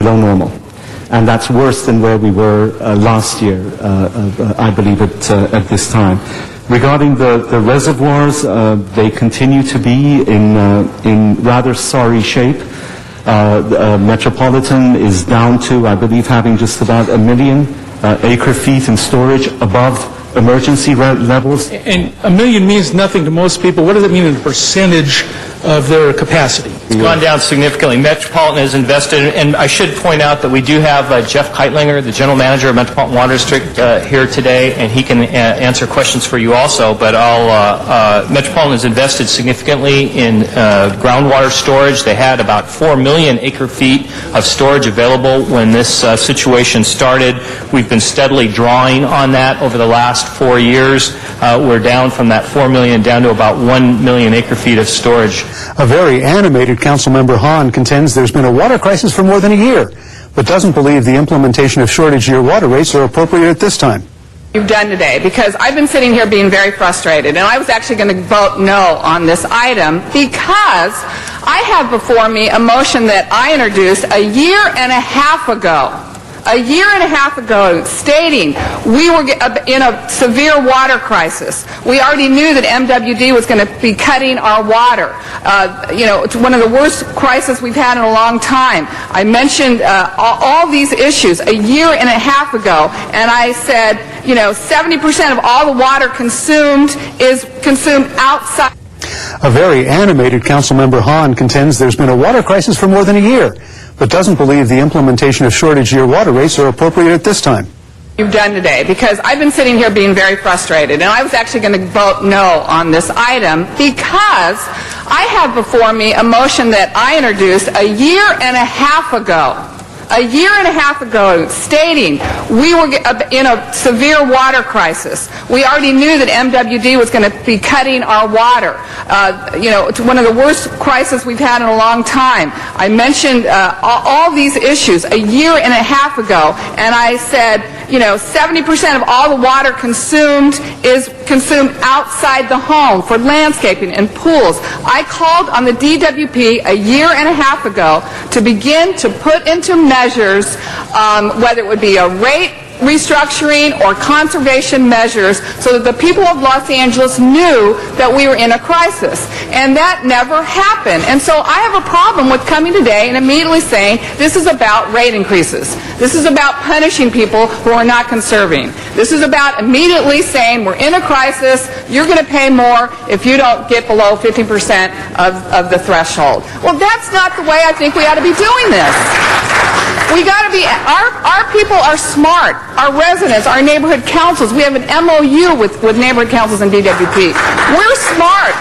below normal. And that's worse than where we were last year, I believe, at this time. Regarding the reservoirs, they continue to be in rather sorry shape. Metropolitan is down to, I believe, having just about 1 million acre-feet in storage above emergency levels. And 1 million means nothing to most people. What does it mean in percentage of their capacity? It's gone down significantly. Metropolitan has invested, and I should point out that we do have Jeff Keitlinger, the general manager of Metropolitan Water District, here today, and he can answer questions for you also. But Metropolitan has invested significantly in groundwater storage. They had about 4 million acre-feet of storage available when this situation started. We've been steadily drawing on that over the last 4 years. We're down from that 4 million down to about 1 million acre-feet of storage. A very animated Councilmember Hahn contends there's been a water crisis for more than a year, but doesn't believe the implementation of shortage year water rates are appropriate at this time. You've done today, because I've been sitting here being very frustrated, and I was actually going to vote no on this item because I have before me a motion that I introduced a year and a half ago stating we were in a severe water crisis. We already knew that MWD was going to be cutting our water. It's one of the worst crises we've had in a long time. I mentioned all these issues a year and a half ago, and I said, 70% of all the water consumed is consumed outside. A very animated Councilmember Hahn contends there's been a water crisis for more than a year, but doesn't believe the implementation of shortage year water rates are appropriate at this time. You've done today, because I've been sitting here being very frustrated, and I was actually going to vote no on this item because I have before me a motion that I introduced a year and a half ago stating we were in a severe water crisis. We already knew that MWD was going to be cutting our water. It's one of the worst crises we've had in a long time. I mentioned all these issues a year and a half ago, and I said, 70% of all the water consumed is consumed outside the home for landscaping and pools. I called on the DWP a year and a half ago to begin to put into measures, whether it would be a rate restructuring or conservation measures, so that the people of Los Angeles knew that we were in a crisis. And that never happened. And so I have a problem with coming today and immediately saying this is about rate increases. This is about punishing people who are not conserving. This is about immediately saying we're in a crisis, you're going to pay more if you don't get below 50% of the threshold. Well, that's not the way I think we ought to be doing this. We got to be, our people are smart. Our residents, our neighborhood councils, we have an MOU with neighborhood councils and DWP. We're smart.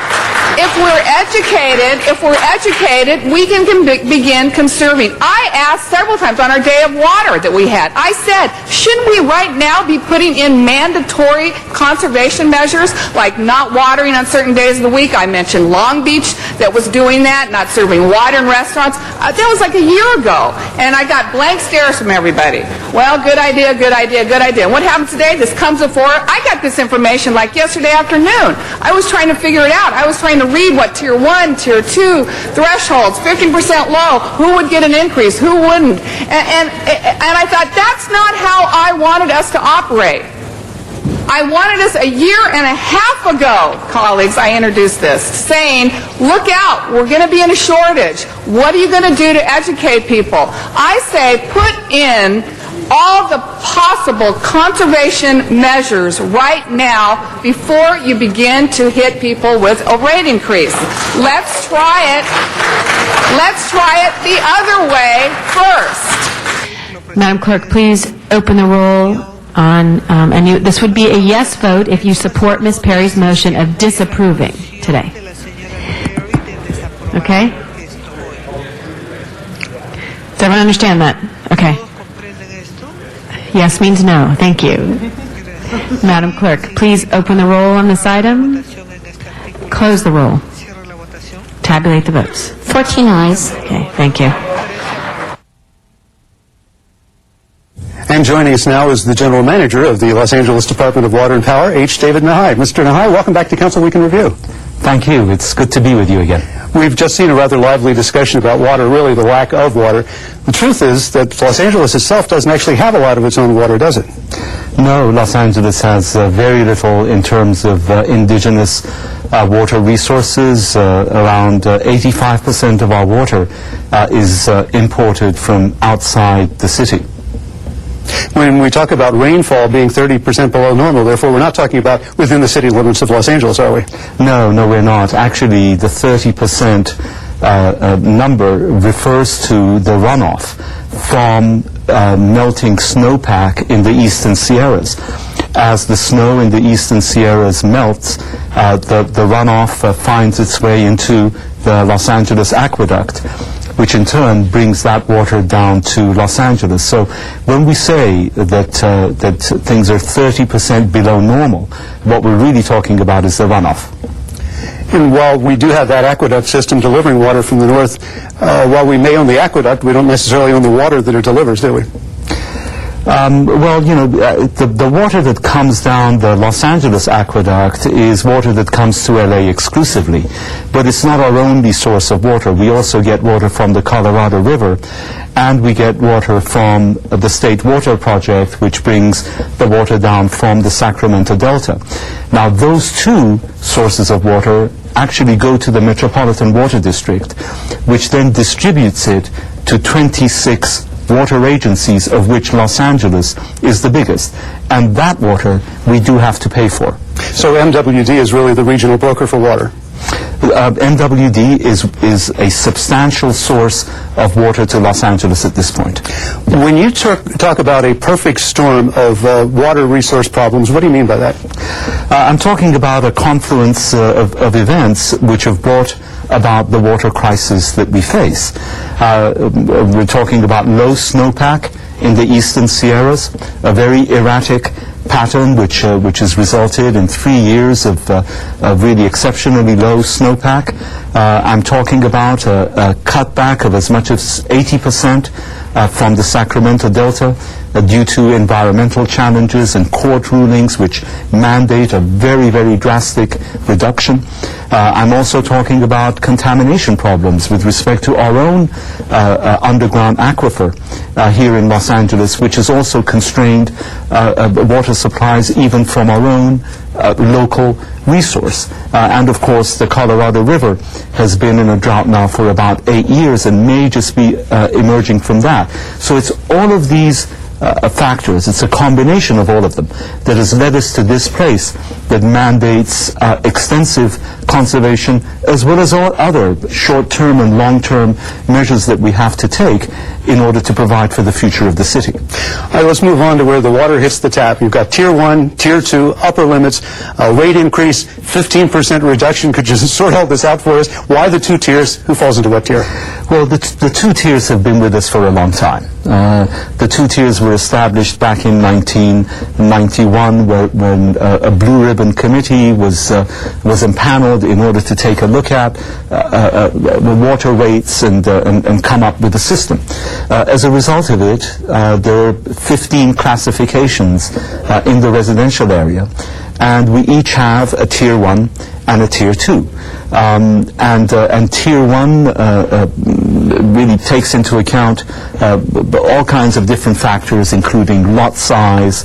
If we're educated, we can begin conserving. I asked several times on our day of water that we had, I said, shouldn't we right now be putting in mandatory conservation measures, like not watering on certain days of the week? I mentioned Long Beach that was doing that, not serving water in restaurants. That was like a year ago, and I got blank stares from everybody. Well, good idea, good idea, good idea. And what happens today? This comes before. I got this information like yesterday afternoon. I was trying to figure it out. I was trying to read what Tier 1, Tier 2 thresholds, 15% low, who would get an increase, who wouldn't. And I thought, that's not how I wanted us to operate. I wanted us a year and a half ago, colleagues, I introduced this, saying, look out, we're going to be in a shortage. What are you going to do to educate people? I say put in all the possible conservation measures right now before you begin to hit people with a rate increase. Let's try it. Let's try it the other way first. Madam Clerk, please open the roll on, this would be a yes vote if you support Ms. Perry's motion of disapproving today. Okay? Does everyone understand that? Okay. Yes means no. Thank you. Madam Clerk, please open the roll on this item. Close the roll. Tabulate the votes. 14 ayes. Okay, thank you. And joining us now is the General Manager of the Los Angeles Department of Water and Power, H. David Nahai. Mr. Nahai, welcome back to Council Week in Review. Thank you. It's good to be with you again. We've just seen a rather lively discussion about water, really the lack of water. The truth is that Los Angeles itself doesn't actually have a lot of its own water, does it? No, Los Angeles has very little in terms of indigenous water resources. Around 85% of our water is imported from outside the city. When we talk about rainfall being 30% below normal, therefore we're not talking about within the city limits of Los Angeles, are we? No, we're not. Actually, the 30% number refers to the runoff from melting snowpack in the eastern Sierras. As the snow in the eastern Sierras melts, the runoff finds its way into the Los Angeles aqueduct, which in turn brings that water down to Los Angeles. So when we say that things are 30% below normal, what we're really talking about is the runoff. And while we do have that aqueduct system delivering water from the north, while we may own the aqueduct, we don't necessarily own the water that it delivers, do we? Well, you know, the water that comes down the Los Angeles aqueduct is water that comes to LA exclusively. But it's not our only source of water. We also get water from the Colorado River, and we get water from the State Water Project, which brings the water down from the Sacramento Delta. Now, those two sources of water actually go to the Metropolitan Water District, which then distributes it to 26 water agencies, of which Los Angeles is the biggest. And that water we do have to pay for. So MWD is really the regional broker for water? MWD is a substantial source of water to Los Angeles at this point. When you talk about a perfect storm of water resource problems, what do you mean by that? I'm talking about a confluence of events which have brought about the water crisis that we face. We're talking about low snowpack in the eastern Sierras, a very erratic pattern which has resulted in 3 years of really exceptionally low snowpack. I'm talking about a cutback of as much as 80% from the Sacramento Delta due to environmental challenges and court rulings which mandate a very, very drastic reduction. I'm also talking about contamination problems with respect to our own underground aquifer here in Los Angeles, which has also constrained water supplies even from our own local resource. And of course, the Colorado River has been in a drought now for about 8 years and may just be emerging from that. So it's all of these factors, it's a combination of all of them that has led us to this place that mandates extensive conservation as well as all other short-term and long-term measures that we have to take in order to provide for the future of the city. All right, let's move on to where the water hits the tap. You've got Tier 1, Tier 2, upper limits, rate increase, 15% reduction. Could you sort all this out for us? Why the two tiers? Who falls into what tier? Well, the two tiers have been with us for a long time. The two tiers were established back in 1991 when a Blue Ribbon Committee was empaneled in order to take a look at the water rates and come up with a system. As a result of it, there are 15 classifications in the residential area, and we each have a Tier 1 and a Tier 2. And Tier 1 really takes into account all kinds of different factors, including lot size,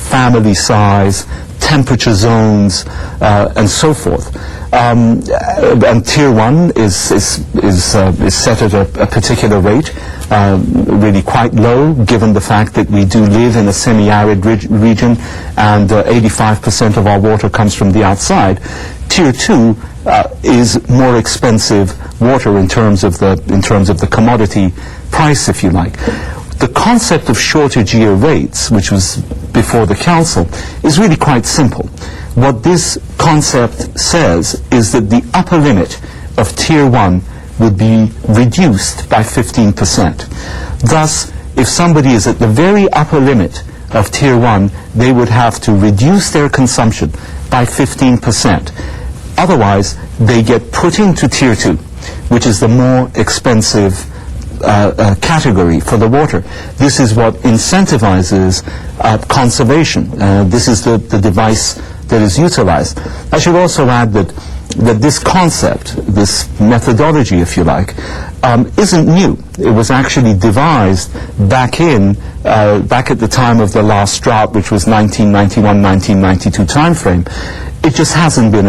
family size, temperature zones, and so forth. And Tier 1 is set at a particular rate, really quite low, given the fact that we do live in a semi-arid region and 85% of our water comes from the outside. Tier 2 is more expensive water in terms of the commodity price, if you like. The concept of shortage year rates, which was before the council, is really quite simple. What this concept says is that the upper limit of Tier 1 would be reduced by 15%. Thus, if somebody is at the very upper limit of Tier 1, they would have to reduce their consumption by 15%. Otherwise, they get put into Tier 2, which is the more expensive category for the water. This is what incentivizes conservation. This is the device that is utilized. I should also add that that this concept, this methodology, if you like, isn't new. It was actually devised back at the time of the last drought, which was 1991-1992 timeframe. It just hasn't been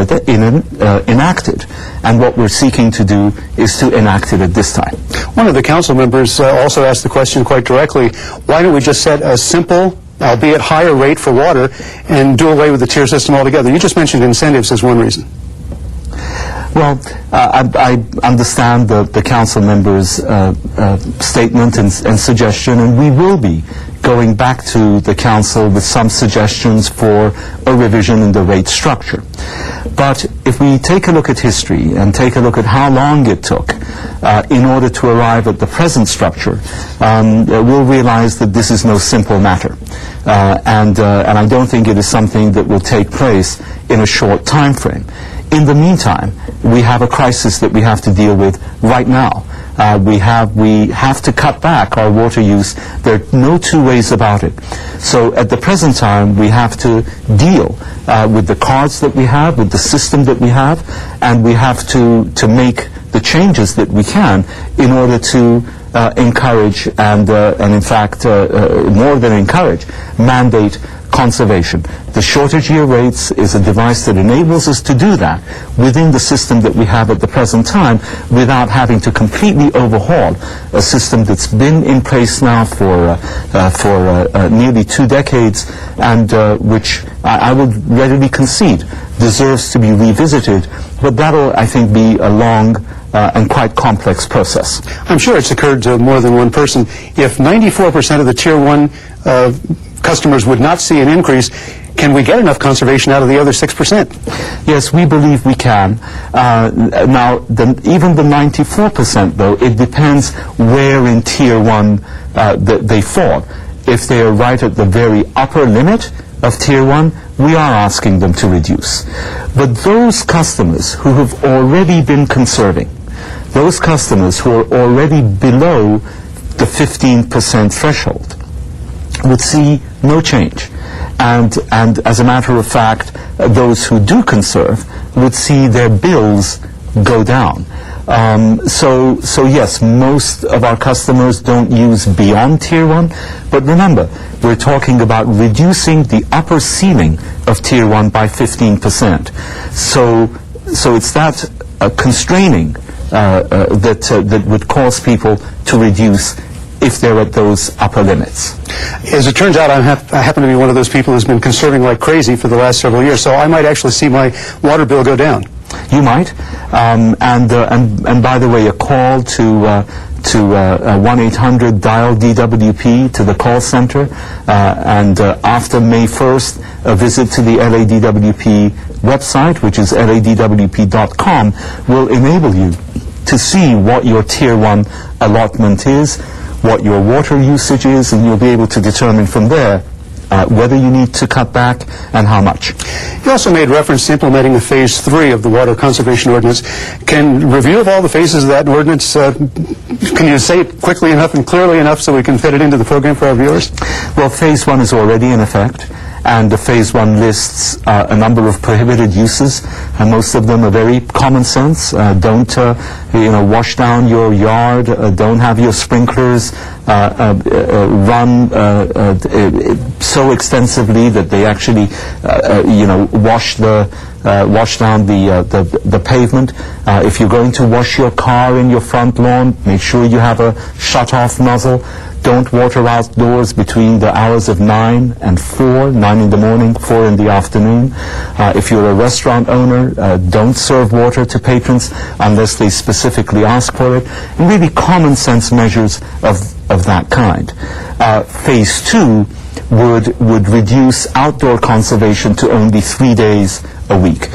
enacted, and what we're seeking to do is to enact it at this time. One of the council members also asked the question quite directly, why don't we just set a simple, albeit higher rate for water and do away with the tier system altogether? You just mentioned incentives as one reason. Well, I understand the council member's statement and suggestion, and we will be going back to the council with some suggestions for a revision in the rate structure. But if we take a look at history and take a look at how long it took in order to arrive at the present structure, we'll realize that this is no simple matter. And I don't think it is something that will take place in a short time frame. In the meantime, we have a crisis that we have to deal with right now. We have to cut back our water use. There are no two ways about it. So at the present time, we have to deal with the cards that we have, with the system that we have, and we have to make the changes that we can in order to encourage and in fact, more than encourage, mandate conservation. The shortage year rates is a device that enables us to do that within the system that we have at the present time without having to completely overhaul a system that's been in place now for nearly 2 decades and which I would readily concede deserves to be revisited, but that'll, I think, be a long and quite complex process. I'm sure it's occurred to more than one person. If 94% of the Tier 1 customers would not see an increase, can we get enough conservation out of the other 6%? Yes, we believe we can. Now, even the 94%, though, it depends where in Tier 1 they fall. If they are right at the very upper limit of Tier 1, we are asking them to reduce. But those customers who have already been conserving, those customers who are already below the 15% threshold, would see no change. And as a matter of fact, those who do conserve would see their bills go down. So yes, most of our customers don't use beyond Tier 1, but remember, we're talking about reducing the upper ceiling of Tier 1 by 15%. So it's that constraining that would cause people to reduce if they're at those upper limits. As it turns out, I happen to be one of those people who's been conserving like crazy for the last several years, so I might actually see my water bill go down. You might, and by the way, a call to 1-800-DIAL-DWP to the call center, and after May 1st, a visit to the LADWP website, which is ladwp.com, will enable you to see what your Tier 1 allotment is, what your water usage is, and you'll be able to determine from there whether you need to cut back and how much. You also made reference to implementing the Phase 3 of the Water Conservation Ordinance. Can review of all the phases of that ordinance, can you say it quickly enough and clearly enough so we can fit it into the program for our viewers? Well, Phase 1 is already in effect, and the Phase 1 lists a number of prohibited uses, and most of them are very common sense. Don't wash down your yard, don't have your sprinklers run so extensively that they actually wash down the pavement. If you're going to wash your car in your front lawn, make sure you have a shut-off nozzle. Don't water outdoors between the hours of 9 and 4, 9 in the morning, 4 in the afternoon. If you're a restaurant owner, don't serve water to patrons unless they specifically ask for it. And really common sense measures of that kind. Phase 2 would reduce outdoor conservation to only 3 days a week.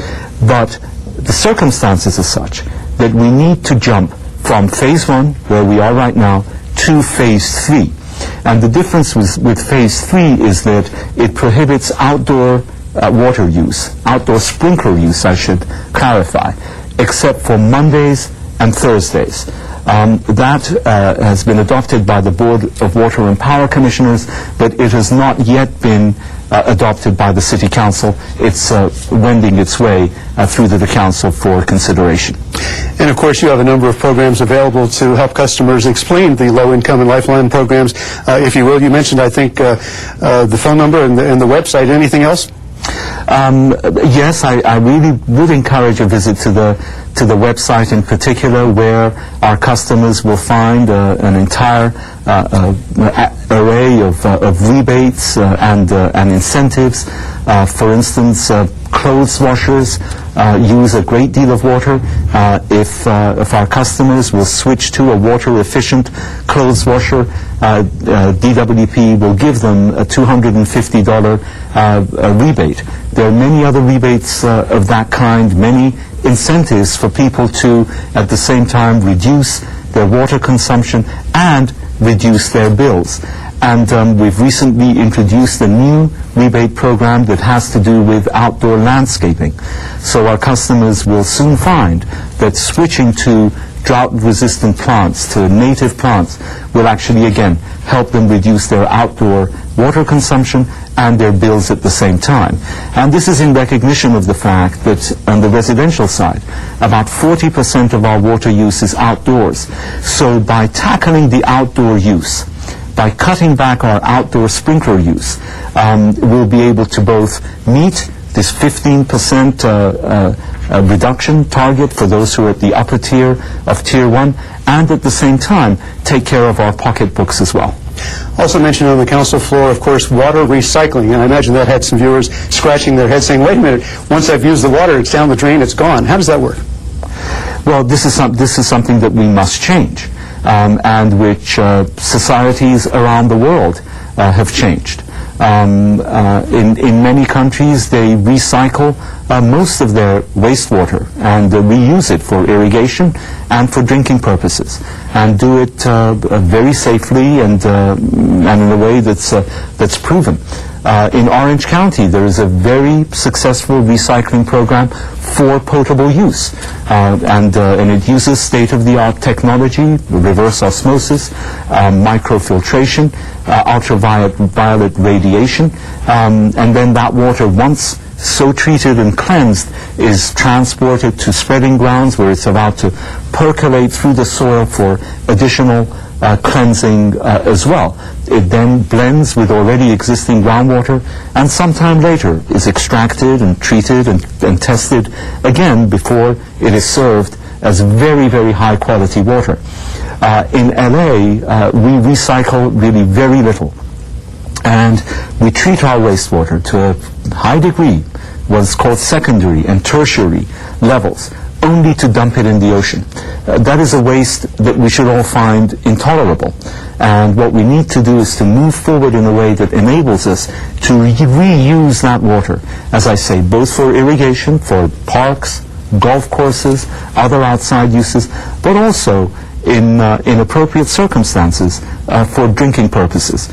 But the circumstances are such that we need to jump from Phase 1, where we are right now, to Phase 3. And the difference with Phase 3 is that it prohibits outdoor water use, outdoor sprinkler use, I should clarify, except for Mondays and Thursdays. That has been adopted by the Board of Water and Power Commissioners, but it has not yet been adopted by the City Council. It's wending its way through to the Council for consideration. And of course, you have a number of programs available to help customers explain the low-income and Lifeline programs. If you will, you mentioned, I think, the phone number and the website. Anything else? Yes, I really would encourage a visit to the website in particular, where our customers will find an entire array of rebates and incentives. For instance, clothes washers use a great deal of water. If our customers will switch to a water-efficient clothes washer, DWP will give them a $250 rebate. There are many other rebates of that kind, many incentives for people to, at the same time, reduce their water consumption and reduce their bills. And we've recently introduced a new rebate program that has to do with outdoor landscaping. So our customers will soon find that switching to drought-resistant plants, to native plants, will actually, again, help them reduce their outdoor water consumption and their bills at the same time. And this is in recognition of the fact that on the residential side, about 40% of our water use is outdoors. So by tackling the outdoor use, by cutting back our outdoor sprinkler use, we'll be able to both meet this 15% reduction target for those who are at the upper tier of Tier 1, and at the same time take care of our pocketbooks as well. Also mentioned on the council floor, of course, water recycling. And I imagine that had some viewers scratching their heads saying, wait a minute, once I've used the water, it's down the drain, it's gone. How does that work? Well, this is something that we must change, and which societies around the world have changed. In many countries, they recycle most of their wastewater and reuse it for irrigation and for drinking purposes, and do it very safely and in a way that's proven. In Orange County, there is a very successful recycling program for potable use, and it uses state-of-the-art technology, reverse osmosis, microfiltration, ultraviolet radiation, and then that water, once so treated and cleansed, is transported to spreading grounds where it's about to percolate through the soil for additional cleansing as well. It then blends with already existing groundwater, and sometime later is extracted and treated and tested again before it is served as very, very high quality water. In LA, we recycle really very little, and we treat our wastewater to a high degree, what's called secondary and tertiary levels, only to dump it in the ocean. That is a waste that we should all find intolerable. And what we need to do is to move forward in a way that enables us to reuse that water, as I say, both for irrigation, for parks, golf courses, other outside uses, but also in appropriate circumstances for drinking purposes.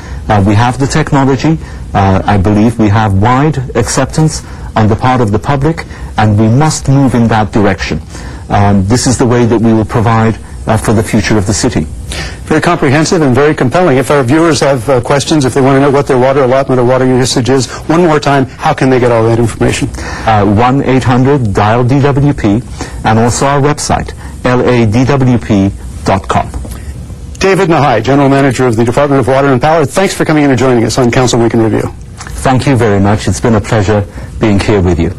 We have the technology. I believe we have wide acceptance on the part of the public, and we must move in that direction. This is the way that we will provide for the future of the city. Very comprehensive and very compelling. If our viewers have questions, if they want to know what their water allotment or water usage is, one more time, how can they get all that information? 1-800-DIAL-DWP, and also our website, ladwp.com. David Nahai, General Manager of the Department of Water and Power, thanks for coming in and joining us on Council Week in Review. Thank you very much. It's been a pleasure being here with you.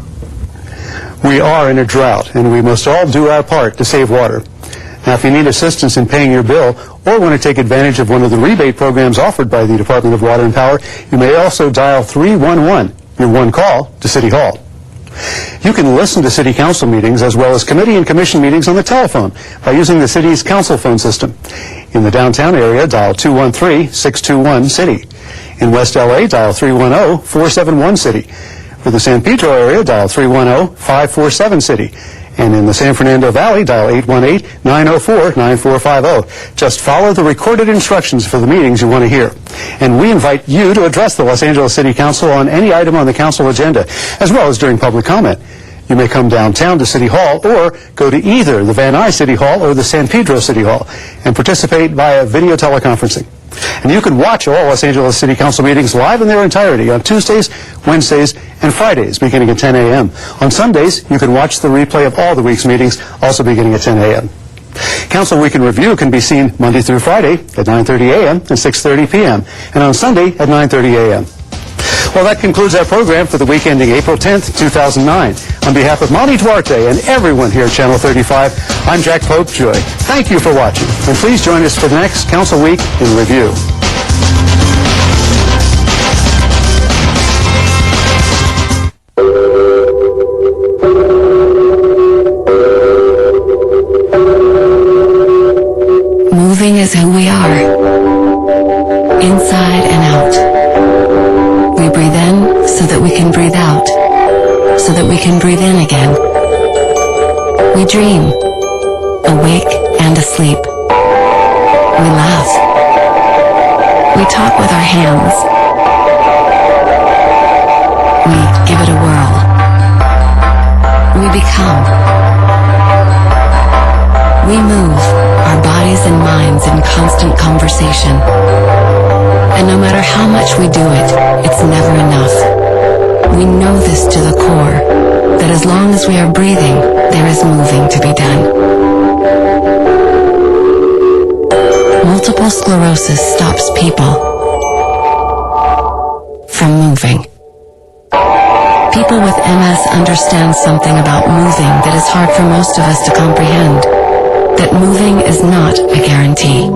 We are in a drought, and we must all do our part to save water. Now, if you need assistance in paying your bill or want to take advantage of one of the rebate programs offered by the Department of Water and Power, you may also dial 311, your one call to City Hall. You can listen to City Council meetings as well as committee and commission meetings on the telephone by using the city's council phone system. In the downtown area, dial 213-621-CITY. In West LA, dial 310-471-CITY. For the San Pedro area, dial 310-547-CITY. And in the San Fernando Valley, dial 818-904-9450. Just follow the recorded instructions for the meetings you want to hear. And we invite you to address the Los Angeles City Council on any item on the council agenda, as well as during public comment. You may come downtown to City Hall or go to either the Van Nuys City Hall or the San Pedro City Hall and participate via video teleconferencing. And you can watch all Los Angeles City Council meetings live in their entirety on Tuesdays, Wednesdays, and Fridays beginning at 10 a.m. On Sundays, you can watch the replay of all the week's meetings, also beginning at 10 a.m. Council Week in Review can be seen Monday through Friday at 9:30 a.m. and 6:30 p.m. and on Sunday at 9:30 a.m. Well, that concludes our program for the week ending April 10th, 2009. On behalf of Monty Duarte and everyone here at Channel 35, I'm Jack Popejoy. Thank you for watching, and please join us for the next Council Week in Review. Moving is who we are, inside and out. We breathe in so that we can breathe out, so that we can breathe in again. We dream, awake and asleep. We laugh. We talk with our hands. We give it a whirl. We become. We move, our bodies and minds in constant conversation. And no matter how much we do it, it's never enough. We know this to the core, that as long as we are breathing, there is moving to be done. Multiple sclerosis stops people from moving. People with MS understand something about moving that is hard for most of us to comprehend. That moving is not a guarantee.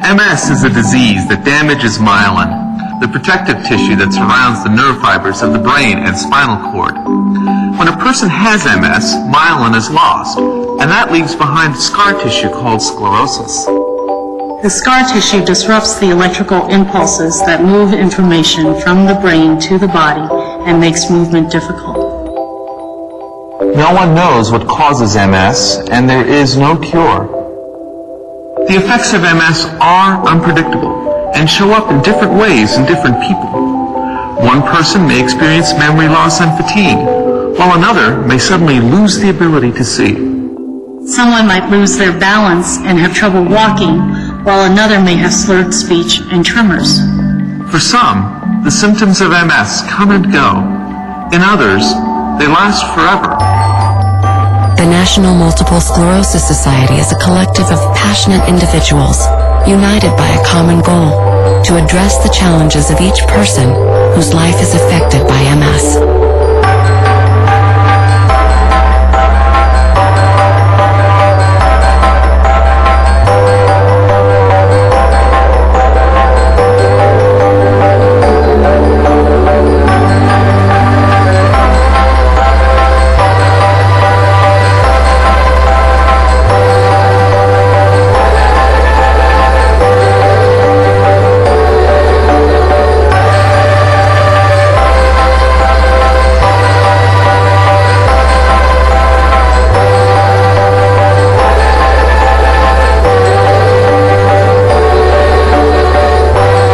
MS is a disease that damages myelin, the protective tissue that surrounds the nerve fibers of the brain and spinal cord. When a person has MS, myelin is lost, and that leaves behind scar tissue called sclerosis. The scar tissue disrupts the electrical impulses that move information from the brain to the body and makes movement difficult. No one knows what causes MS, and there is no cure. The effects of MS are unpredictable and show up in different ways in different people. One person may experience memory loss and fatigue, while another may suddenly lose the ability to see. Someone might lose their balance and have trouble walking, while another may have slurred speech and tremors. For some, the symptoms of MS come and go. In others, they last forever. The National Multiple Sclerosis Society is a collective of passionate individuals united by a common goal to address the challenges of each person whose life is affected by MS.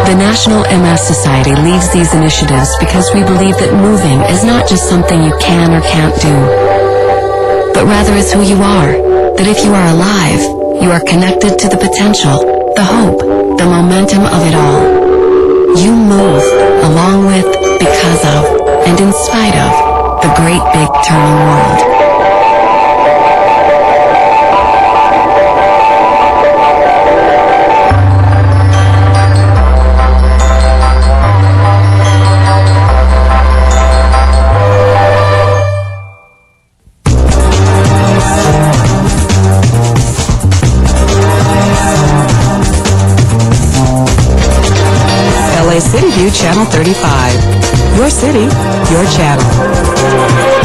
The National MS Society leads these initiatives because we believe that moving is not just something you can or can't do, but rather is who you are, that if you are alive, you are connected to the potential, the hope, the momentum of it all. You move along with, because of, and in spite of the great big turning world. City View Channel 35. Your city, your channel.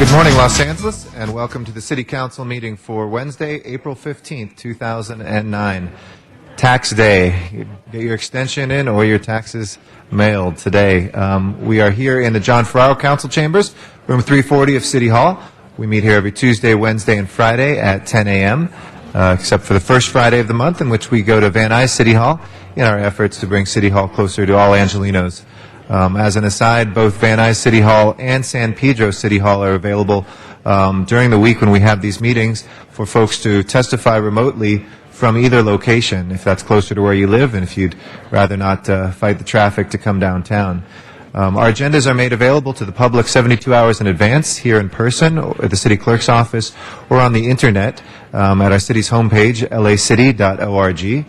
Good morning, Los Angeles, and welcome to the City Council meeting for Wednesday, April 15th, 2009. Tax day. You get your extension in or your taxes mailed today. We are here in the John Ferraro Council Chambers, room 340 of City Hall. We meet here every Tuesday, Wednesday, and Friday at 10 a.m., except for the first Friday of the month, in which we go to Van Nuys City Hall in our efforts to bring City Hall closer to all Angelinos. As an aside, both Van Nuys City Hall and San Pedro City Hall are available during the week when we have these meetings for folks to testify remotely from either location, if that's closer to where you live and if you'd rather not fight the traffic to come downtown. Our agendas are made available to the public 72 hours in advance here in person or at the city clerk's office or on the internet at our city's homepage, lacity.org.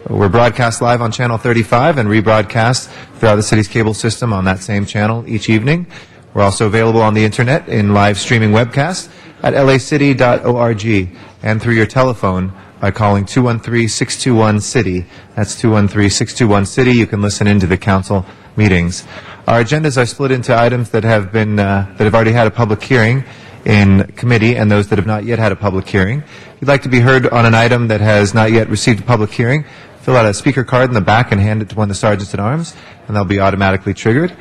We're broadcast live on Channel 35 and rebroadcast throughout the city's cable system on that same channel each evening. We're also available on the internet in live streaming webcast at lacity.org and through your telephone by calling 213-621-CITY. That's 213-621-CITY. You can listen into the council meetings. Our agendas are split into items that have already had a public hearing in committee and those that have not yet had a public hearing. If you'd like to be heard on an item that has not yet received a public hearing, fill out a speaker card in the back and hand it to one of the sergeants at arms, and they'll be automatically triggered.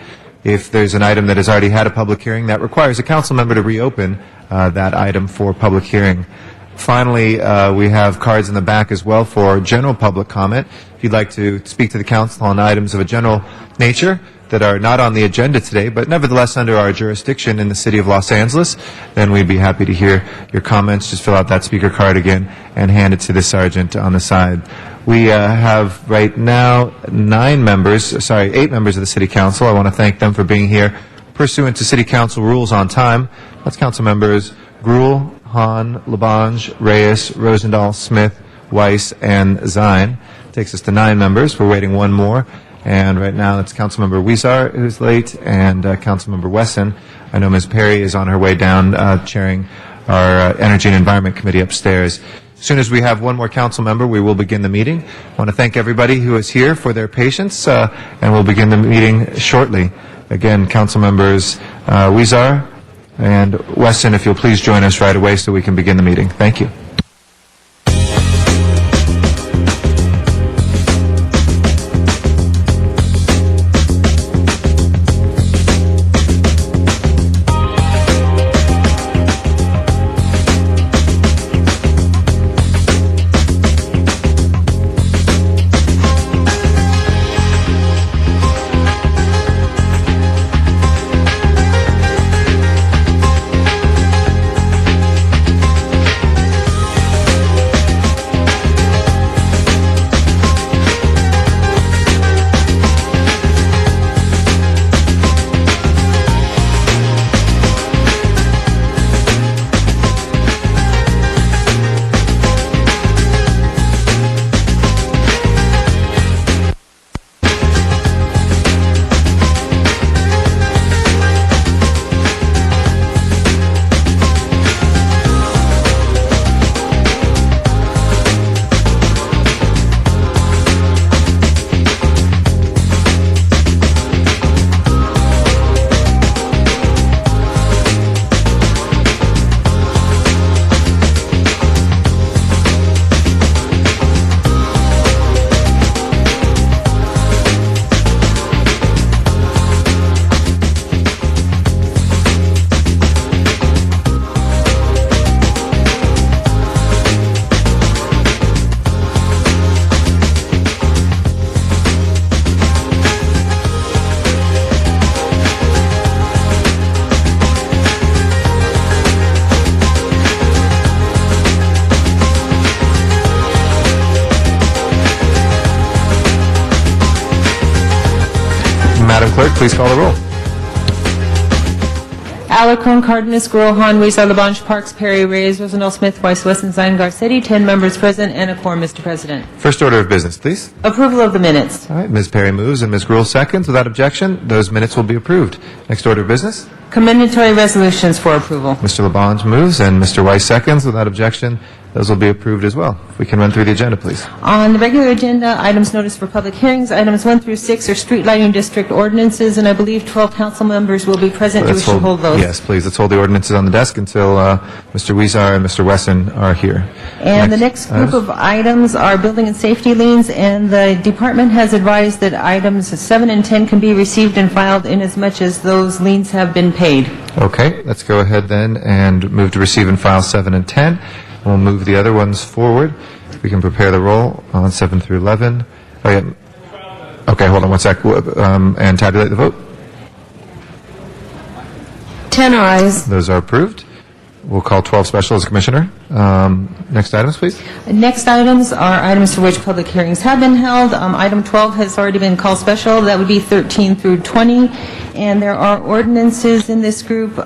If there's an item that has already had a public hearing, that requires a council member to reopen that item for public hearing. Finally, we have cards in the back as well for general public comment. If you'd like to speak to the council on items of a general nature that are not on the agenda today, but nevertheless under our jurisdiction in the city of Los Angeles, then we'd be happy to hear your comments. Just fill out that speaker card again and hand it to the sergeant on the side. We have right now 8 members of the city council. I want to thank them for being here pursuant to city council rules on time. That's council members Gruhl, Hahn, Labange, Reyes, Rosendahl, Smith, Weiss, and Zine. Takes us to 9 members. We're waiting one more. And right now it's Councilmember Huizar who's late and Councilmember Wesson. I know Ms. Perry is on her way down chairing our Energy and Environment Committee upstairs. As soon as we have one more council member, we will begin the meeting. I want to thank everybody who is here for their patience, and we'll begin the meeting shortly. Again, council members Huizar and Wesson, if you'll please join us right away so we can begin the meeting. Thank you. Madam Clerk, please call the roll. Alarcon, Cardenas, Gruhl, Hahn, Huizar, Labange, Parks, Perry, Reyes, Rosendahl, Smith, Weiss, Wesson, Zine, Garcetti. 10 members present and a quorum, Mr. President. First order of business, please. Approval of the minutes. All right, Ms. Perry moves and Ms. Gruhl seconds. Without objection, those minutes will be approved. Next order of business. Commendatory resolutions for approval. Mr. Labange moves and Mr. Weiss seconds. Without objection, those will be approved as well. If we can run through the agenda, please. On the regular agenda, items noticed for public hearings, items 1 through 6 are street lighting district ordinances, and I believe 12 council members will be present. Do you wish to hold those? Yes, please. Let's hold the ordinances on the desk until Mr. Weezer and Mr. Wesson are here. And the next group of items are building and safety liens, and the department has advised that items 7 and 10 can be received and filed inasmuch as those liens have been paid. Okay, let's go ahead then and move to receive and file 7 and 10. We'll move the other ones forward. We can prepare the roll on 7 through 11. Oh, yeah. Okay, hold on one sec. And tabulate the vote. 10 ayes. Those are approved. We'll call 12 special as Commissioner. Next items, please. Next items are items for which public hearings have been held. Item 12 has already been called special. That would be 13 through 20. And there are ordinances in this group.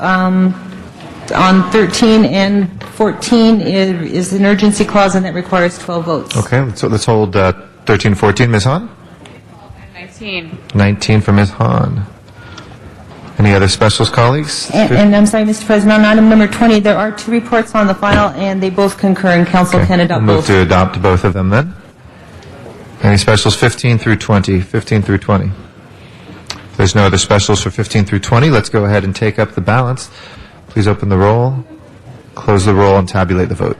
On 13 and 14 is an urgency clause, and that requires 12 votes. Okay, let's hold 13 and 14. Ms. Hahn? 19. 19 for Ms. Hahn. Any other specials, colleagues? And I'm sorry, Mr. President, on item number 20, there are 2 reports on the file, and they both concur, and council can adopt We'll move both. to adopt both of them then. Any specials 15 through 20? 15 through 20. If there's no other specials for 15 through 20, let's go ahead and take up the balance. Please open the roll, close the roll, and tabulate the vote.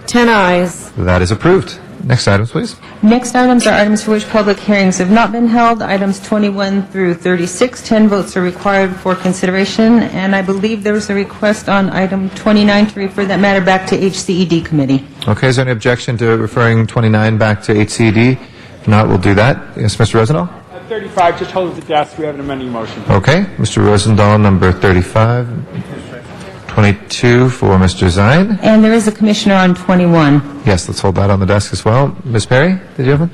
10 ayes. That is approved. Next items, please. Next items are items for which public hearings have not been held. Items 21 through 36, 10 votes are required for consideration, and I believe there was a request on item 29 to refer that matter back to HCED committee. Okay, is there any objection to referring 29 back to HCD? If not, we'll do that. Yes, Mr. Rosendahl? 35, just hold it at the desk. We have an amending motion. Okay, Mr. Rosendahl, number 35. 22 for Mr. Zine. And there is a commissioner on 21. Yes, let's hold that on the desk as well. Ms. Perry, did you have one?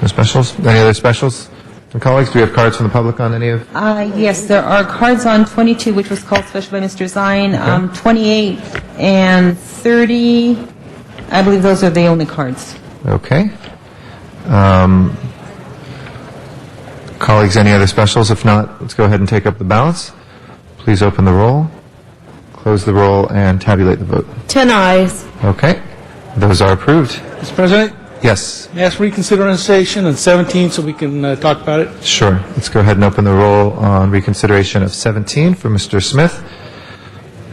No specials? Any other specials from colleagues? Do we have cards from the public on any of? Yes, there are cards on 22, which was called special by Mr. Zine, 28 and 30. I believe those are the only cards. Okay. Colleagues, any other specials? If not, let's go ahead and take up the balance. Please open the roll, close the roll, and tabulate the vote. 10 ayes. Okay. Those are approved. Mr. President, Yes. may I ask reconsideration on 17 so we can talk about it? Sure. Let's go ahead and open the roll on reconsideration of 17 for Mr. Smith.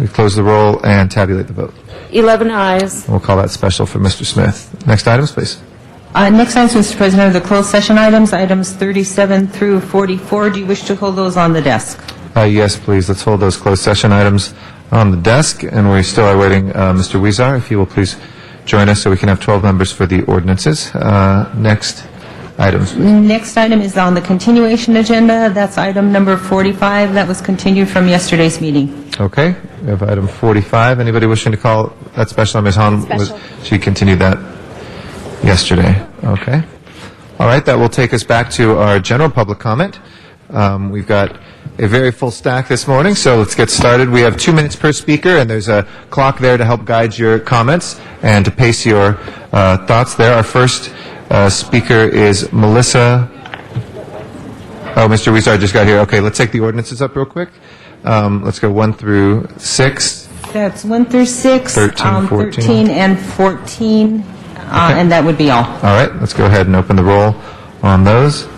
We close the roll and tabulate the vote. 11 ayes. We'll call that special for Mr. Smith. Next items, please. Next items, Mr. President, are the closed session items, items 37 through 44. Do you wish to hold those on the desk? Yes, please. Let's hold those closed session items on the desk, and we still are waiting Mr. Weezer, if he will please join us so we can have 12 members for the ordinances. Next items, please. Next item is on the continuation agenda. That's item number 45. That was continued from yesterday's meeting. Okay. We have item 45. Anybody wishing to call that special? Ms. Hahn, she continued that yesterday. Okay. All right. That will take us back to our general public comment. We've got a very full stack this morning, so let's get started. We have 2 minutes per speaker, and there's a clock there to help guide your comments and to pace your thoughts there. Our first speaker is Melissa. Oh, Mr. Weezer just got here. Okay, let's take the ordinances up real quick. Let's go 1 through 6. That's 1 through 6, 13, 14. 13 and 14, and that would be all. All right, let's go ahead and open the roll on those.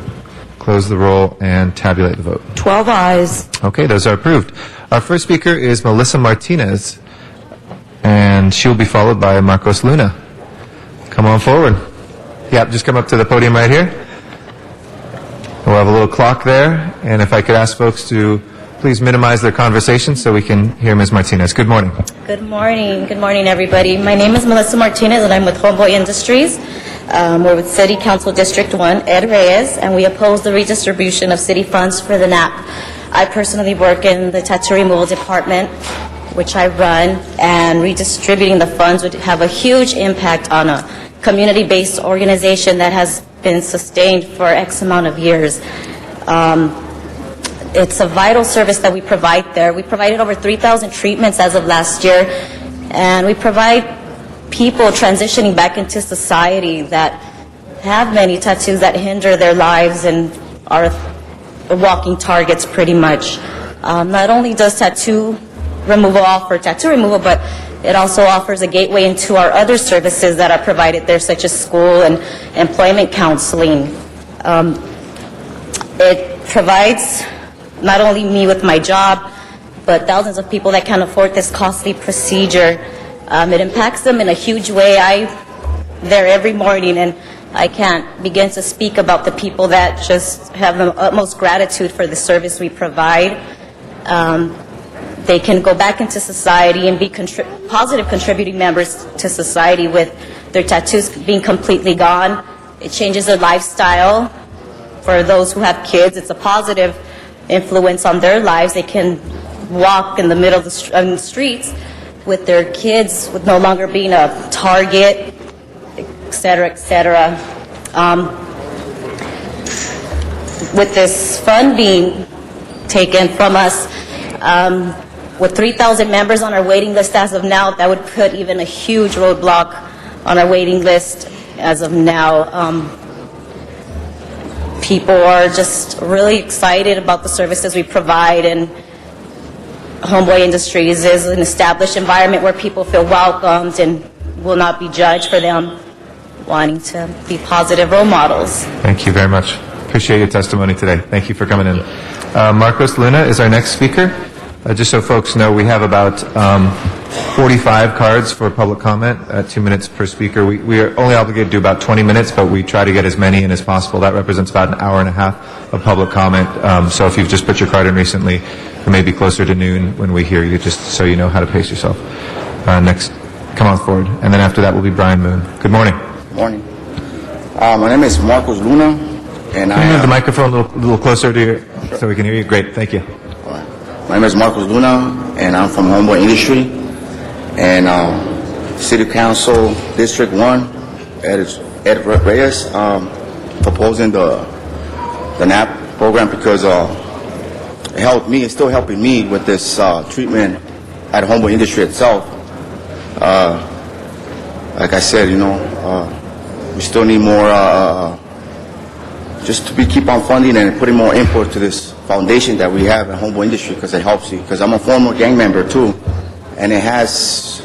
Close the roll and tabulate the vote. 12 ayes. Okay, those are approved. Our first speaker is Melissa Martinez, and she'll be followed by Marcos Luna. Come on forward. Yep, just come up to the podium right here. We'll have a little clock there, and if I could ask folks to please minimize their conversation so we can hear Ms. Martinez. Good morning. Good morning. Good morning, everybody. My name is Melissa Martinez, and I'm with Homeboy Industries. We're with City Council District 1, Ed Reyes, and we oppose the redistribution of city funds for the NAP. I personally work in the tattoo removal department, which I run, and redistributing the funds would have a huge impact on a community-based organization that has been sustained for X amount of years. It's a vital service that we provide there. We provided over 3,000 treatments as of last year, and we provide people transitioning back into society that have many tattoos that hinder their lives and are walking targets pretty much. Not only does tattoo removal offer tattoo removal, but It also offers a gateway into our other services that are provided there, such as school and employment counseling. It provides not only me with my job, but thousands of people that can't afford this costly procedure. It impacts them in a huge way. I'm there every morning, and I can't begin to speak about the people that just have the utmost gratitude for the service we provide. They can go back into society and be positive contributing members to society with their tattoos being completely gone. It changes their lifestyle. For those who have kids, it's a positive influence on their lives. They can walk in the middle of the streets with their kids, with no longer being a target, et cetera, et cetera. With this fund being taken from us, with 3,000 members on our waiting list as of now, that would put even a huge roadblock on our waiting list as of now. People are just really excited about the services we provide, and Homeboy Industries is an established environment where people feel welcomed and will not be judged for them wanting to be positive role models. Thank you very much. Appreciate your testimony today. Thank you for coming in. Marcos Luna is our next speaker. Just so folks know, we have about 45 cards for public comment, 2 minutes per speaker. We are only obligated to do about 20 minutes, but we try to get as many in as possible. That represents about an hour and a half of public comment. So if you've just put your card in recently, it may be closer to noon when we hear you, just so you know how to pace yourself. Next, come on forward. And then after that will be Brian Moon. Good morning. Good morning. My name is Marcos Luna, and Can you move the microphone a little closer to you so we can hear you? Great, thank you. My name is Marcos Luna, and I'm from Homeboy Industry, and City Council District 1, Ed Reyes, proposing the NAP program because it helped me, it's still helping me with this treatment at Homeboy Industry itself. Like I said, we still need more, just to keep on funding and putting more input to this foundation that we have at Homeboy Industry, because it helps you. Because I'm a former gang member too, and it has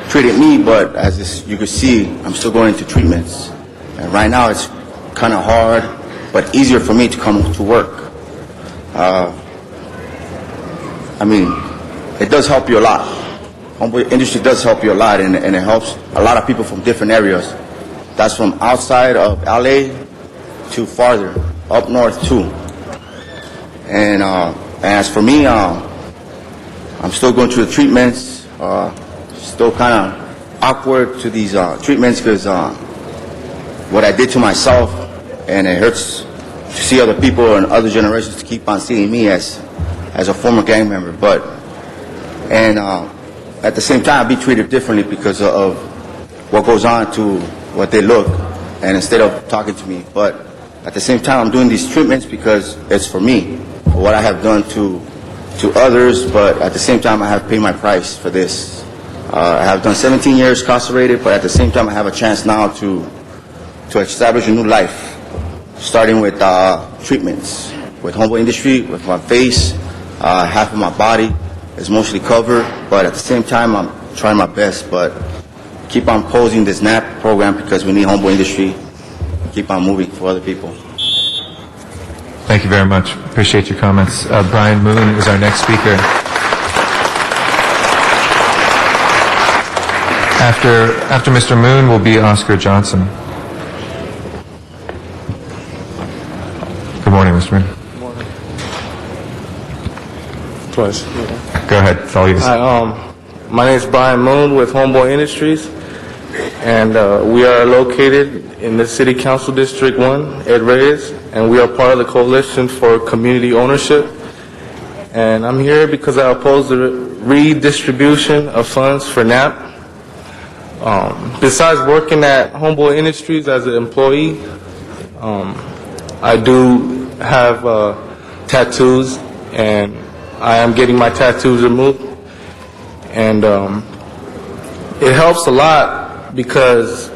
treated me, but as you can see, I'm still going into treatments. And right now it's kind of hard, but easier for me to come to work. I mean, it does help you a lot. Homeboy Industry does help you a lot, and it helps a lot of people from different areas. That's from outside of LA to farther, up north too. And as for me, I'm still going through the treatments, still kind of awkward to these treatments because what I did to myself, and it hurts to see other people and other generations to keep on seeing me as a former gang member. And at the same time, I be treated differently because of what goes on to what they look, and instead of talking to me. But at the same time, I'm doing these treatments because it's for me, for what I have done to others, but at the same time, I have paid my price for this. I have done 17 years incarcerated, but at the same time, I have a chance now to establish a new life, starting with treatments. With Homeboy Industry, with my face, half of my body is mostly covered, but at the same time, I'm trying my best, but keep on posing this NAP program because we need Homeboy Industry. Keep on moving for other people. Thank you very much. Appreciate your comments. Brian Moon is our next speaker. After Mr. Moon will be Oscar Johnson. Good morning, Mr. Moon. Good morning. Twice. Go ahead. It's all yours. Hi, my name is Brian Moon with Homeboy Industries, and we are located in the City Council District 1, Ed Reyes, and we are part of the Coalition for Community Ownership. And I'm here because I oppose the redistribution of funds for NAP. Besides working at Homeboy Industries as an employee, I do have tattoos, and I am getting my tattoos removed. And it helps a lot because,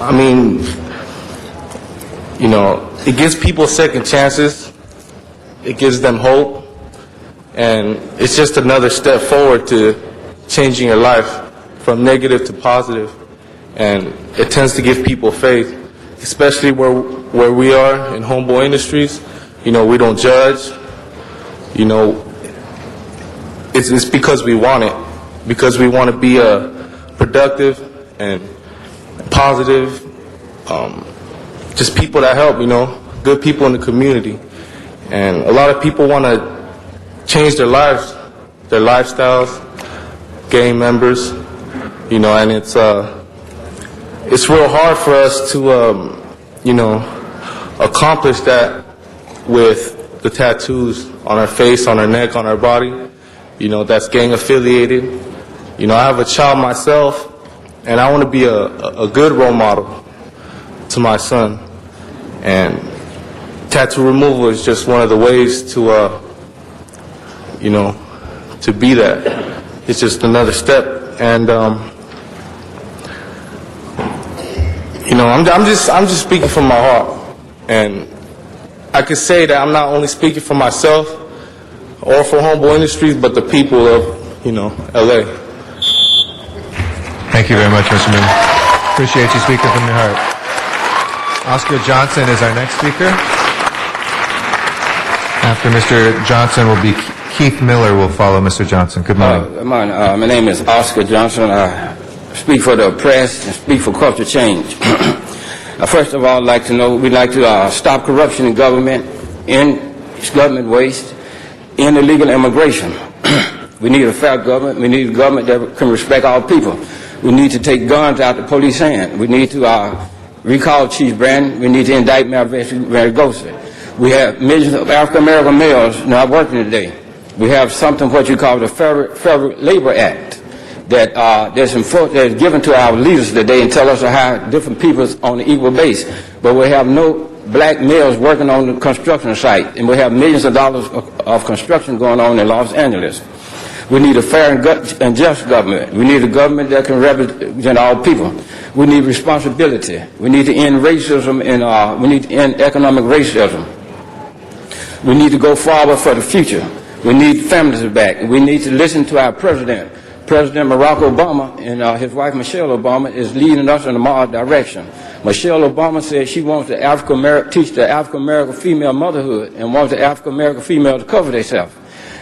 I mean, it gives people second chances, it gives them hope, and it's just another step forward to changing your life from negative to positive, and it tends to give people faith, especially where we are in Homeboy Industries. You know, we don't judge. You know, it's because we want it, because we want to be productive and positive, just people that help, you know, good people in the community. And a lot of people want to change their lives, their lifestyles, gang members, you know, and it's real hard for us to, you know, accomplish that with the tattoos on our face, on our neck, on our body, you know, that's gang affiliated. You know, I have a child myself, and I want to be a good role model to my son. And tattoo removal is just one of the ways to, you know, to be that. It's just another step. And, you know, I'm just speaking from my heart. And I could say that I'm not only speaking for myself or for Homeboy Industries, but the people of, you know, LA. Thank you very much, Mr. Moon. Appreciate you speaking from your heart. Oscar Johnson is our next speaker. After Mr. Johnson will be Keith Miller will follow Mr. Johnson. Good morning. My name is Oscar Johnson. I speak for the oppressed and speak for culture change. First of all, I'd like to know, we'd like to stop corruption in government, end government waste, end illegal immigration. We need a fair government. We need a government that can respect all people. We need to take guns out the police hand. We need to recall Chief Brandon. We need to indict Marigosa. We have millions of African-American males not working today. We have something what you call the Federal Labor Act that that's given to our leaders today and tell us how different peoples on an equal base. But we have no black males working on the construction site, and we have millions of dollars of construction going on in Los Angeles. We need a fair and just government. We need a government that can represent all people. We need responsibility. We need to end racism, and we need to end economic racism. We need to go forward for the future. We need families back. We need to listen to our president. President Barack Obama and his wife Michelle Obama is leading us in the right direction. Michelle Obama said she wants the teach the African-American female motherhood and wants the African-American female to cover themselves.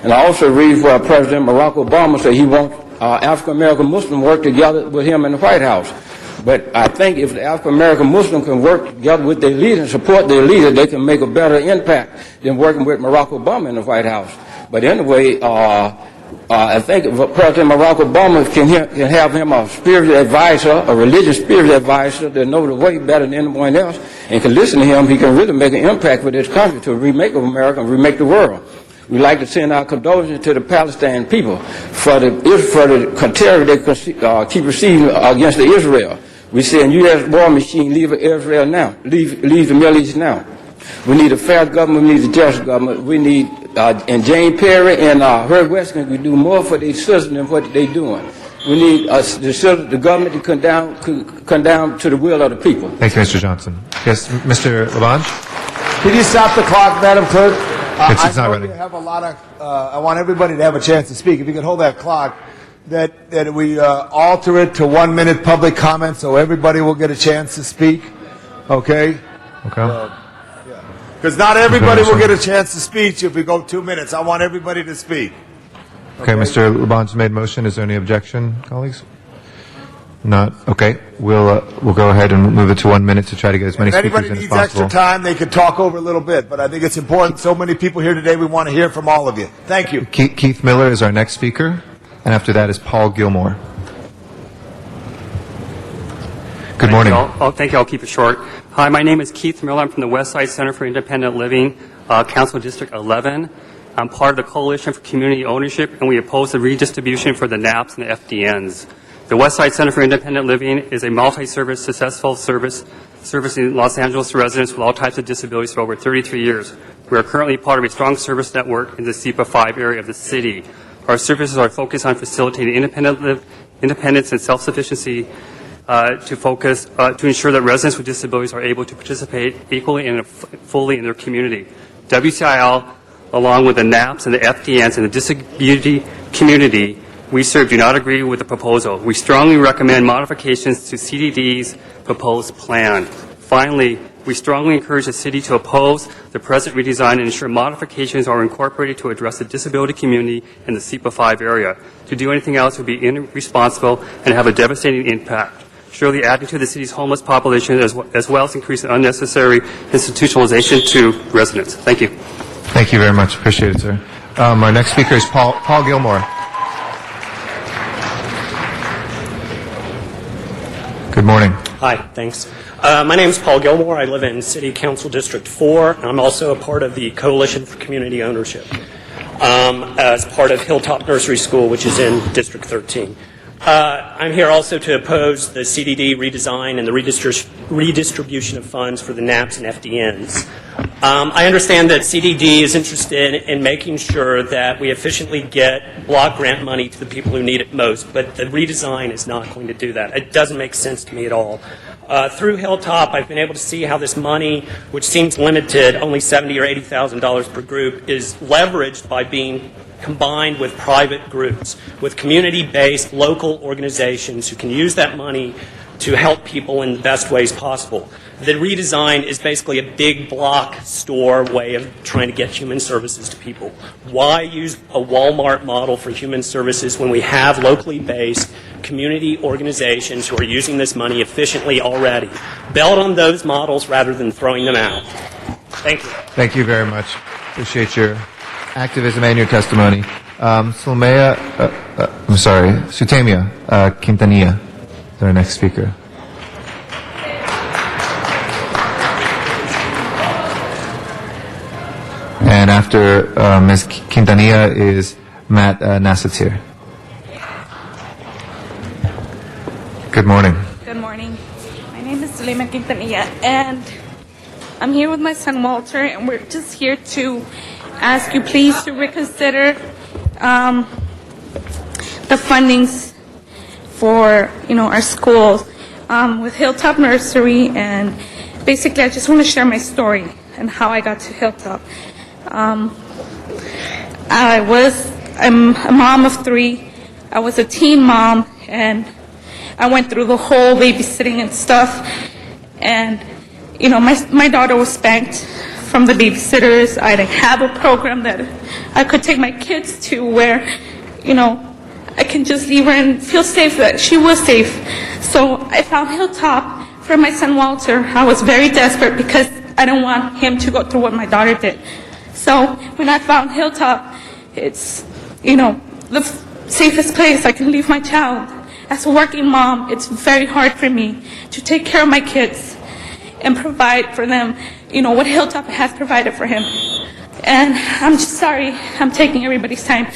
And I also read where President Barack Obama said he wants African-American Muslims work together with him in the White House. But I think if the African-American Muslim can work together with their leader and support their leader, they can make a better impact than working with Barack Obama in the White House. But anyway, I think if President Barack Obama can have him a spiritual advisor, a religious spiritual advisor that knows the way better than anyone else and can listen to him, he can really make an impact with this country to remake America and remake the world. We'd like to send our condolences to the Palestinian people for the terror they keep receiving against the Israel. We send U.S. war machine, leave Israel now, leave the Middle East now. We need a fair government, we need a just government. We need, and Jane Perry and Herb Weston can do more for their citizens than what they're doing. We need the government to come down to the will of the people. Thank you, Mr. Johnson. Yes, Mr. Labange? Can you stop the clock, Madam Clerk? It's not running. Have a lot of, I want everybody to have a chance to speak. If you could hold that clock, that we alter it to 1 minute public comment so everybody will get a chance to speak. Okay? Okay. Because not everybody will get a chance to speak if we go 2 minutes. I want everybody to speak. Okay, Mr. Labange made motion. Is there any objection, colleagues? Not. Okay. We'll go ahead and move it to 1 minute to try to get as many speakers in as possible. If anybody needs extra time, they could talk over a little bit. But I think it's important. So many people here today, we want to hear from all of you. Thank you. Keith Miller is our next speaker. And after that is Paul Gilmore. Good morning. Thank you. I'll keep it short. Hi, my name is Keith Miller. I'm from the Westside Center for Independent Living, Council District 11. I'm part of the Coalition for Community Ownership, and we oppose the redistribution for the NAPs and the FDNs. The Westside Center for Independent Living is a multi-service, successful service servicing Los Angeles residents with all types of disabilities for over 33 years. We are currently part of a strong service network in the SEPA 5 area of the city. Our services are focused on facilitating independence and self-sufficiency to ensure that residents with disabilities are able to participate equally and fully in their community. WCIL, along with the NAPs and the FDNs and the disability community, we serve do not agree with the proposal. We strongly recommend modifications to CDD's proposed plan. Finally, we strongly encourage the city to oppose the present redesign and ensure modifications are incorporated to address the disability community in the SEPA 5 area. To do anything else would be irresponsible and have a devastating impact, surely adding to the city's homeless population as well as increasing unnecessary institutionalization to residents. Thank you. Thank you very much. Appreciate it, sir. Our next speaker is Paul Gilmore. Good morning. Hi, thanks. My name is Paul Gilmore. I live in City Council District 4, and I'm also a part of the Coalition for Community Ownership as part of Hilltop Nursery School, which is in District 13. I'm here also to oppose the CDD redesign and the redistribution of funds for the NAPs and FDNs. I understand that CDD is interested in making sure that we efficiently get block grant money to the people who need it most, but the redesign is not going to do that. It doesn't make sense to me at all. Through Hilltop, I've been able to see how this money, which seems limited, only $70,000 or $80,000 per group, is leveraged by being combined with private groups, with community-based local organizations who can use that money to help people in the best ways possible. The redesign is basically a big block store way of trying to get human services to people. Why use a Walmart model for human services when we have locally based community organizations who are using this money efficiently already? Build on those models rather than throwing them out. Thank you. Thank you very much. Appreciate your activism and your testimony. Sutemia Quintanilla is our next speaker. And after Ms. Quintanilla is Matt Nassatir. Good morning. Good morning. My name is Zulema Quintanilla, and I'm here with my son Walter, and we're just here to ask you please to reconsider the fundings for our schools with Hilltop Nursery. And basically I just want to share my story and how I got to Hilltop. I'm a mom of 3. I was a teen mom, and I went through the whole babysitting and stuff. And my daughter was spanked from the babysitters. I didn't have a program that I could take my kids to where, I can just leave her and feel safe, that she was safe. So I found Hilltop for my son Walter. I was very desperate because I didn't want him to go through what my daughter did. So when I found Hilltop, it's, the safest place I can leave my child. As a working mom, it's very hard for me to take care of my kids and provide for them, what Hilltop has provided for him. And I'm just sorry I'm taking everybody's time,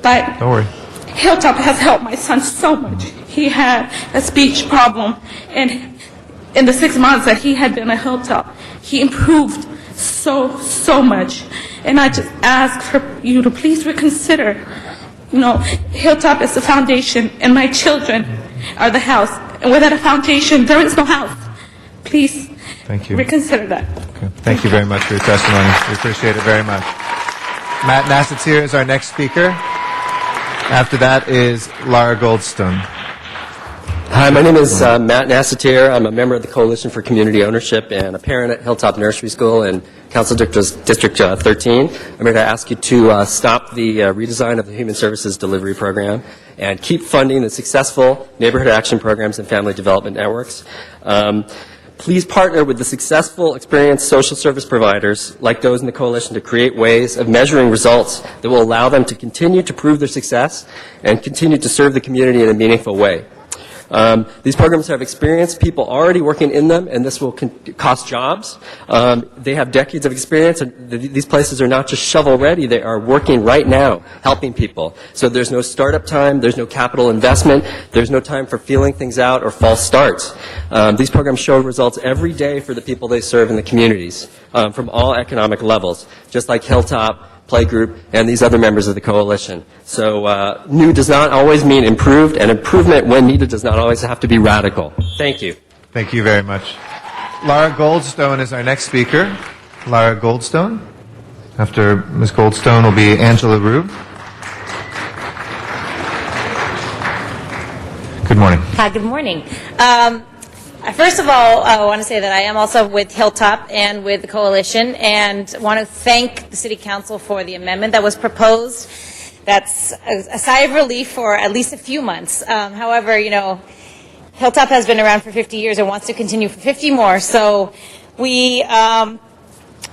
but don't worry. Hilltop has helped my son so much. He had a speech problem, and in the 6 months that he had been at Hilltop, he improved so much. And I just ask for you to please reconsider. Hilltop is the foundation, and my children are the house. And without a foundation, there is no house. Please Thank you. reconsider that. Okay. Thank you very much for your testimony. We appreciate it very much. Matt Nassatir is our next speaker. After that is Lara Goldstone. Hi, my name is Matt Nassatir. I'm a member of the Coalition for Community Ownership and a parent at Hilltop Nursery School in Council District 13. I'm here to ask you to stop the redesign of the Human Services Delivery Program and keep funding the successful neighborhood action programs and family development networks. Please partner with the successful, experienced social service providers like those in the Coalition to create ways of measuring results that will allow them to continue to prove their success and continue to serve the community in a meaningful way. These programs have experienced people already working in them, and this will cost jobs. They have decades of experience, and these places are not just shovel-ready. They are working right now, helping people. So there's no startup time. There's no capital investment. There's no time for feeling things out or false starts. These programs show results every day for the people they serve in the communities from all economic levels, just like Hilltop, Playgroup, and these other members of the coalition. So new does not always mean improved, and improvement when needed does not always have to be radical. Thank you. Thank you very much. Lara Goldstone is our next speaker. Lara Goldstone. After Ms. Goldstone will be Angela Rube. Good morning. Hi, good morning. First of all, I want to say that I am also with Hilltop and with the coalition, and want to thank the City Council for the amendment that was proposed. That's a sigh of relief for at least a few months. However, you know, Hilltop has been around for 50 years and wants to continue for 50 more. So we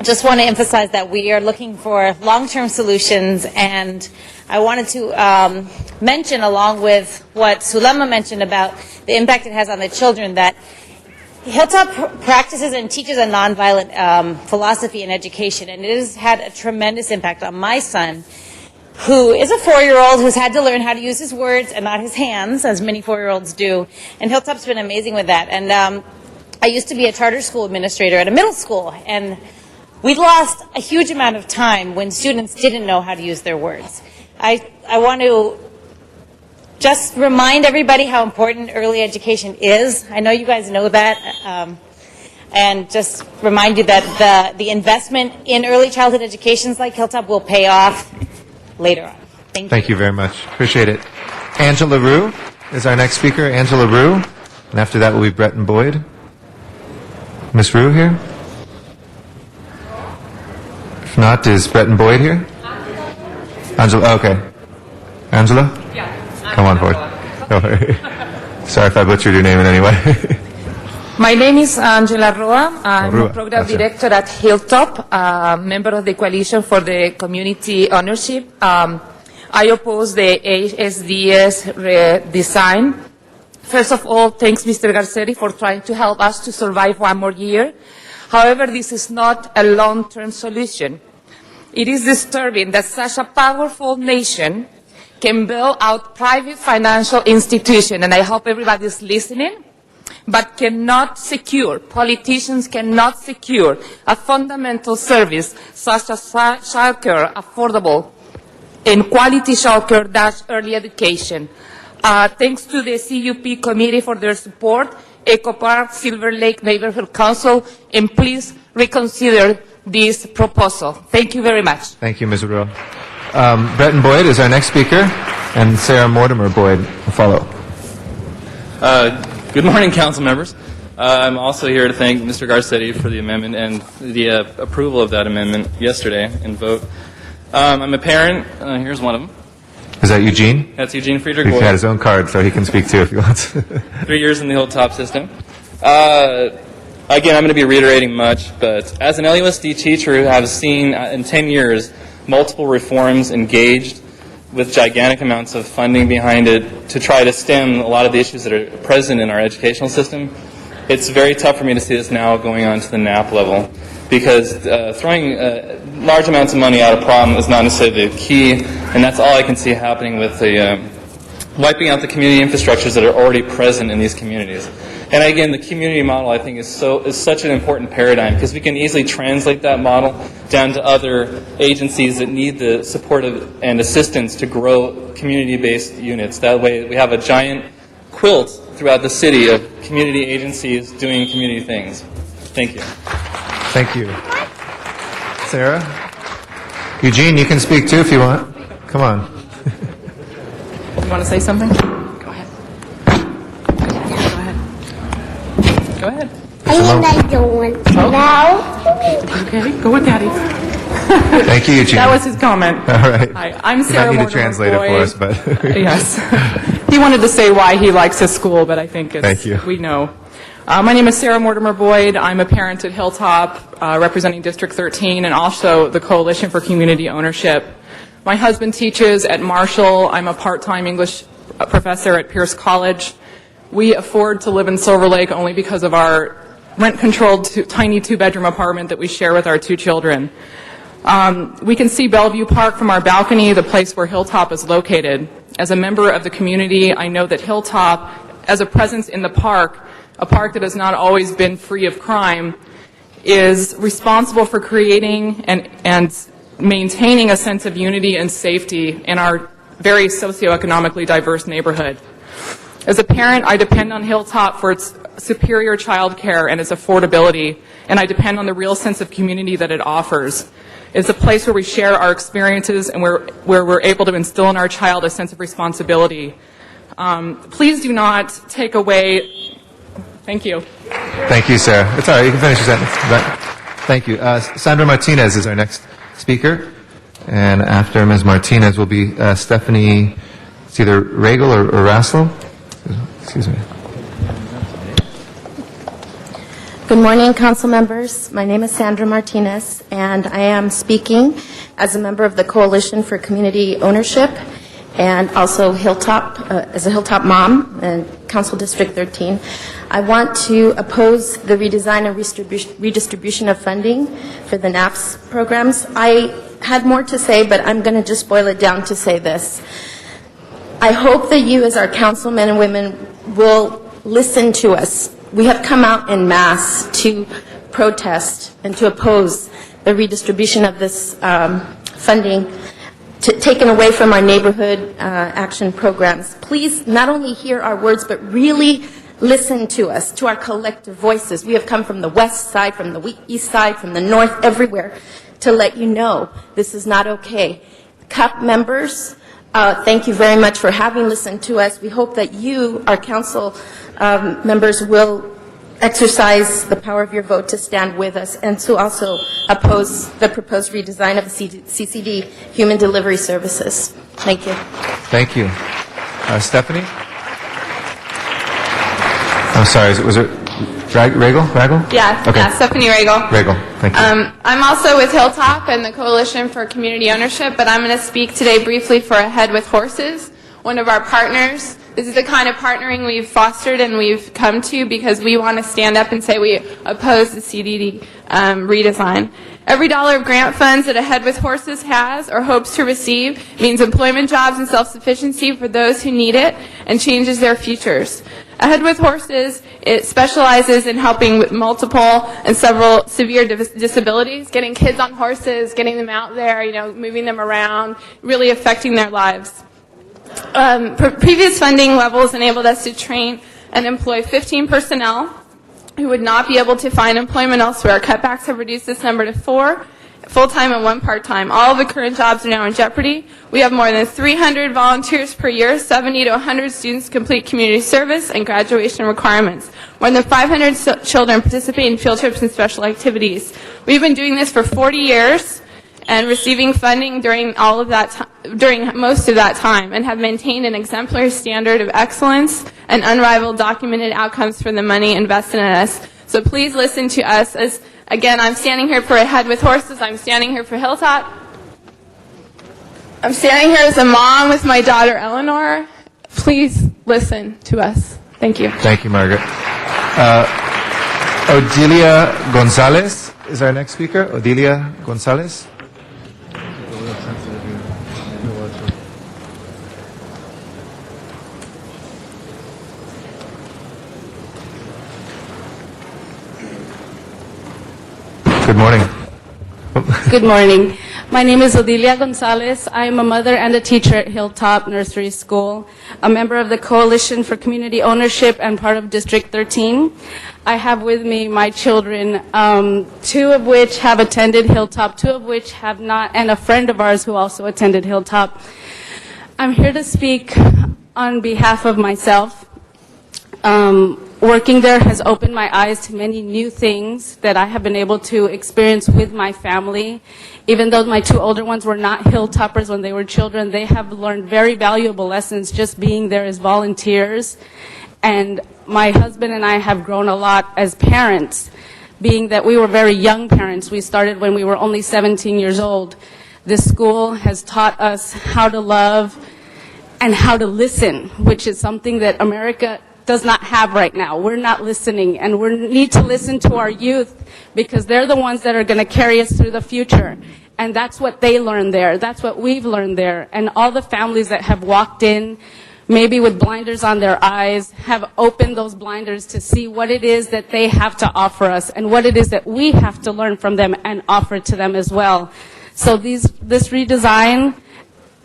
just want to emphasize that we are looking for long-term solutions, and I wanted to mention, along with what Sulema mentioned about the impact it has on the children, that Hilltop practices and teaches a nonviolent philosophy in education, and it has had a tremendous impact on my son, who is a 4-year-old who's had to learn how to use his words and not his hands, as many 4-year-olds do. And Hilltop's been amazing with that. And I used to be a charter school administrator at a middle school, and we lost a huge amount of time when students didn't know how to use their words. I want to just remind everybody how important early education is. I know you guys know that. And just remind you that the investment in early childhood educations like Hilltop will pay off later on. Thank you very much. Appreciate it. Angela Rue is our next speaker. Angela Rue. And after that will be Bretton Boyd. Ms. Rue here? If not, is Bretton Boyd here? Angela, okay. Angela? Yeah. Come on forward. Don't worry. Sorry if I butchered your name in any way. My name is Angela Roa. I'm Roa. a program Gotcha. director at Hilltop, member of the Coalition for the Community Ownership. I oppose the ASDS redesign. First of all, thanks Mr. Garcetti for trying to help us to survive one more year. However, this is not a long-term solution. It is disturbing that such a powerful nation can bail out private financial institutions, and I hope everybody is listening, but cannot secure, politicians cannot secure a fundamental service such as childcare, affordable and quality childcare, dash early education. Thanks to the CUP committee for their support, Echo Park, Silver Lake Neighborhood Council, and please reconsider this proposal. Thank you very much. Thank you, Ms. Rue. Bretton Boyd is our next speaker, and Sarah Mortimer Boyd will follow. Good morning, council members. I'm also here to thank Mr. Garcetti for the amendment and the approval of that amendment yesterday and vote. I'm a parent. Here's one of them. Is that Eugene? That's Eugene Friedrich He's Boyd. got his own card, so he can speak too if he wants. 3 years in the Hilltop system. Again, I'm going to be reiterating much, but as an LUSD teacher who has seen in 10 years multiple reforms engaged with gigantic amounts of funding behind it to try to stem a lot of the issues that are present in our educational system, it's very tough for me to see this now going on to the NAP level, because throwing large amounts of money at a problem is not necessarily the key, and that's all I can see happening with the wiping out the community infrastructures that are already present in these communities. And again, the community model, I think, is such an important paradigm, because we can easily translate that model down to other agencies that need the support and assistance to grow community-based units. That way, we have a giant quilt throughout the city of community agencies doing community things. Thank you. Thank you. Sarah? Eugene, you can speak too if you want. Come on. You want to say something? Go ahead. I think I don't want to now. Okay, go with Daddy. Thank you, Eugene. That was his comment. All right. Hi, I'm You Sarah might need to Mortimer translate it for Boyd. us, but Yes. He wanted to say why he likes his school, but I think Thank you. we know. My name is Sarah Mortimer Boyd. I'm a parent at Hilltop, representing District 13, and also the Coalition for Community Ownership. My husband teaches at Marshall. I'm a part-time English professor at Pierce College. We afford to live in Silver Lake only because of our rent-controlled tiny two-bedroom apartment that we share with our 2 children. We can see Bellevue Park from our balcony, the place where Hilltop is located. As a member of the community, I know that Hilltop, as a presence in the park, a park that has not always been free of crime, is responsible for creating and maintaining a sense of unity and safety in our very socioeconomically diverse neighborhood. As a parent, I depend on Hilltop for its superior child care and its affordability, and I depend on the real sense of community that it offers. It's a place where we share our experiences and where we're able to instill in our child a sense of responsibility. Please do not take away. Thank you. Thank you, Sarah. It's all right. You can finish your sentence. Thank you. Sandra Martinez is our next speaker. And after Ms. Martinez will be Stephanie, it's either Regal or Rassel. Excuse me. Good morning, council members. My name is Sandra Martinez, and I am speaking as a member of the Coalition for Community Ownership and also as a Hilltop mom in Council District 13. I want to oppose the redesign and redistribution of funding for the NAPS programs. I had more to say, but I'm going to just boil it down to say this. I hope that you as our councilmen and women will listen to us. We have come out en masse to protest and to oppose the redistribution of this funding taken away from our neighborhood action programs. Please not only hear our words, but really listen to us, to our collective voices. We have come from the west side, from the east side, from the north, everywhere, to let you know this is not okay. CUP members, thank you very much for having listened to us. We hope that you, our council members, will exercise the power of your vote to stand with us and to also oppose the proposed redesign of the CCD Human Delivery Services. Thank you. Thank you. Stephanie? I'm sorry, was it Regal? Yeah, Okay. yeah, Stephanie Regal. Regal, thank you. I'm also with Hilltop and the Coalition for Community Ownership, but I'm going to speak today briefly for Ahead with Horses, one of our partners. This is the kind of partnering we've fostered and we've come to because we want to stand up and say we oppose the CDD redesign. Every dollar of grant funds that Ahead with Horses has or hopes to receive means employment, jobs, and self-sufficiency for those who need it and changes their futures. Ahead with Horses, it specializes in helping with multiple and several severe disabilities, getting kids on horses, getting them out there, moving them around, really affecting their lives. Previous funding levels enabled us to train and employ 15 personnel who would not be able to find employment elsewhere. Cutbacks have reduced this number to 4 full-time and 1 part-time. All of the current jobs are now in jeopardy. We have more than 300 volunteers per year. 70 to 100 students complete community service and graduation requirements. More than 500 children participate in field trips and special activities. We've been doing this for 40 years and receiving funding during most of that time, and have maintained an exemplary standard of excellence and unrivaled documented outcomes for the money invested in us. So please listen to us. As again, I'm standing here for Ahead with Horses. I'm standing here for Hilltop. I'm standing here as a mom with my daughter Eleanor. Please listen to us. Thank you. Thank you, Margaret. Odilia Gonzalez is our next speaker. Odilia Gonzalez. Good morning. Good morning. My name is Odilia Gonzalez. I am a mother and a teacher at Hilltop Nursery School, a member of the Coalition for Community Ownership and part of District 13. I have with me my children, 2 of which have attended Hilltop, 2 of which have not, and a friend of ours who also attended Hilltop. I'm here to speak on behalf of myself. Working there has opened my eyes to many new things that I have been able to experience with my family. Even though my 2 older ones were not Hilltoppers when they were children, they have learned very valuable lessons just being there as volunteers. And my husband and I have grown a lot as parents, being that we were very young parents. We started when we were only 17 years old. This school has taught us how to love and how to listen, which is something that America does not have right now. We're not listening, and we need to listen to our youth because they're the ones that are going to carry us through the future. And that's what they learned there. That's what we've learned there. And all the families that have walked in, maybe with blinders on their eyes, have opened those blinders to see what it is that they have to offer us and what it is that we have to learn from them and offer to them as well. So this redesign,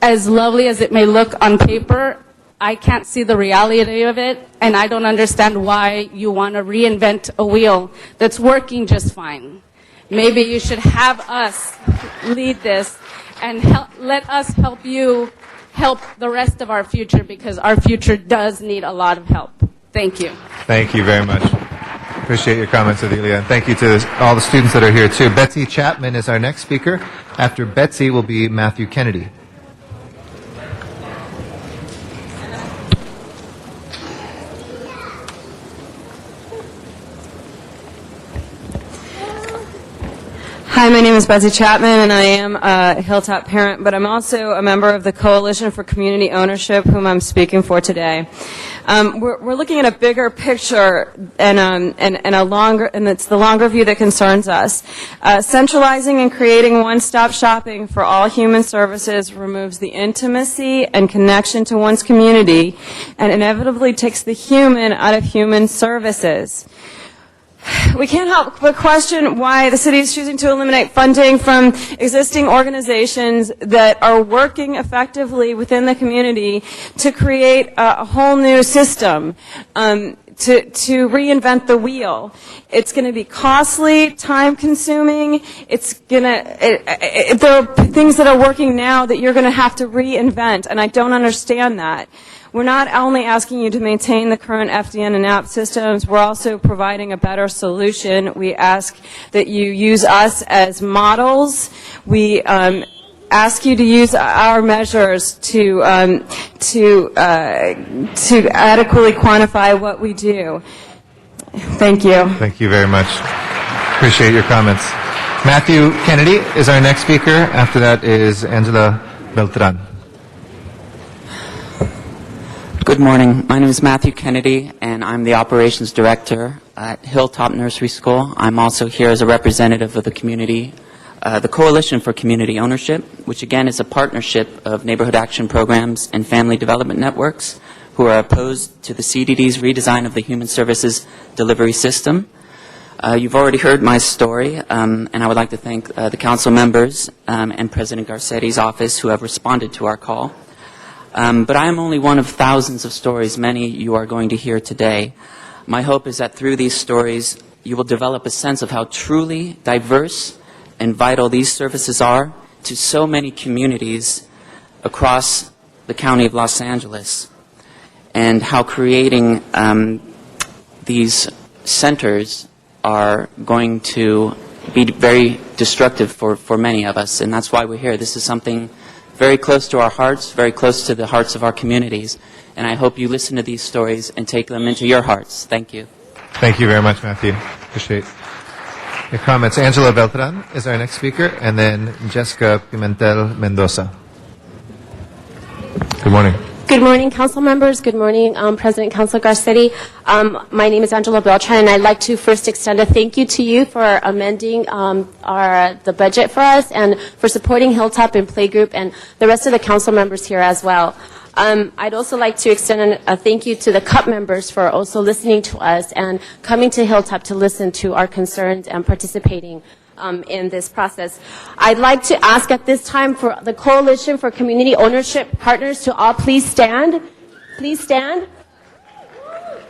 as lovely as it may look on paper, I can't see the reality of it, and I don't understand why you want to reinvent a wheel that's working just fine. Maybe you should have us lead this and let us help you help the rest of our future, because our future does need a lot of help. Thank you. Thank you very much. Appreciate your comments, Adelia. And thank you to all the students that are here, too. Betsy Chapman is our next speaker. After Betsy will be Matthew Kennedy. Hi, my name is Betsy Chapman, and I am a Hilltop parent, but I'm also a member of the Coalition for Community Ownership, whom I'm speaking for today. We're looking at a bigger picture and it's the longer view that concerns us. Centralizing and creating one-stop shopping for all human services removes the intimacy and connection to one's community and inevitably takes the human out of human services. We can't help but question why the city is choosing to eliminate funding from existing organizations that are working effectively within the community to create a whole new system, to reinvent the wheel. It's going to be costly, time-consuming. There are things that are working now that you're going to have to reinvent, and I don't understand that. We're not only asking you to maintain the current FDN and app systems, we're also providing a better solution. We ask that you use us as models. We ask you to use our measures to adequately quantify what we do. Thank you. Thank you very much. Appreciate your comments. Matthew Kennedy is our next speaker. After that is Angela Beltran. Good morning. My name is Matthew Kennedy, and I'm the Operations Director at Hilltop Nursery School. I'm also here as a representative of the community, the Coalition for Community Ownership, which again is a partnership of neighborhood action programs and family development networks who are opposed to the CDD's redesign of the human services delivery system. You've already heard my story, and I would like to thank the council members and President Garcetti's office who have responded to our call. But I am only one of thousands of stories many you are going to hear today. My hope is that through these stories, you will develop a sense of how truly diverse and vital these services are to so many communities across the county of Los Angeles, and how creating these centers are going to be very destructive for many of us, and that's why we're here. This is something very close to our hearts, very close to the hearts of our communities. And I hope you listen to these stories and take them into your hearts. Thank you. Thank you very much, Matthew. Appreciate your comments. Angela Beltran is our next speaker, and then Jessica Pimentel Mendoza. Good morning. Good morning, council members. Good morning, President Council Garcetti. My name is Angela Beltran, and I'd like to first extend a thank you to you for amending the budget for us and for supporting Hilltop and Playgroup and the rest of the council members here as well. I'd also like to extend a thank you to the CUP members for also listening to us and coming to Hilltop to listen to our concerns and participating in this process. I'd like to ask at this time for the Coalition for Community Ownership partners to all please stand. Please stand.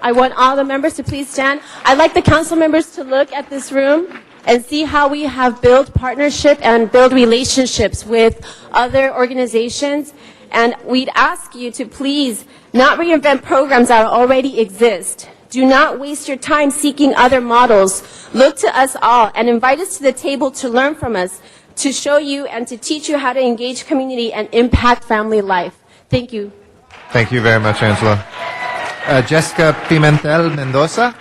I want all the members to please stand. I'd like the council members to look at this room and see how we have built partnership and build relationships with other organizations. And we'd ask you to please not reinvent programs that already exist. Do not waste your time seeking other models. Look to us all and invite us to the table to learn from us, to show you and to teach you how to engage community and impact family life. Thank you. Thank you very much, Angela. Jessica Pimentel Mendoza.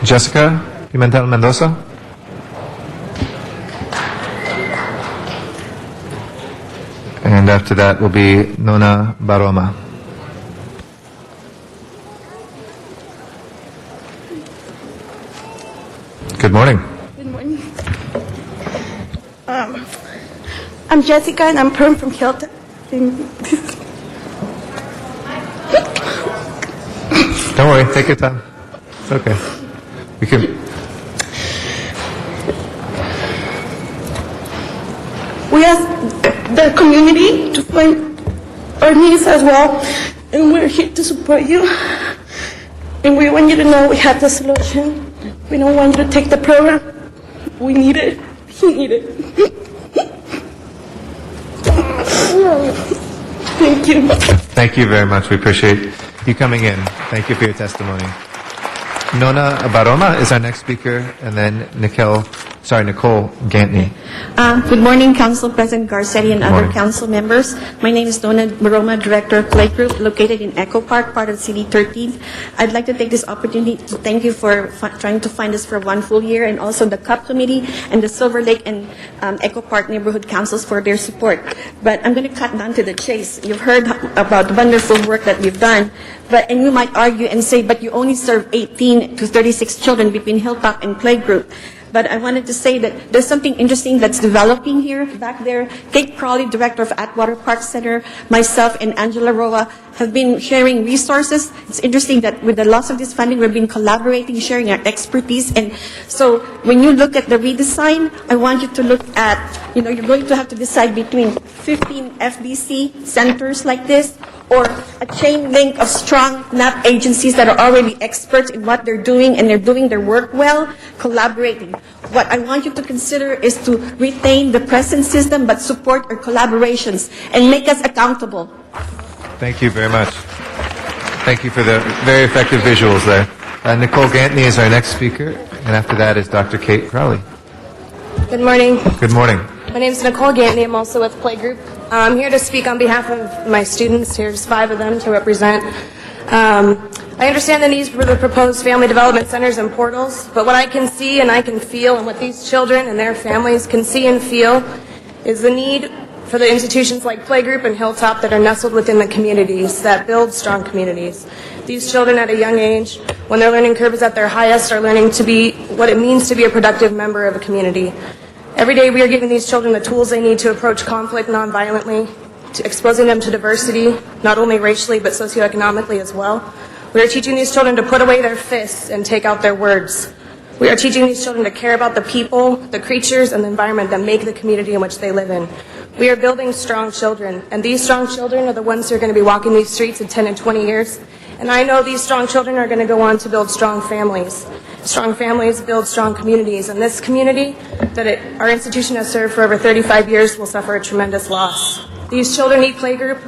Jessica Pimentel Mendoza. And after that will be Nona Baroma. Good morning. Good morning. I'm Jessica, and I'm from Hilltop. Don't worry, take your time. It's okay. We can. We ask the community to find our needs as well, and we're here to support you. And we want you to know we have the solution. We don't want you to take the program. We need it. He need it. Thank you. Thank you very much. We appreciate you coming in. Thank you for your testimony. Nona Baroma is our next speaker, and then Nicole Gantney. Good morning, Council President Garcetti and other Morning. council members. My name is Donna Baroma, Director of Playgroup, located in Echo Park, part of CD 13. I'd like to take this opportunity to thank you for trying to find us for 1 full year, and also the CUP Committee and the Silver Lake and Echo Park Neighborhood Councils for their support. But I'm going to cut down to the chase. You've heard about the wonderful work that we've done, and you might argue and say, but you only serve 18 to 36 children between Hilltop and Playgroup. But I wanted to say that there's something interesting that's developing here. Back there, Kate Crowley, Director of Atwater Park Center, myself, and Angela Roa have been sharing resources. It's interesting that with the loss of this funding, we've been collaborating, sharing our expertise. And so when you look at the redesign, I want you to look at, you're going to have to decide between 15 FBC centers like this, or a chain link of strong NAP agencies that are already experts in what they're doing and they're doing their work well, collaborating. What I want you to consider is to retain the present system but support our collaborations and make us accountable. Thank you very much. Thank you for the very effective visuals there. Nicole Gantney is our next speaker, and after that is Dr. Kate Crowley. Good morning. Good morning. My name is Nicole Gantney. I'm also with Playgroup. I'm here to speak on behalf of my students. There's 5 of them to represent. I understand the needs for the proposed family development centers and portals, but what I can see and I can feel and what these children and their families can see and feel is the need for the institutions like Playgroup and Hilltop that are nestled within the communities, that build strong communities. These children at a young age, when their learning curve is at their highest, are learning to be what it means to be a productive member of a community. Every day we are giving these children the tools they need to approach conflict nonviolently, exposing them to diversity, not only racially but socioeconomically as well. We are teaching these children to put away their fists and take out their words. We are teaching these children to care about the people, the creatures, and the environment that make the community in which they live in. We are building strong children, and these strong children are the ones who are going to be walking these streets in 10 and 20 years. And I know these strong children are going to go on to build strong families. Strong families build strong communities, and this community that our institution has served for over 35 years will suffer a tremendous loss. These children need Playgroup.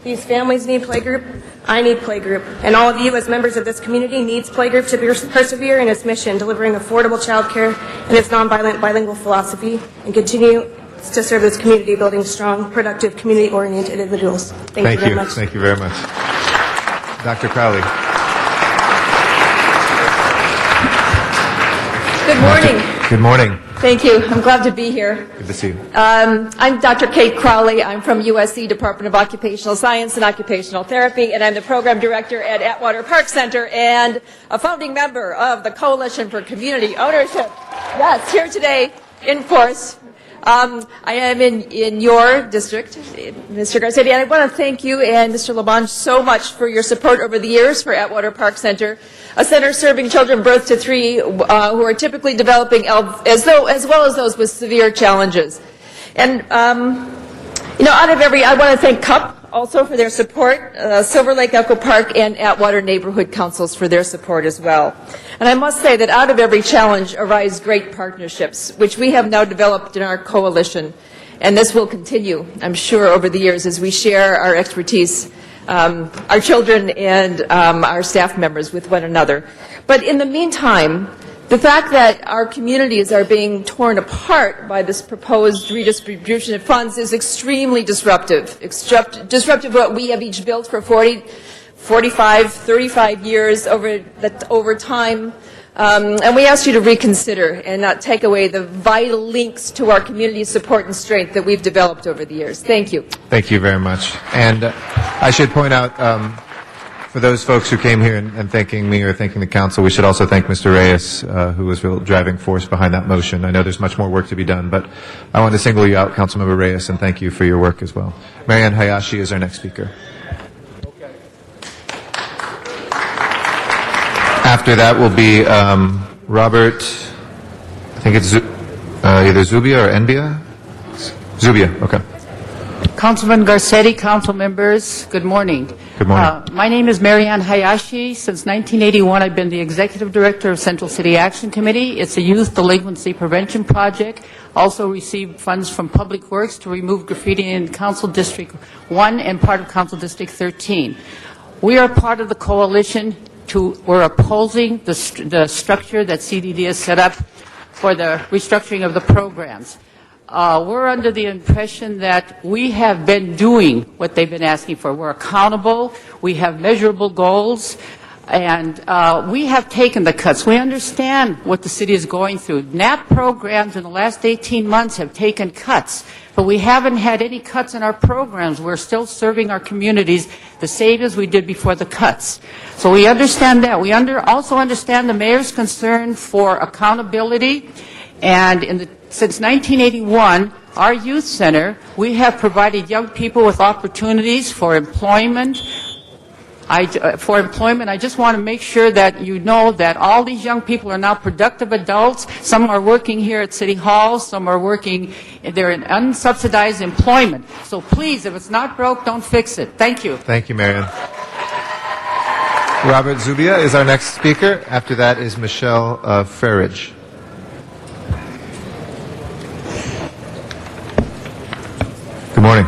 These families need Playgroup. I need Playgroup. And all of you as members of this community needs Playgroup to persevere in its mission, delivering affordable childcare and its nonviolent bilingual philosophy, and continue to serve this community, building strong, productive, community-oriented individuals. Thank you very much. Thank you very much. Dr. Crowley. Good morning. Good morning. Thank you. I'm glad to be here. Good to see you. I'm Dr. Kate Crowley. I'm from USC Department of Occupational Science and Occupational Therapy, and I'm the program director at Atwater Park Center and a founding member of the Coalition for Community Ownership. Yes, here today in force. I am in your district, Mr. Garcetti, and I want to thank you and Mr. Labange so much for your support over the years for Atwater Park Center, a center serving children birth to 3 who are typically developing as well as those with severe challenges. And out of I want to thank CUP also for their support, Silver Lake Echo Park and Atwater Neighborhood Councils for their support as well. And I must say that out of every challenge arise great partnerships, which we have now developed in our coalition. And this will continue, I'm sure, over the years as we share our expertise, our children and our staff members with one another. But in the meantime, the fact that our communities are being torn apart by this proposed redistribution of funds is extremely disruptive. Disruptive what we have each built for 40, 45, 35 years over time. And we ask you to reconsider and not take away the vital links to our community support and strength that we've developed over the years. Thank you. Thank you very much. And I should point out, for those folks who came here and thanking me or thanking the council, we should also thank Mr. Reyes, who was the driving force behind that motion. I know there's much more work to be done, but I want to single you out, Councilmember Reyes, and thank you for your work as well. Marianne Hayashi is our next speaker. After that will be Robert, I think it's either Zubia or Enbia? Zubia, okay. Councilman Garcetti, council members, good morning. Good morning. My name is Marianne Hayashi. Since 1981, I've been the executive director of Central City Action Committee. It's a youth delinquency prevention project. Also received funds from Public Works to remove graffiti in Council District 1 and part of Council District 13. We are part of the coalition we're opposing the structure that CDD has set up for the restructuring of the programs. We're under the impression that we have been doing what they've been asking for. We're accountable, we have measurable goals, and we have taken the cuts. We understand what the city is going through. NAP programs in the last 18 months have taken cuts, but we haven't had any cuts in our programs. We're still serving our communities the same as we did before the cuts. So we understand that. We also understand the mayor's concern for accountability, and since 1981, our youth center, we have provided young people with opportunities for employment. I just want to make sure that you know that all these young people are now productive adults. Some are working here at City Hall. Some are working, they're in unsubsidized employment. So please, if it's not broke, don't fix it. Thank you. Thank you, Marian. Robert Zubia is our next speaker. After that is Michelle Farage. Good morning.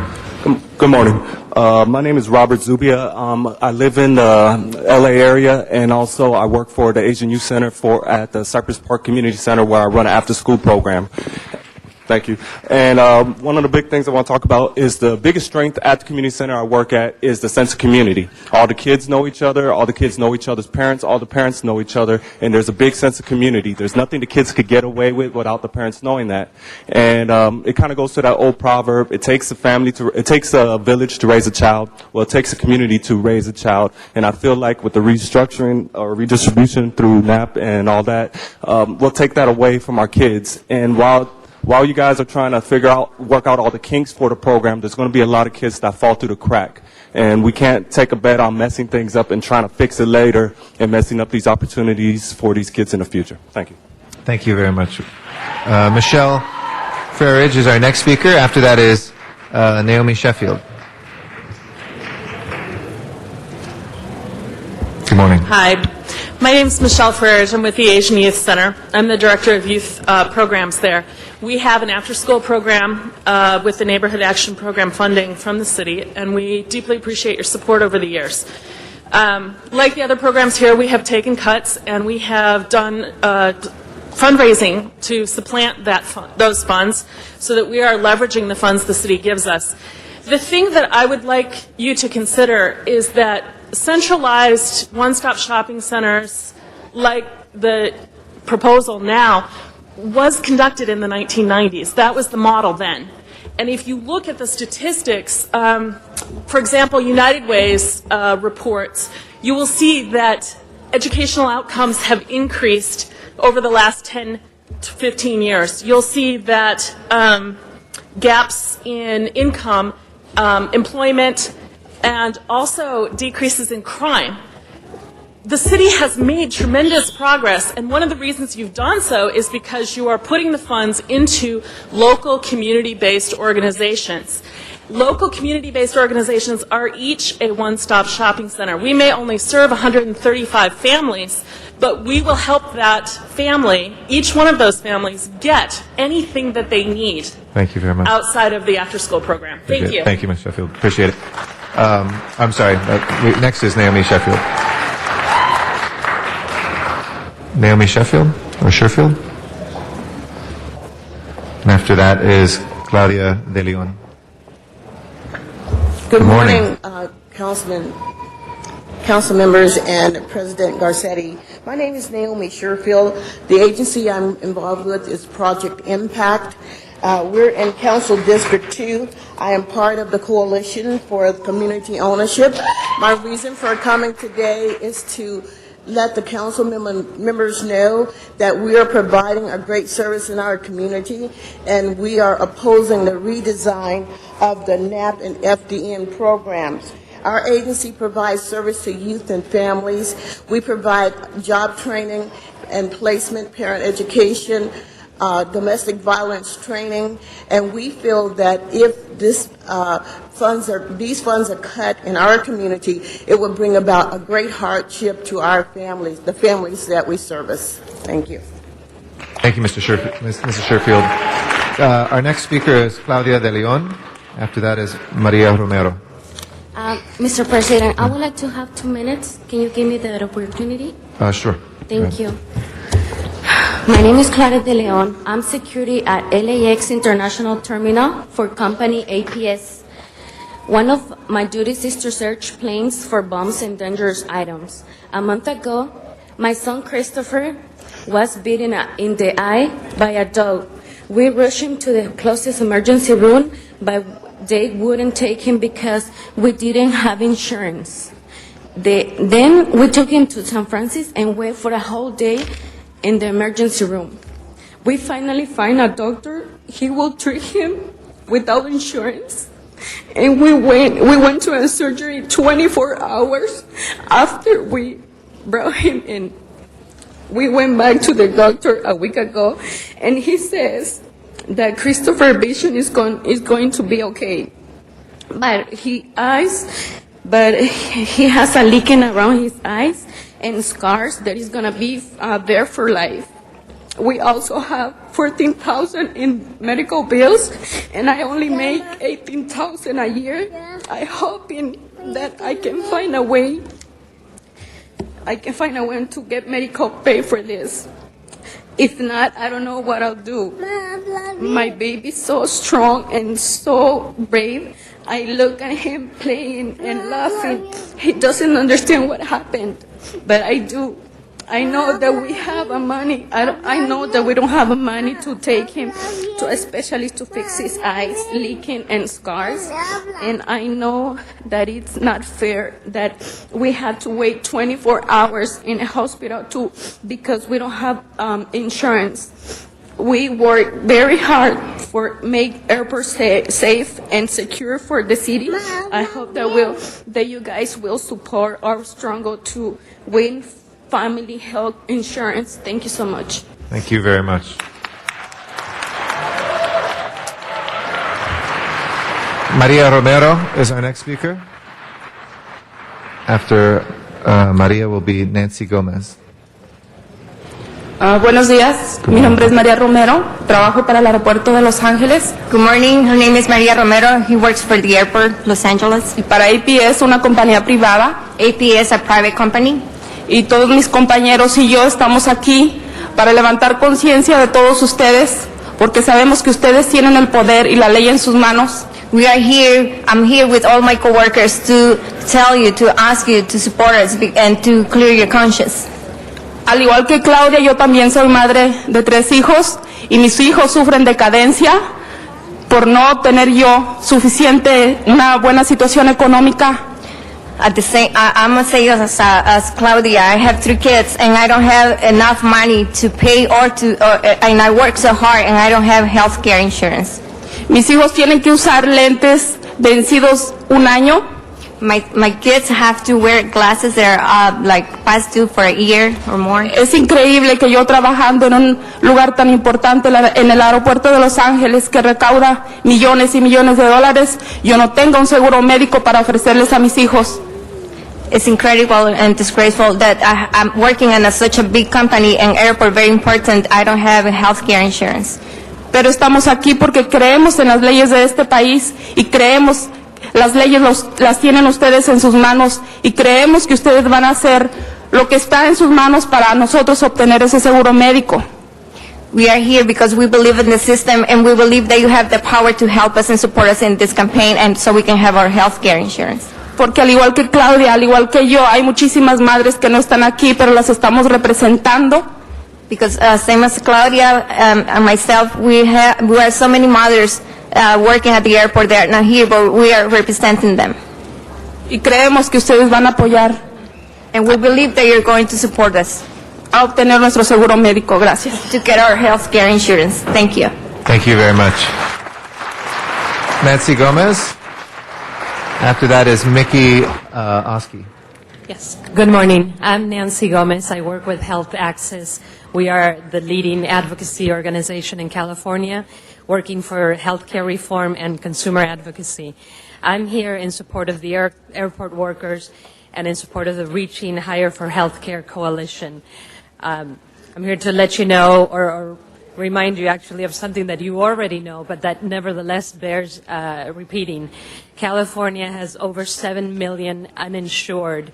Good morning. My name is Robert Zubia. I live in the LA area, and also I work for the Asian Youth Center at the Cypress Park Community Center, where I run an after-school program. Thank you. And one of the big things I want to talk about is the biggest strength at the community center I work at is the sense of community. All the kids know each other, all the kids know each other's parents, all the parents know each other, and there's a big sense of community. There's nothing the kids could get away with without the parents knowing that. And it kind of goes to that old proverb, it takes a village to raise a child. Well, it takes a community to raise a child. And I feel like with the restructuring or redistribution through NAP and all that, we'll take that away from our kids. And while you guys are trying to work out all the kinks for the program, there's going to be a lot of kids that fall through the crack. And we can't take a bet on messing things up and trying to fix it later and messing up these opportunities for these kids in the future. Thank you. Thank you very much. Michelle Farage is our next speaker. After that is Naomi Sheffield. Good morning. Hi. My name is Michelle Farage. I'm with the Asian Youth Center. I'm the Director of Youth Programs there. We have an after-school program with the Neighborhood Action Program funding from the city, and we deeply appreciate your support over the years. Like the other programs here, we have taken cuts, and we have done fundraising to supplant those funds so that we are leveraging the funds the city gives us. The thing that I would like you to consider is that centralized one-stop shopping centers, like the proposal now, was conducted in the 1990s. That was the model then. And if you look at the statistics, for example, United Way's reports, you will see that educational outcomes have increased over the last 10 to 15 years. You'll see that gaps in income, employment, and also decreases in crime. The city has made tremendous progress, and one of the reasons you've done so is because you are putting the funds into local community-based organizations. Local community-based organizations are each a one-stop shopping center. We may only serve 135 families, but we will help that family, each one of those families, get anything that they need. Thank you very much. Outside of the after-school program. Thank you. Thank you, Ms. Sheffield. Appreciate it. I'm sorry. Next is Naomi Sheffield. Naomi Sheffield or Sherfield? And after that is Claudia De Leon. Good morning, council members and President Garcetti. My name is Naomi Sherfield. The agency I'm involved with is Project Impact. We're in Council District 2. I am part of the Coalition for Community Ownership. My reason for coming today is to let the council members know that we are providing a great service in our community, and we are opposing the redesign of the NAP and FDN programs. Our agency provides service to youth and families. We provide job training and placement, parent education, domestic violence training, and we feel that if these funds are cut in our community, it would bring about a great hardship to our families, the families that we service. Thank you. Thank you, Mrs. Sherfield. Our next speaker is Claudia De Leon. After that is Maria Romero. Mr. President, I would like to have 2 minutes. Can you give me that opportunity? Sure. Thank you. My name is Clara De Leon. I'm security at LAX International Terminal for company APS. One of my duties is to search planes for bombs and dangerous items. A month ago, my son Christopher was bitten in the eye by a dog. We rushed him to the closest emergency room, but they wouldn't take him because we didn't have insurance. Then we took him to San Francisco and waited for a whole day in the emergency room. We finally find a doctor. He will treat him without insurance. And we went to a surgery 24 hours after we brought him in. We went back to the doctor a week ago, and he says that Christopher's vision is going to be okay. But he has a leaking around his eyes and scars that is going to be there for life. We also have $14,000 in medical bills, and I only make $18,000 a year. I hoping that I can find a way to get medical pay for this. If not, I don't know what I'll do. My baby's so strong and so brave. I look at him playing and laughing. He doesn't understand what happened, but I do. I know that we have money. I know that we don't have money to take him to a specialist to fix his eyes, leaking and scars. And I know that it's not fair that we have to wait 24 hours in a hospital because we don't have insurance. We work very hard for make airport safe and secure for the city. I hope that you guys will support our struggle to win family health insurance. Thank you so much. Thank you very much. Maria Romero is our next speaker. After Maria will be Nancy Gomez. Buenos días, mi nombre es María Romero, trabajo para el aeropuerto de Los Ángeles. Good morning, her name is María Romero, he works for the airport Los Angeles. Y para APS, una compañía privada. APS, a private company. Y todos mis compañeros y yo estamos aquí para levantar conciencia de todos ustedes, porque sabemos que ustedes tienen el poder y la ley en sus manos. We are here, I'm here with all my coworkers to tell you, to ask you to support us and to clear your conscience. Al igual que Claudia, yo también soy madre de 3 hijos y mis hijos sufren decadencia por no tener yo una buena situación económica. At the same, I'm gonna say as Claudia, I have 3 kids and I don't have enough money to pay and I work so hard and I don't have health care insurance. Mis hijos tienen que usar lentes vencidos 1 año. My kids have to wear glasses that are like past due for a year or more. Es increíble que yo trabajando en un lugar tan importante en el aeropuerto de Los Ángeles que recauda millones y millones de dólares, yo no tenga un seguro médico para ofrecerles a mis hijos. It's incredible and disgraceful that I'm working in such a big company and airport very important. I don't have health care insurance. Pero estamos aquí porque creemos en las leyes de este país y creemos las leyes las tienen ustedes en sus manos y creemos que ustedes van a hacer lo que está en sus manos para nosotros obtener ese seguro médico. We are here because we believe in the system and we believe that you have the power to help us and support us in this campaign and so we can have our health care insurance. Porque al igual que Claudia, al igual que yo, hay muchísimas madres que no están aquí, pero las estamos representando. Because same as Claudia and myself, we are so many mothers working at the airport. They are not here, but we are representing them. Y creemos que ustedes van a apoyar. And we believe that you're going to support us. A obtener nuestro seguro médico. Gracias. To get our health care insurance. Thank you. Thank you very much. Nancy Gomez. After that is Mickey Oski. Yes. Good morning. I'm Nancy Gomez. I work with Health Access. We are the leading advocacy organization in California, working for healthcare reform and consumer advocacy. I'm here in support of the airport workers and in support of the Reaching Higher for Healthcare Coalition. I'm here to let you know or remind you actually of something that you already know, but that nevertheless bears repeating. California has over 7 million uninsured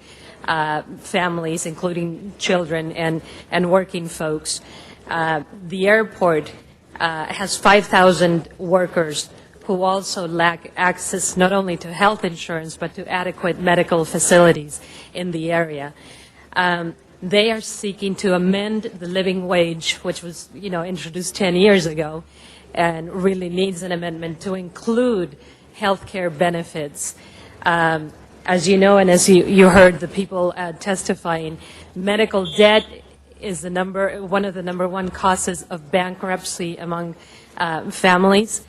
families, including children and working folks. The airport has 5,000 workers who also lack access not only to health insurance but to adequate medical facilities in the area. They are seeking to amend the living wage, which was, introduced 10 years ago, and really needs an amendment to include health care benefits. As you know, and as you heard the people testifying, medical debt is one of the number one causes of bankruptcy among families.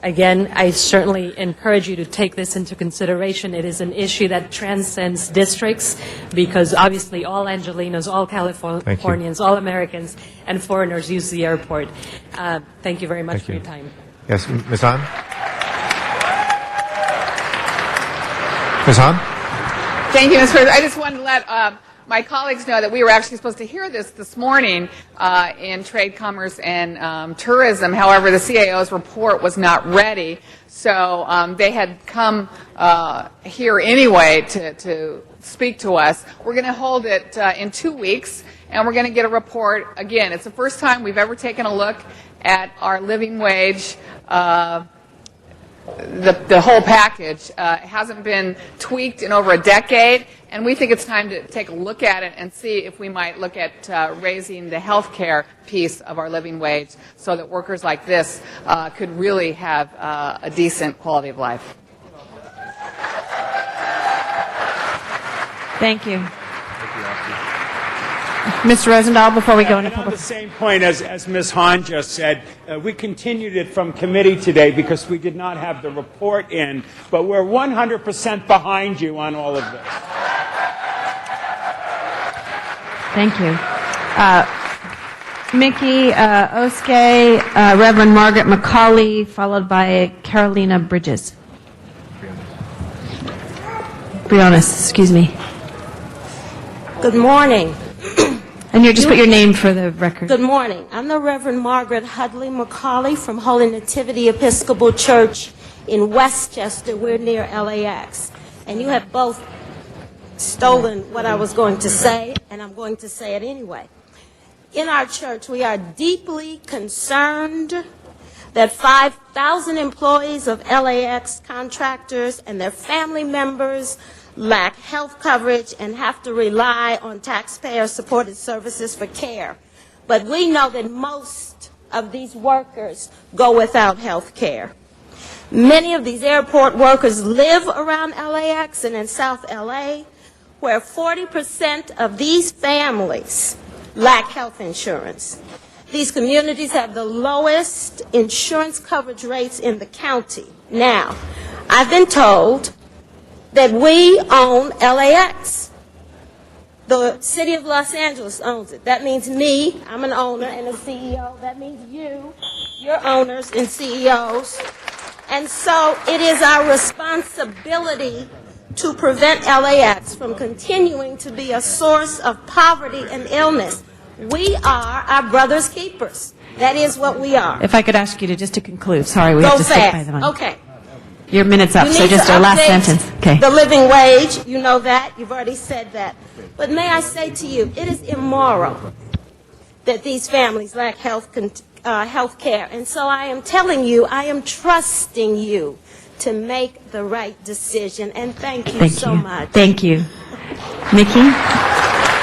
Again, I certainly encourage you to take this into consideration. It is an issue that transcends districts because obviously all Angelenos, all Californians, all Americans, and foreigners use the airport. Thank you very much for your time. Yes, Ms. Hahn? Ms. Hahn? Thank you, Mr. President. I just wanted to let my colleagues know that we were actually supposed to hear this morning in Trade, Commerce, and Tourism. However, the CAO's report was not ready, so they had come here anyway to speak to us. We're going to hold it in 2 weeks, and we're going to get a report. Again, it's the first time we've ever taken a look at our living wage. The whole package hasn't been tweaked in over a decade, and we think it's time to take a look at it and see if we might look at raising the health care piece of our living wage so that workers like this could really have a decent quality of life. Thank you. Mr. Rosendahl, before we go into On the same point as Ms. Hahn just said, we continued it from committee today because we did not have the report in, but we're 100% behind you on all of this. Thank you. Mickey Oskay, Reverend Margaret McCauley, followed by Carolina Bridges. Briones, excuse me. Good morning. And you just put your name for the record. Good morning. I'm the Reverend Margaret Hudley McCauley from Holy Nativity Episcopal Church in Westchester. We're near LAX. And you have both stolen what I was going to say, and I'm going to say it anyway. In our church, we are deeply concerned that 5,000 employees of LAX contractors and their family members lack health coverage and have to rely on taxpayer-supported services for care. But we know that most of these workers go without health care. Many of these airport workers live around LAX and in South LA, where 40% of these families lack health insurance. These communities have the lowest insurance coverage rates in the county. Now, I've been told that we own LAX. The city of Los Angeles owns it. That means me, I'm an owner and a CEO. That means you're owners and CEOs. And so it is our responsibility to prevent LAX from continuing to be a source of poverty and illness. We are our brother's keepers. That is what we are. If I could ask you to just to conclude. Sorry, we Go have to stick by fast. the line. Okay. Your minute's up, You so need just to our last update sentence. Okay. The living wage, you know that. You've already said that. But may I say to you, it is immoral that these families lack health care. And so I am telling you, I am trusting you to make the right decision. And thank you so much. Thank you. Mickey?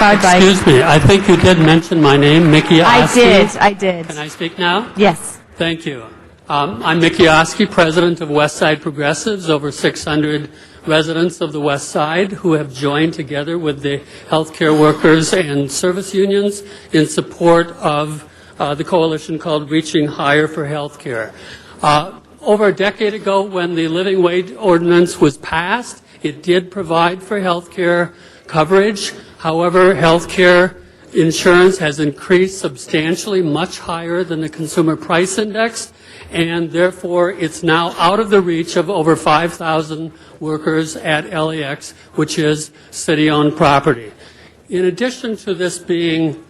Bye-bye. Excuse me, I think you did mention my name, Mickey Oskey. I did. Can I speak now? Yes. Thank you. I'm Mickey Oskey, president of West Side Progressives, over 600 residents of the West Side who have joined together with the healthcare workers and service unions in support of the coalition called Reaching Higher for Healthcare. Over a decade ago, when the living wage ordinance was passed, It did provide for health care coverage. However, health care insurance has increased substantially, much higher than the Consumer Price Index, and therefore it's now out of the reach of over 5,000 workers at LAX, which is city-owned property. In addition to this being,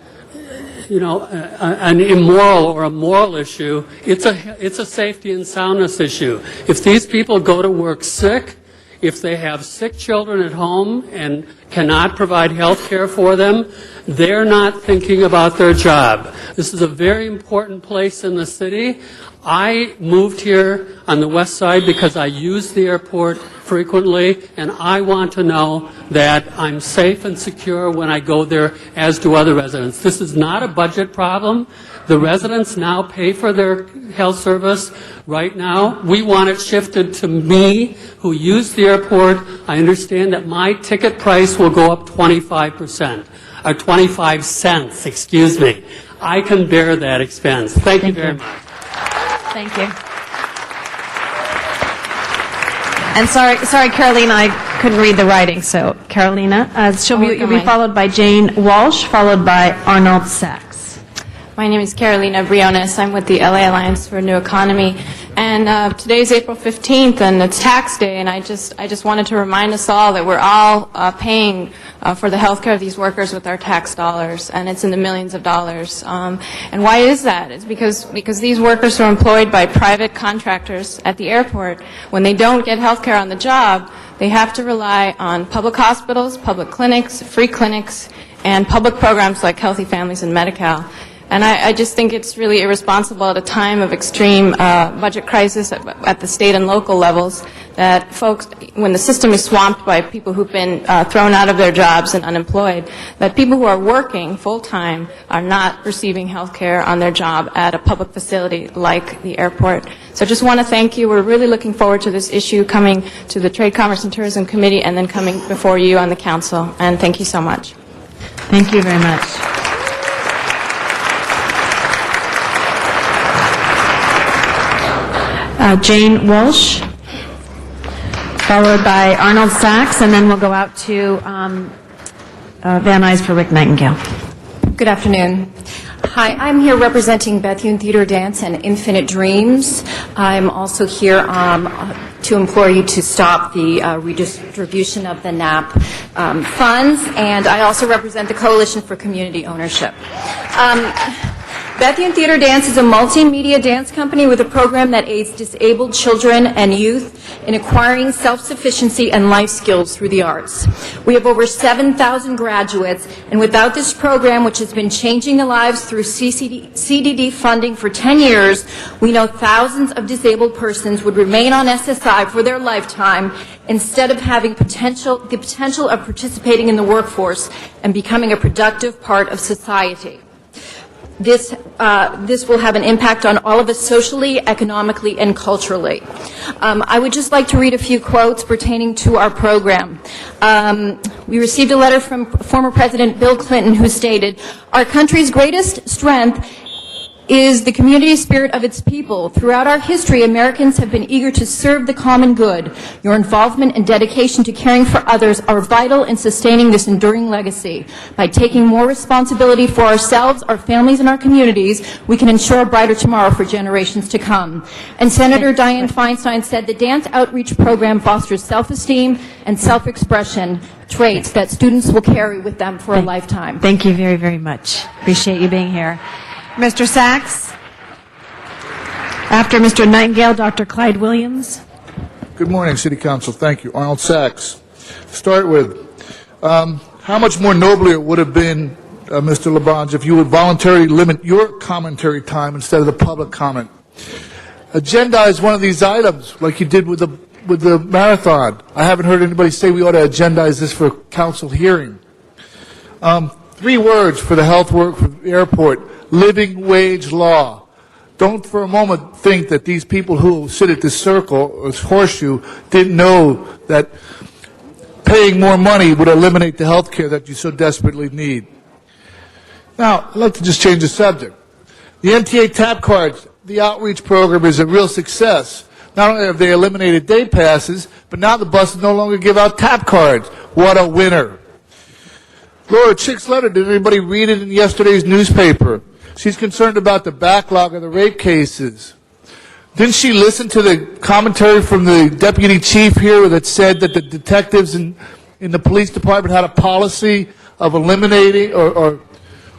an immoral or a moral issue, it's a safety and soundness issue. If these people go to work sick, if they have sick children at home and cannot provide health care for them, they're not thinking about their job. This is a very important place in the city. I moved here on the west side because I use the airport frequently, and I want to know that I'm safe and secure when I go there, as do other residents. This is not a budget problem. The residents now pay for their health service right now. We want it shifted to me, who use the airport. I understand that my ticket price will go up 25%, or 25 cents, excuse me. I can bear that expense. Thank you very much. Thank you. And sorry, Carolina, I couldn't read the writing. So, Carolina, you'll be followed by Jane Walsh, followed by Arnold Sachs. My name is Carolina Briones. I'm with the LA Alliance for a New Economy. And today's April 15th, and it's tax day, and I just wanted to remind us all that we're all paying for the health care of these workers with our tax dollars, and it's in the millions of dollars. And why is that? It's because these workers are employed by private contractors at the airport. When they don't get health care on the job, they have to rely on public hospitals, public clinics, free clinics, and public programs like Healthy Families and Medi-Cal. And I just think it's really irresponsible at a time of extreme budget crisis at the state and local levels that folks, when the system is swamped by people who've been thrown out of their jobs and unemployed, that people who are working full-time are not receiving health care on their job at a public facility like the airport. So I just want to thank you. We're really looking forward to this issue coming to the Trade, Commerce, and Tourism Committee and then coming before you on the Council. And thank you so much. Thank you very much. Jane Walsh, followed by Arnold Sachs, and then we'll go out to Van Nuys for Rick Nightingale. Good afternoon. Hi, I'm here representing Bethune Theater Dance and Infinite Dreams. I'm also here to implore you to stop the redistribution of the NAP funds, and I also represent the Coalition for Community Ownership. Bethune Theater Dance is a multimedia dance company with a program that aids disabled children and youth in acquiring self-sufficiency and life skills through the arts. We have over 7,000 graduates, and without this program, which has been changing the lives through CDD funding for 10 years, we know thousands of disabled persons would remain on SSI for their lifetime instead of having the potential of participating in the workforce and becoming a productive part of society. This will have an impact on all of us socially, economically, and culturally. I would just like to read a few quotes pertaining to our program. We received a letter from former President Bill Clinton who stated, "Our country's greatest strength is the community spirit of its people. Throughout our history, Americans have been eager to serve the common good. Your involvement and dedication to caring for others are vital in sustaining this enduring legacy. By taking more responsibility for ourselves, our families, and our communities, we can ensure a brighter tomorrow for generations to come." And Senator Dianne Feinstein said the dance outreach program fosters self-esteem and self-expression, traits that students will carry with them for a lifetime. Thank you very, very much. Appreciate you being here. Mr. Sachs. After Mr. Nightingale, Dr. Clyde Williams. Good morning, City Council. Thank you. Arnold Sachs. Start with, how much more nobler it would have been, Mr. LaBonge, if you would voluntarily limit your commentary time instead of the public comment. Agendize one of these items like you did with the marathon. I haven't heard anybody say we ought to agendize this for a council hearing. 3 words for the health work for the airport: living wage law. Don't for a moment think that these people who sit at this circle, or this horseshoe, didn't know that paying more money would eliminate the health care that you so desperately need. Now, I'd like to just change the subject. The NTA TAP cards, the outreach program is a real success. Not only have they eliminated day passes, but now the buses no longer give out tap cards. What a winner. Laura Chick's letter, did anybody read it in yesterday's newspaper? She's concerned about the backlog of the rape cases. Didn't she listen to the commentary from the deputy chief here that said that the detectives in the police department had a policy of eliminating or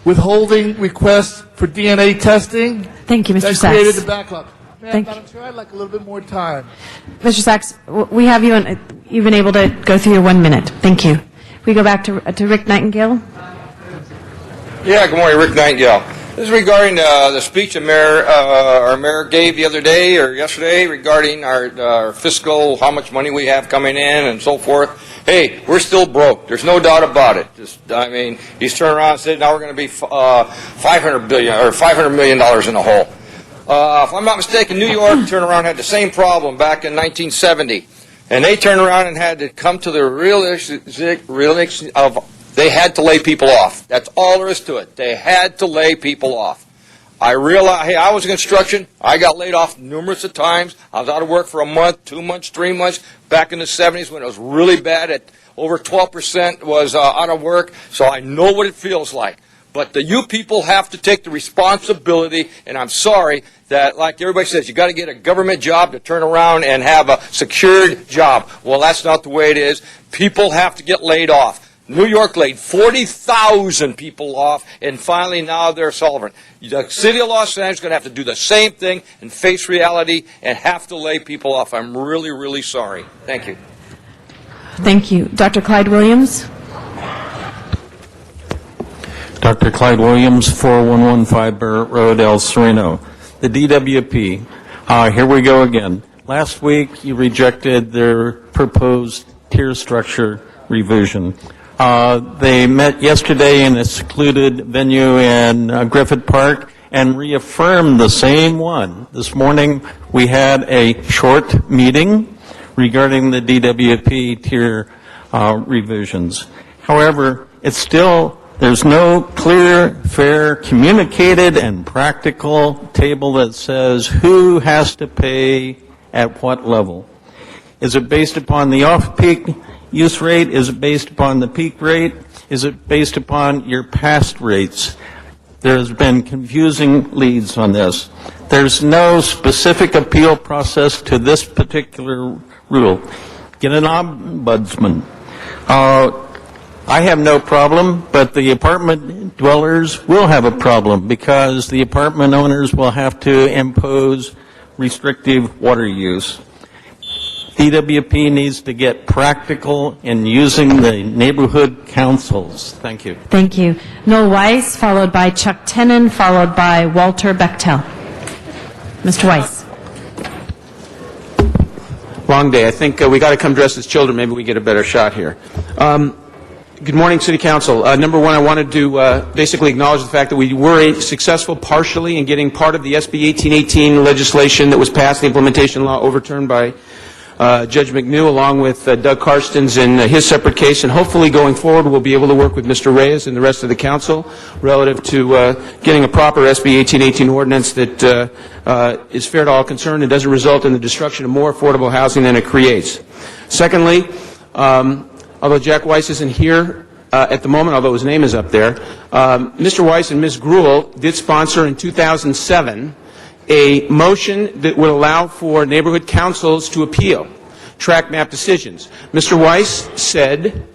withholding requests for DNA testing? Thank you, Mr. That Sachs. created the backlog. Thank Madam Chair, I'd like a little bit more time. Mr. Sachs, we have you, and you've been able to go through your 1 minute. Thank you. We go back to Rick Nightingale. Yeah, good morning, Rick Nightingale. This is regarding the speech our mayor gave the other day or yesterday regarding our fiscal, how much money we have coming in and so forth. Hey, we're still broke. There's no doubt about it. He's turned around and said now we're going to be $500 million in the hole. If I'm not mistaken, New York turned around and had the same problem back in 1970, and they turned around and had to come to the realization of they had to lay people off. That's all there is to it. They had to lay people off. I realized, hey, I was in construction. I got laid off numerous of times. I was out of work for a month, 2 months, 3 months, back in the 70s when it was really bad. At over 12% was out of work, so I know what it feels like. But you people have to take the responsibility, and I'm sorry that, like everybody says, you got to get a government job to turn around and have a secured job. Well, that's not the way it is. People have to get laid off. New York laid 40,000 people off, and finally now they're solvent. The city of Los Angeles is going to have to do the same thing and face reality and have to lay people off. I'm really, really sorry. Thank you. Thank you. Dr. Clyde Williams. Dr. Clyde Williams, 4115 Barrett Road, El Sereno. The DWP. Here we go again. Last week you rejected their proposed tier structure revision. They met yesterday in a secluded venue in Griffith Park and reaffirmed the same one. This morning we had a short meeting regarding the DWP tier revisions. However, there's no clear, fair, communicated, and practical table that says who has to pay at what level. Is it based upon the off-peak use rate? Is it based upon the peak rate? Is it based upon your past rates? There's been confusing leads on this. There's no specific appeal process to this particular rule. Get an ombudsman. I have no problem, but the apartment dwellers will have a problem because the apartment owners will have to impose restrictive water use. DWP needs to get practical in using the neighborhood councils. Thank you. Thank you. Noel Weiss, followed by Chuck Tenon, followed by Walter Bechtel. Mr. Weiss. Long day. I think we got to come dressed as children. Maybe we get a better shot here. Good morning, City Council. Number one, I wanted to basically acknowledge the fact that we were successful partially in getting part of the SB 1818 legislation that was passed, the implementation law, overturned by Judge McNew, along with Doug Karstens in his separate case, and hopefully going forward we'll be able to work with Mr. Reyes and the rest of the council relative to getting a proper SB 1818 ordinance that is fair to all concerned and doesn't result in the destruction of more affordable housing than it creates. Secondly, although Jack Weiss isn't here at the moment, although his name is up there, Mr. Weiss and Ms. Gruhl did sponsor in 2007 a motion that would allow for neighborhood councils to appeal tract map decisions. Mr. Weiss said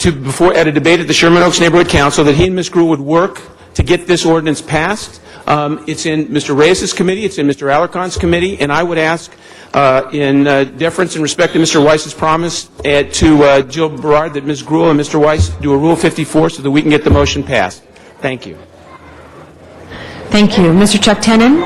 at a debate at the Sherman Oaks Neighborhood Council that he and Ms. Gruhl would work to get this ordinance passed. It's in Mr. Reyes' committee, it's in Mr. Alarcon's committee, and I would ask in deference and respect to Mr. Weiss's promise to Jill Berard that Ms. Gruhl and Mr. Weiss do a Rule 54 so that we can get the motion passed. Thank you. Thank you. Mr. Chuck Tenon.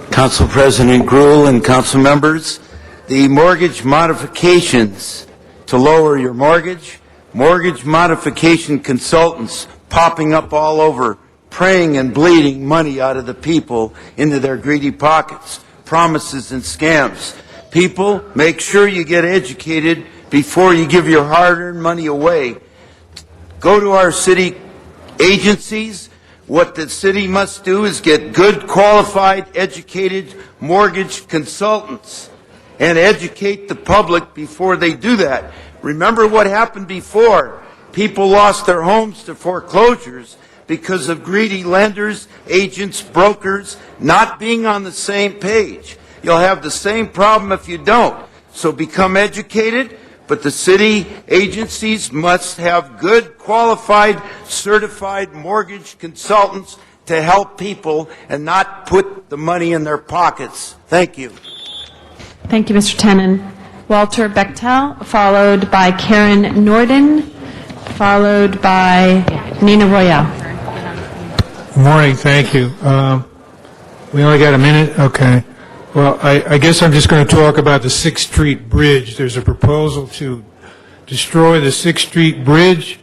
Council President Gruhl and council members, the mortgage modifications to lower your mortgage modification consultants popping up all over, praying and bleeding money out of the people into their greedy pockets, promises and scams. People, make sure you get educated before you give your hard-earned money away. Go to our city agencies. What the city must do is get good, qualified, educated mortgage consultants and educate the public before they do that. Remember what happened before. People lost their homes to foreclosures because of greedy lenders, agents, brokers not being on the same page. You'll have the same problem if you don't. So become educated, but the city agencies must have good, qualified, certified mortgage consultants to help people and not put the money in their pockets. Thank you. Thank you, Mr. Tenen. Walter Bechtel, followed by Karen Norden, followed by Nina Royale. Good morning, thank you. We only got a minute? Okay. Well, I guess I'm just going to talk about the 6th Street Bridge. There's a proposal to destroy the 6th Street Bridge.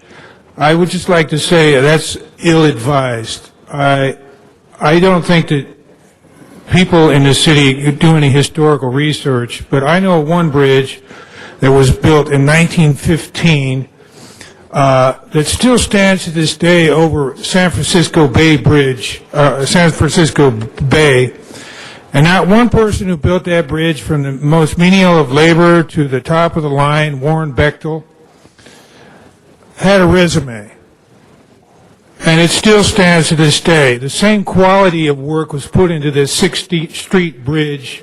I would just like to say that's ill-advised. I don't think that people in the city do any historical research, but I know one bridge that was built in 1915 that still stands to this day over San Francisco Bay Bridge, San Francisco Bay. And not one person who built that bridge, from the most menial of labor to the top of the line, Warren Bechtel, had a resume. And it still stands to this day. The same quality of work was put into this 6th Street Bridge.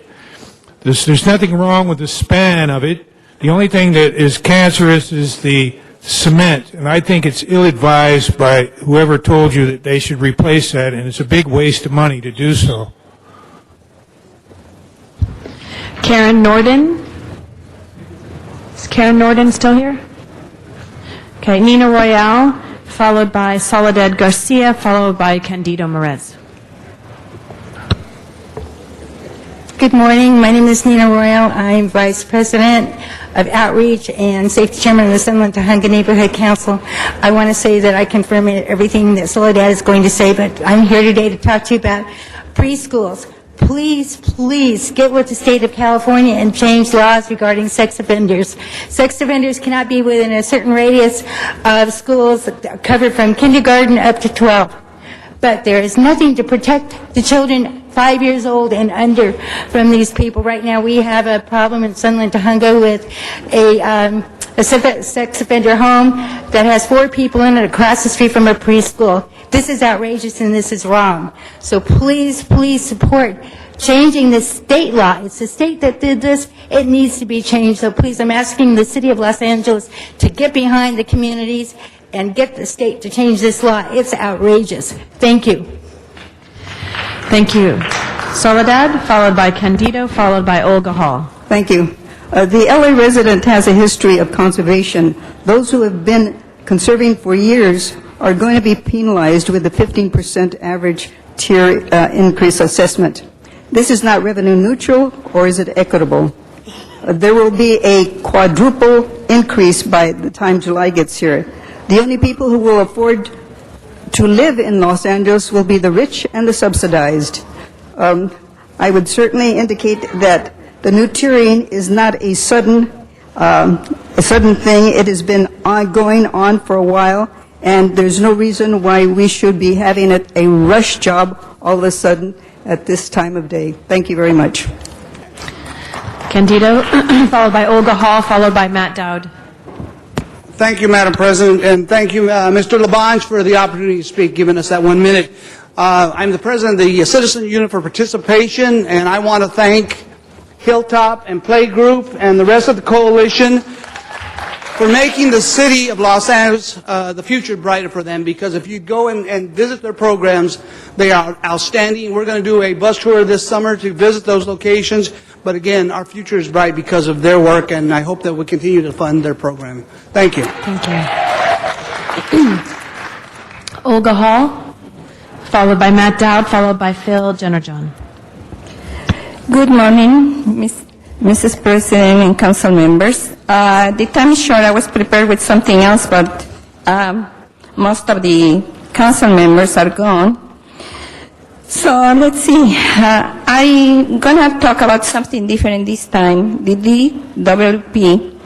There's nothing wrong with the span of it. The only thing that is cancerous is the cement. And I think it's ill-advised by whoever told you that they should replace that, and it's a big waste of money to do so. Karen Norden. Is Karen Norden still here? Okay, Nina Royale, followed by Soledad Garcia, followed by Candido Merez. Good morning. My name is Nina Royale. I'm Vice President of Outreach and Safety Chairman of the Sunland Tujunga Neighborhood Council. I want to say that I confirm everything that Soledad is going to say, but I'm here today to talk to you about preschools. Please, please get with the state of California and change laws regarding sex offenders. Sex offenders cannot be within a certain radius of schools covered from kindergarten up to 12. But there is nothing to protect the children 5 years old and under from these people. Right now we have a problem in Sunland Tujunga with a sex offender home that has 4 people in it across the street from a preschool. This is outrageous and this is wrong. So please, please support changing the state law. It's the state that did this. It needs to be changed. So please, I'm asking the city of Los Angeles to get behind the communities and get the state to change this law. It's outrageous. Thank you. Thank you. Soledad, followed by Candido, followed by Olga Hall. Thank you. The LA resident has a history of conservation. Those who have been conserving for years are going to be penalized with a 15% average tier increase assessment. This is not revenue neutral, or is it equitable? There will be a quadruple increase by the time July gets here. The only people who will afford to live in Los Angeles will be the rich and the subsidized. I would certainly indicate that the new tiering is not a sudden thing. It has been going on for a while, and there's no reason why we should be having it a rush job all of a sudden at this time of day. Thank you very much. Candido, followed by Olga Hall, followed by Matt Dowd. Thank you, Madam President, and thank you, Mr. Labange, for the opportunity to speak, giving us that 1 minute. I'm the president of the Citizen Unit for Participation, and I want to thank Hilltop and Playgroup and the rest of the coalition for making the city of Los Angeles the future brighter for them, because if you go and visit their programs, they are outstanding. We're going to do a bus tour this summer to visit those locations. But again, our future is bright because of their work, and I hope that we continue to fund their programming. Thank you. Thank you. Olga Hall, followed by Matt Dowd, followed by Phil Jennerjohn. Good morning, Mrs. President and council members. The time is short. I was prepared with something else, but most of the council members are gone. So let's see. I'm going to talk about something different this time, the DWP.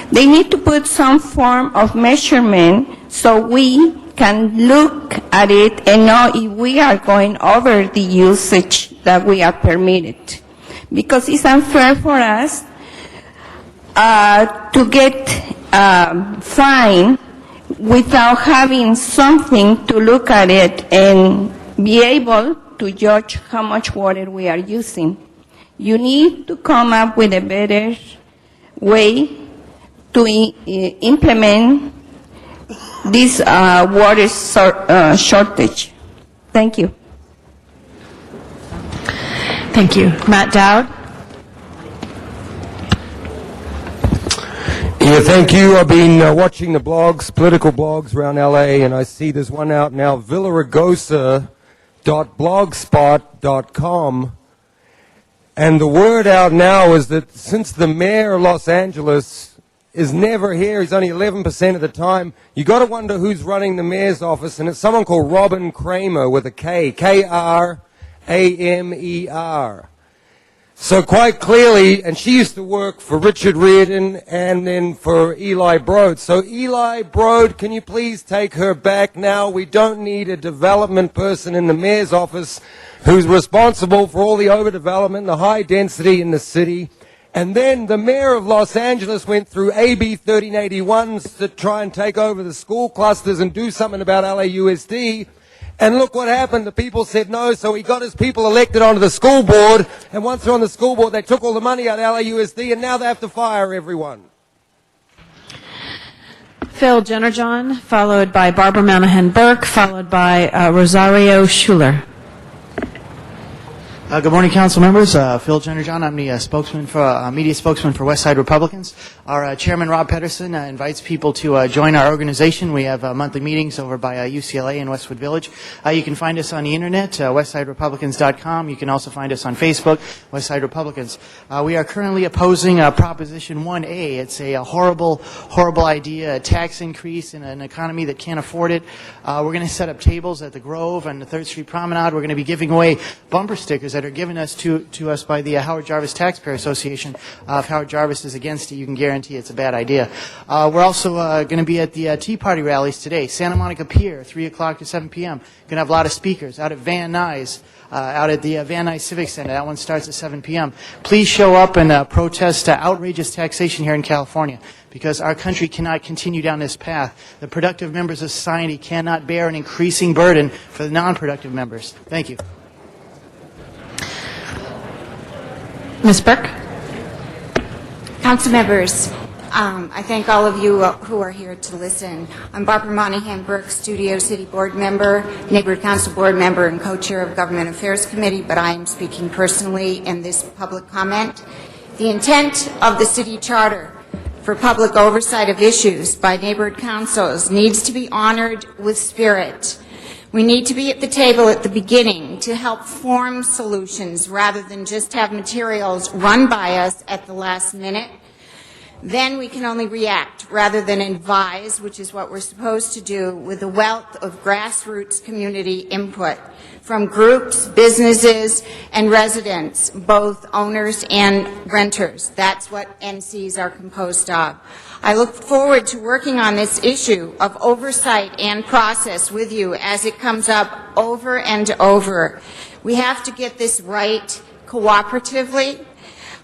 They need to put some form of measurement so we can look at it and know if we are going over the usage that we are permitted. Because it's unfair for us to get fined without having something to look at it and be able to judge how much water we are using. You need to come up with a better way to implement this water shortage. Thank you. Thank you. Matt Dowd. Yeah, thank you. I've been watching the blogs, political blogs around LA, and I see there's one out now, villaragosa.blogspot.com. And the word out now is that since the mayor of Los Angeles is never here, he's only 11% of the time, you got to wonder who's running the mayor's office, and it's someone called Robin Kramer with a K, Kramer. So quite clearly, and she used to work for Richard Riordan and then for Eli Broad. So Eli Broad, can you please take her back now? We don't need a development person in the mayor's office who's responsible for all the overdevelopment, the high density in the city. And then the mayor of Los Angeles went through AB 1381s to try and take over the school clusters and do something about LAUSD. And look what happened. The people said no, so he got his people elected onto the school board. And once they're on the school board, they took all the money out of LAUSD, and now they have to fire everyone. Phil Jennerjohn, followed by Barbara Monahan Burke, followed by Rosario Schuler. Good morning, council members. Phil Jennerjohn. I'm the spokesman for media spokesman for West Side Republicans. Our chairman, Rob Pedersen, invites people to join our organization. We have monthly meetings over by UCLA in Westwood Village. You can find us on the internet, westsiderepublicans.com. You can also find us on Facebook, Westside Republicans. We are currently opposing Proposition 1A. It's a horrible, horrible idea, a tax increase in an economy that can't afford it. We're going to set up tables at the Grove and the 3rd Street Promenade. We're going to be giving away bumper stickers that are given us to us by the Howard Jarvis Taxpayer Association. If Howard Jarvis is against it, you can guarantee it's a bad idea. We're also going to be at the Tea Party rallies today. Santa Monica Pier, 3 o'clock to 7 p.m. Going to have a lot of speakers out at Van Nuys. Out at the Van Nuys Civic Center. That one starts at 7 p.m. Please show up and protest outrageous taxation here in California, because our country cannot continue down this path. The productive members of society cannot bear an increasing burden for the non-productive members. Thank you. Ms. Burke. Council members, I thank all of you who are here to listen. I'm Barbara Monahan Burke, Studio City Board member, Neighborhood Council Board member, and co-chair of Government Affairs Committee, but I am speaking personally in this public comment. The intent of the city charter for public oversight of issues by neighborhood councils needs to be honored with spirit. We need to be at the table at the beginning to help form solutions rather than just have materials run by us at the last minute. Then we can only react rather than advise, which is what we're supposed to do, with a wealth of grassroots community input from groups, businesses, and residents, both owners and renters. That's what NCs are composed of. I look forward to working on this issue of oversight and process with you as it comes up over and over. We have to get this right cooperatively,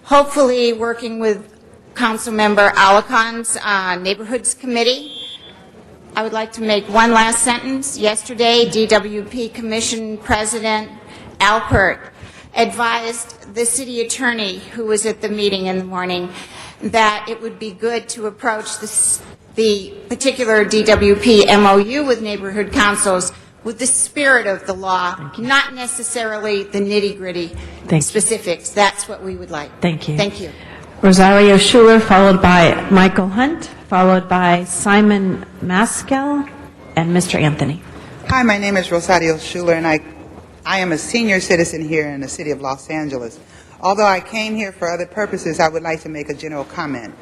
hopefully working with Councilmember Alacon's Neighborhoods Committee. I would like to make one last sentence. Yesterday, DWP Commission President Alpert advised the city attorney, who was at the meeting in the morning, that it would be good to approach the particular DWP MOU with neighborhood councils with the spirit of the law, not necessarily the nitty-gritty specifics. That's what we would like. Thank you. Thank you. Rosario Schuler, followed by Michael Hunt, followed by Simon Maskell, and Mr. Anthony. Hi, my name is Rosario Schuler, and I am a senior citizen here in the city of Los Angeles. Although I came here for other purposes, I would like to make a general comment,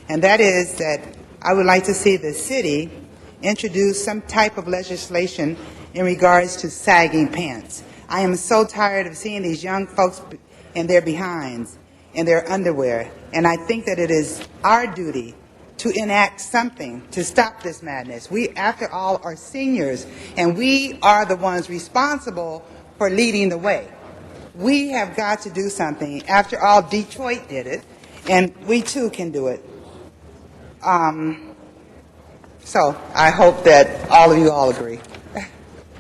and that is that I would like to see the city introduce some type of legislation in regards to sagging pants. I am so tired of seeing these young folks in their behinds, in their underwear, and I think that it is our duty to enact something to stop this madness. We, after all, are seniors, and we are the ones responsible for leading the way. We have got to do something. After all, Detroit did it, and we too can do it. So I hope that all of you all agree.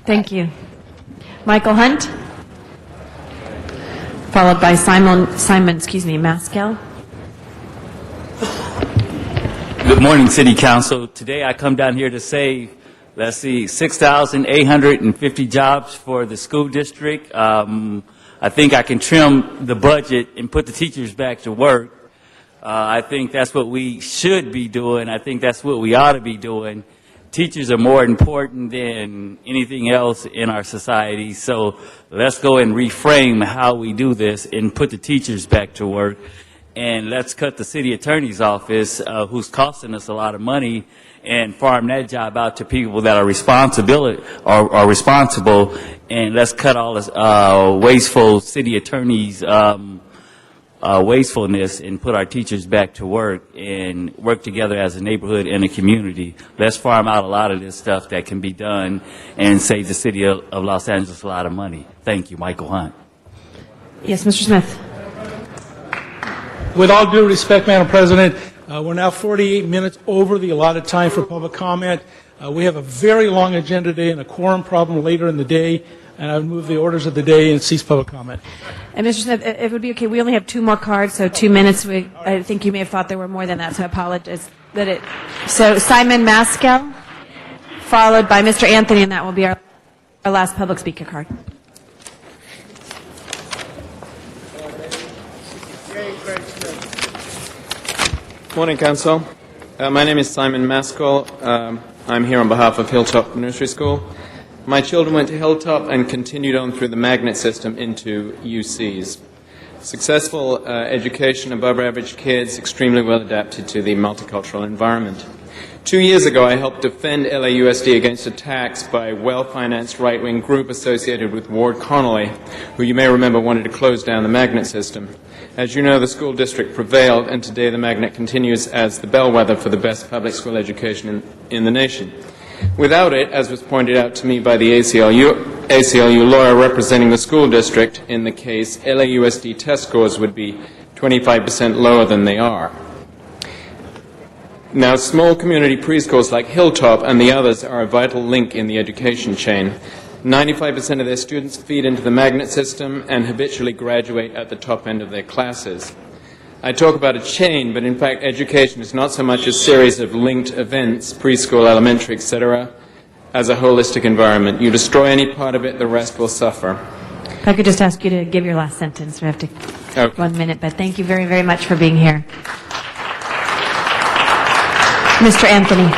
Thank you. Michael Hunt, followed by Simon Maskell. Good morning, City Council. Today I come down here to save, 6,850 jobs for the school district. I think I can trim the budget and put the teachers back to work. I think that's what we should be doing. I think that's what we ought to be doing. Teachers are more important than anything else in our society, so let's go and reframe how we do this and put the teachers back to work. And let's cut the city attorney's office, who's costing us a lot of money, and farm that job out to people that are responsible. And let's cut all this wasteful city attorneys' wastefulness and put our teachers back to work and work together as a neighborhood and a community. Let's farm out a lot of this stuff that can be done and save the city of Los Angeles a lot of money. Thank you, Michael Hunt. Yes, Mr. Smith. With all due respect, Madam President, we're now 48 minutes over the allotted time for public comment. We have a very long agenda today and a quorum problem later in the day, and I would move the orders of the day and cease public comment. And Mr. Smith, if it would be okay, we only have 2 more cards, so 2 minutes. I think you may have thought there were more than that, so I apologize. So Simon Maskell, followed by Mr. Anthony, and that will be our last public speaker card. Morning, Council. My name is Simon Maskell. I'm here on behalf of Hilltop Nursery School. My children went to Hilltop and continued on through the magnet system into UCs. Successful education, above average kids, extremely well adapted to the multicultural environment. 2 years ago, I helped defend LAUSD against attacks by a well-financed right-wing group associated with Ward Connolly, who you may remember wanted to close down the magnet system. As you know, the school district prevailed, and today the magnet continues as the bellwether for the best public school education in the nation. Without it, as was pointed out to me by the ACLU lawyer representing the school district in the case, LAUSD test scores would be 25% lower than they are. Now, small community preschools like Hilltop and the others are a vital link in the education chain. 95% of their students feed into the magnet system and habitually graduate at the top end of their classes. I talk about a chain, but in fact education is not so much a series of linked events, preschool, elementary, etc., as a holistic environment. You destroy any part of it, the rest will suffer. If I could just ask you to give your last sentence. We have to 1 minute, but thank you very, very much for being here. Mr. Anthony.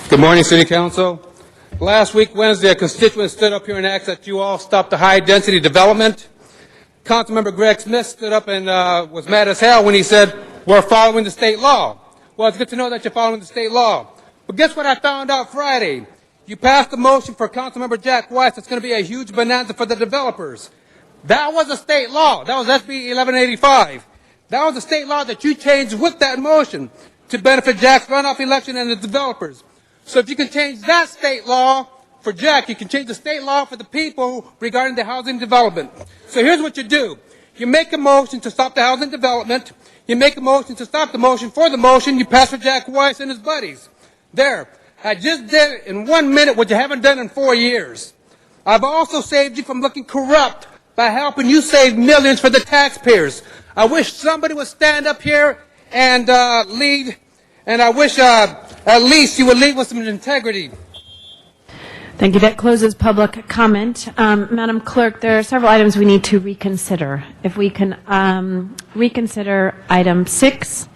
Good morning, City Council. Last week, Wednesday, a constituent stood up here and asked that you all stop the high-density development. Councilmember Greg Smith stood up and was mad as hell when he said, we're following the state law. Well, it's good to know that you're following the state law. But guess what I found out Friday? You passed a motion for Councilmember Jack Weiss that's going to be a huge bonanza for the developers. That was a state law. That was SB 1185. That was a state law that you changed with that motion to benefit Jack's runoff election and the developers. So if you can change that state law for Jack, you can change the state law for the people regarding the housing development. So here's what you do. You make a motion to stop the housing development. You make a motion to stop the motion for the motion. You pass for Jack Weiss and his buddies. There. I just did in 1 minute what you haven't done in 4 years. I've also saved you from looking corrupt by helping you save millions for the taxpayers. I wish somebody would stand up here and lead, and I wish at least you would lead with some integrity. Thank you. That closes public comment. Madam Clerk, there are several items we need to reconsider. If we can reconsider item 6,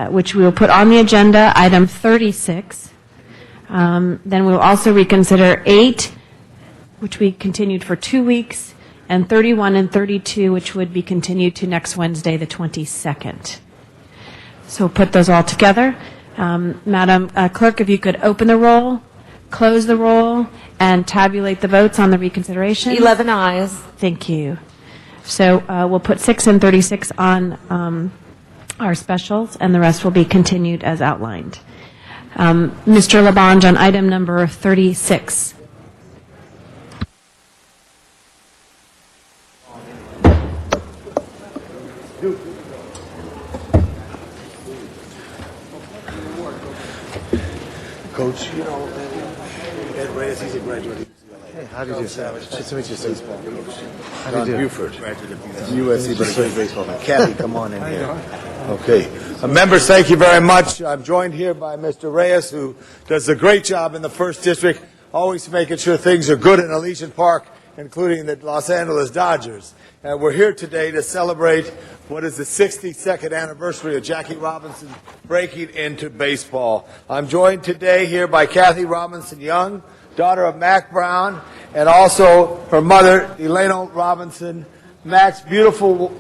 which we will put on the agenda, item 36. Then we will also reconsider 8, which we continued for 2 weeks, and 31 and 32, which would be continued to next Wednesday, the 22nd. So put those all together. Madam Clerk, if you could open the roll, close the roll, and tabulate the votes on the reconsideration. 11 ayes. Thank you. So we'll put 6 and 36 on our specials, and the rest will be continued as outlined. Mr. Labange on item number 36. Coach, you know, Ed Reyes, he's a graduate of UCLA. Hey, how do you do? Savage. Nice to meet you, baseball coach. How do you do? Buford, graduate of USC, but a great baseball man. Kathy, come on in here. Okay. Members, thank you very much. I'm joined here by Mr. Reyes, who does a great job in the 1st District, always making sure things are good in Elysian Park, including the Los Angeles Dodgers. And we're here today to celebrate what is the 62nd anniversary of Jackie Robinson breaking into baseball. I'm joined today here by Kathy Robinson Young, daughter of Mac Brown, and also her mother, Elena Robinson, Mac's beautiful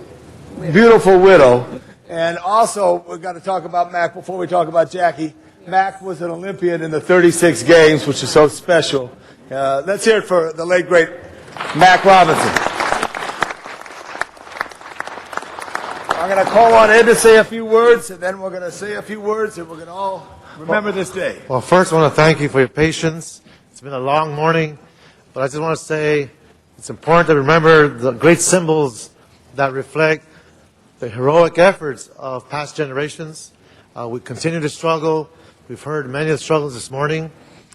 widow. And also, we've got to talk about Mac before we talk about Jackie. Mac was an Olympian in the 36 games, which is so special. Let's hear it for the late, great Mac Robinson. I'm going to call on Ed to say a few words, and then we're going to say a few words, and we're going to all remember this day. Well, first, I want to thank you for your patience. It's been a long morning, but I just want to say it's important to remember the great symbols that reflect the heroic efforts of past generations. We continue to struggle. We've heard many of the struggles this morning,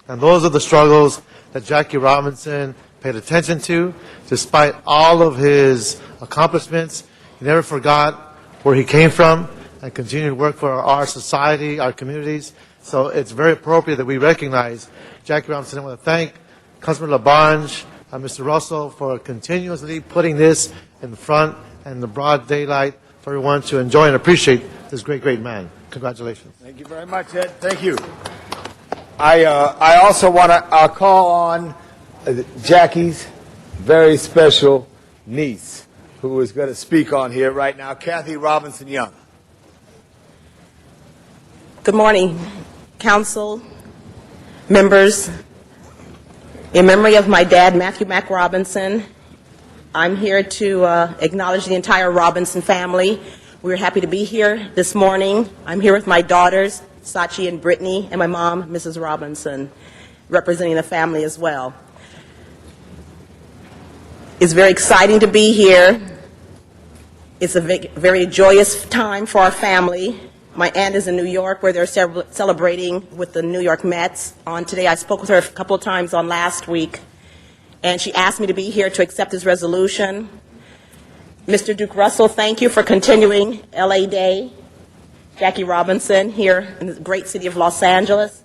and those are the struggles that Jackie Robinson paid attention to. Despite all of his accomplishments, he never forgot where he came from and continued to work for our society, our communities. So it's very appropriate that we recognize Jackie Robinson. I want to thank Councilman Labange and Mr. Russell for continuously putting this in front and the broad daylight for everyone to enjoy and appreciate this great, great man. Congratulations. Thank you very much, Ed. Thank you. I also want to call on Jackie's very special niece, who is going to speak on here right now, Kathy Robinson Young. Good morning, council, members. In memory of my dad, Matthew Mac Robinson, I'm here to acknowledge the entire Robinson family. We're happy to be here this morning. I'm here with my daughters, Sachi and Brittany, and my mom, Mrs. Robinson, representing the family as well. It's very exciting to be here. It's a very joyous time for our family. My aunt is in New York, where they're celebrating with the New York Mets on today. I spoke with her a couple of times on last week, and she asked me to be here to accept this resolution. Mr. Duke Russell, thank you for continuing LA Day. Jackie Robinson here in the great city of Los Angeles.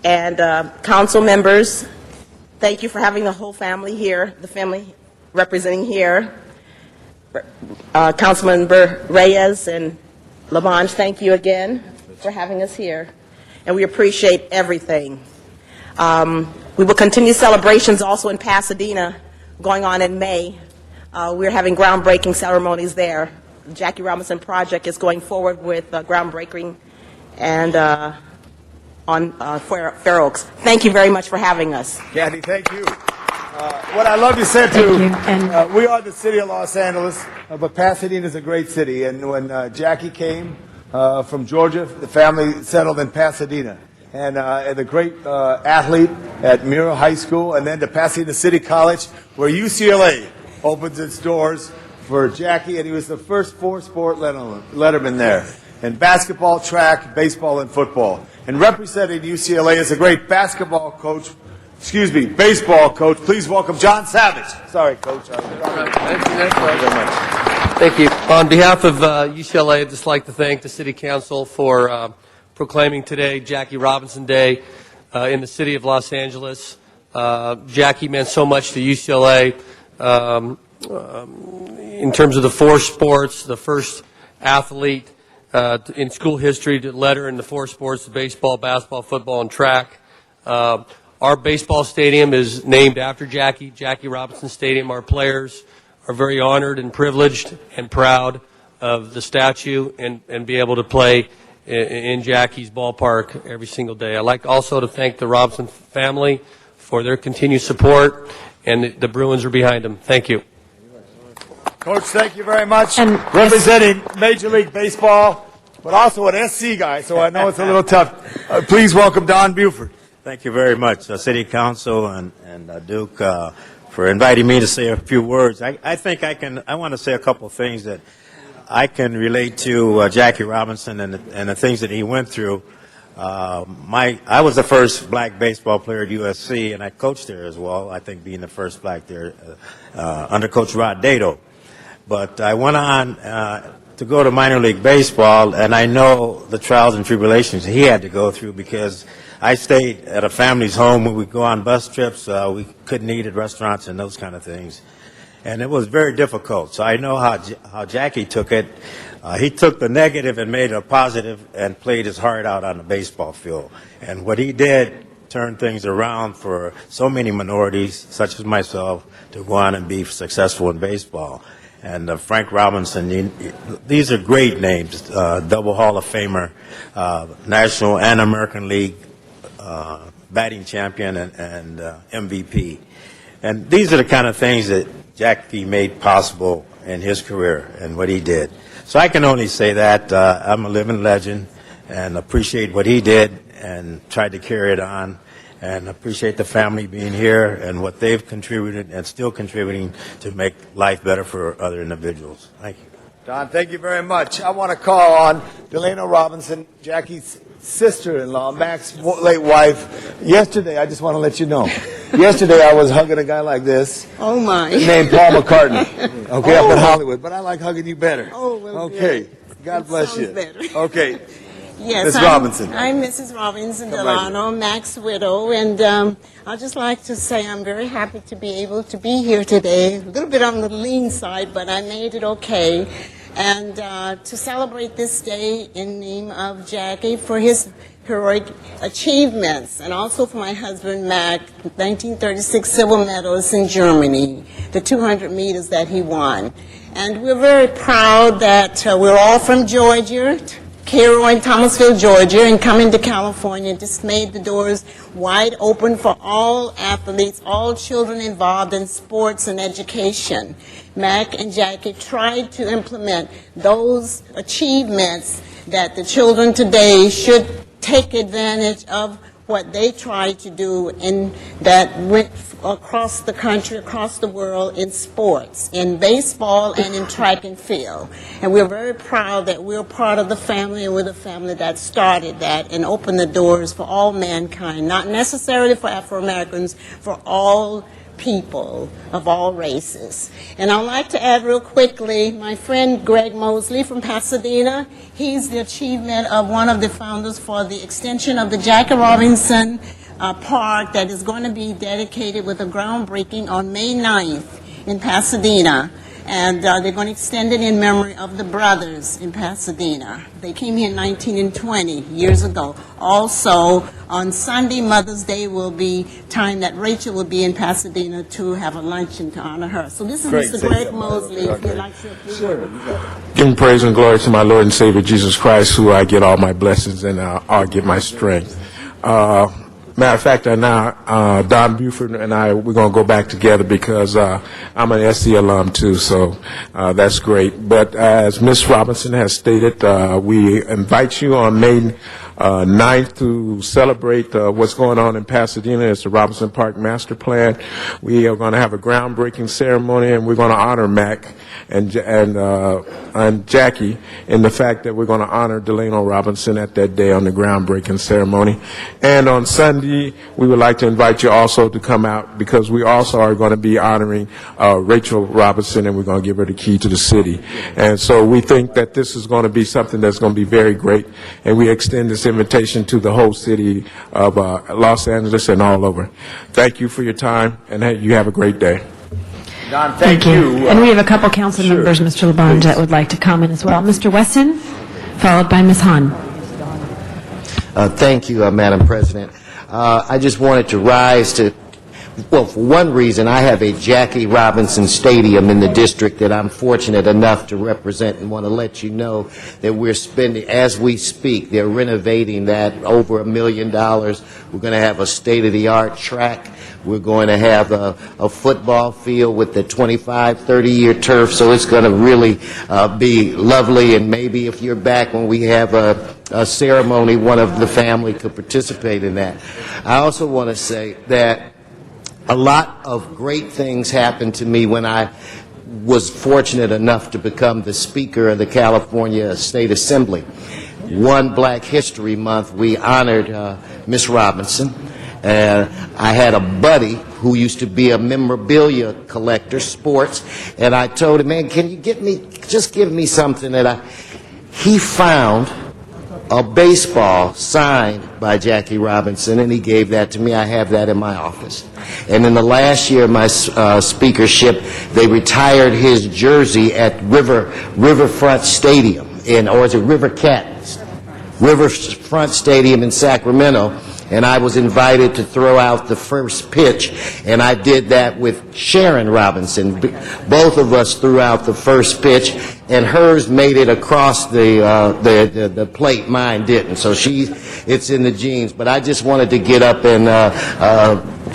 And council members, thank you for having the whole family here, the family representing here. Councilman Reyes and Labange, thank you again for having us here, and we appreciate everything. We will continue celebrations also in Pasadena going on in May. We're having groundbreaking ceremonies there. The Jackie Robinson Project is going forward with groundbreaking and on Fair Oaks. Thank you very much for having us. Kathy, thank you. What I love you said too, we are the city of Los Angeles, but Pasadena is a great city. And when Jackie came from Georgia, the family settled in Pasadena. And the great athlete at Murrah High School, and then to Pasadena City College, where UCLA opens its doors for Jackie, and he was the first four-sport letterman there. And basketball, track, baseball, and football. And representing UCLA is a great baseball coach. Please welcome John Savage. Sorry, Coach. Thank you. On behalf of UCLA, I'd just like to thank the City Council for proclaiming today Jackie Robinson Day in the city of Los Angeles. Jackie meant so much to UCLA in terms of the four sports, the first athlete in school history to letter in the four sports, baseball, basketball, football, and track. Our baseball stadium is named after Jackie, Jackie Robinson Stadium. Our players are very honored and privileged and proud of the statue and be able to play in Jackie's ballpark every single day. I'd like also to thank the Robinson family for their continued support, and the Bruins are behind them. Thank you. Coach, thank you very much. And- Representing Major League Baseball, but also an SC guy, so I know it's a little tough. Please welcome Don Buford. Thank you very much, City Council and Duke, for inviting me to say a few words. I think I want to say a couple of things that I can relate to Jackie Robinson and the things that he went through. I was the first black baseball player at USC, and I coached there as well, I think being the first black there, under Coach Rod Dato. But I went on to go to minor league baseball, and I know the trials and tribulations he had to go through because I stayed at a family's home when we go on bus trips. We couldn't eat at restaurants and those kind of things. And it was very difficult. So I know how Jackie took it. He took the negative and made it a positive and played his heart out on the baseball field. And what he did turned things around for so many minorities, such as myself, to go on and be successful in baseball. And Frank Robinson, these are great names, double Hall of Famer, National and American League batting champion and MVP. And these are the kind of things that Jackie made possible in his career and what he did. So I can only say that I'm a living legend and appreciate what he did and tried to carry it on, and appreciate the family being here and what they've contributed and still contributing to make life better for other individuals. Thank you. Don, thank you very much. I want to call on Delano Robinson, Jackie's sister-in-law, Mac's late wife. Yesterday, I just want to let you know, yesterday I was hugging a guy like this. Oh, my. Named Paul McCartney. Okay, up in Hollywood. But I like hugging you better. Oh, well, okay. good. God bless you. Better. Okay. Yes, Ms. Robinson. I'm Mrs. Robinson Delano, Mac's widow, and I'd just like to say I'm very happy to be able to be here today. A little bit on the lean side, but I made it okay. And to celebrate this day in name of Jackie for his heroic achievements, and also for my husband, Mac, 1936 silver medalist in Germany, the 200 meters that he won. And we're very proud that we're all from Georgia, Cairo and Thomasville, Georgia, and coming to California just made the doors wide open for all athletes, all children involved in sports and education. Mac and Jackie tried to implement those achievements that the children today should take advantage of what they tried to do in that went across the country, across the world in sports, in baseball and in track and field. And we're very proud that we're part of the family, and we're the family that started that and opened the doors for all mankind, not necessarily for Afro-Americans, for all people of all races. And I'd like to add real quickly, my friend Greg Mosley from Pasadena, he's the achievement of one of the founders for the extension of the Jackie Robinson Park that is going to be dedicated with a groundbreaking on May 9th in Pasadena. And they're going to extend it in memory of the brothers in Pasadena. They came here in 1920, years ago. Also, on Sunday, Mother's Day will be time that Rachel will be in Pasadena to have a luncheon to honor her. So this is Mr. Greg Mosley. If you'd like to Giving praise and glory to my Lord and Savior Jesus Christ, who I get all my blessings and I get my strength. Matter of fact, now Don Buford and we're going to go back together because I'm an SC alum too, so that's great. But as Ms. Robinson has stated, we invite you on May 9th to celebrate what's going on in Pasadena. It's the Robinson Park Master Plan. We are going to have a groundbreaking ceremony, and we're going to honor Mac and Jackie in the fact that we're going to honor Delano Robinson at that day on the groundbreaking ceremony. And on Sunday, we would like to invite you also to come out because we also are going to be honoring Rachel Robinson, and we're going to give her the key to the city. And so we think that this is going to be something that's going to be very great, and we extend this invitation to the whole city of Los Angeles and all over. Thank you for your time, and hey, you have a great day. Don, thank you. And we have a couple council members, Mr. Labange, that would like to comment as well. Mr. Wesson, followed by Ms. Hahn. Thank you, Madam President. I just wanted to rise to well, for one reason, I have a Jackie Robinson Stadium in the district that I'm fortunate enough to represent, and want to let you know that we're spending, as we speak, they're renovating that over $1 million. We're going to have a state-of-the-art track. We're going to have a football field with the 25, 30-year turf, so it's going to really be lovely, and maybe if you're back when we have a ceremony, one of the family could participate in that. I also want to say that a lot of great things happened to me when I was fortunate enough to become the Speaker of the California State Assembly. One Black History Month, we honored Miss Robinson. I had a buddy who used to be a memorabilia collector, sports, and I told him, man, can you just give me something that he found a baseball signed by Jackie Robinson, and he gave that to me. I have that in my office. And in the last year of my speakership, they retired his jersey at Riverfront Stadium, or is it Riverfront Stadium in Sacramento. And I was invited to throw out the first pitch, and I did that with Sharon Robinson. Both of us threw out the first pitch, and hers made it across the plate. Mine didn't. So it's in the genes. But I just wanted to get up and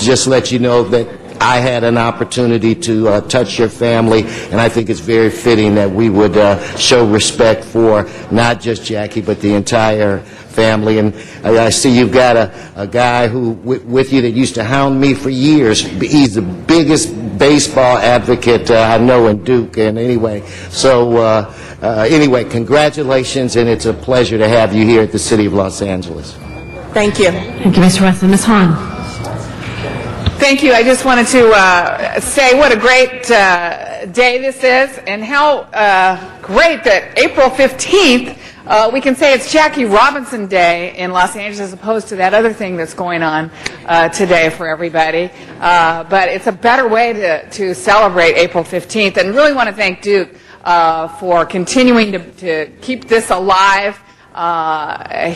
just let you know that I had an opportunity to touch your family, and I think it's very fitting that we would show respect for not just Jackie, but the entire family. And I see you've got a guy who with you that used to hound me for years. He's the biggest baseball advocate I know in Duke. And anyway, congratulations, and it's a pleasure to have you here at the City of Los Angeles. Thank you. Thank you, Mr. Weston. Ms. Hahn. Thank you. I just wanted to say what a great day this is, and how great that April 15th, we can say it's Jackie Robinson Day in Los Angeles as opposed to that other thing that's going on today for everybody. But it's a better way to celebrate April 15th, and really want to thank Duke for continuing to keep this alive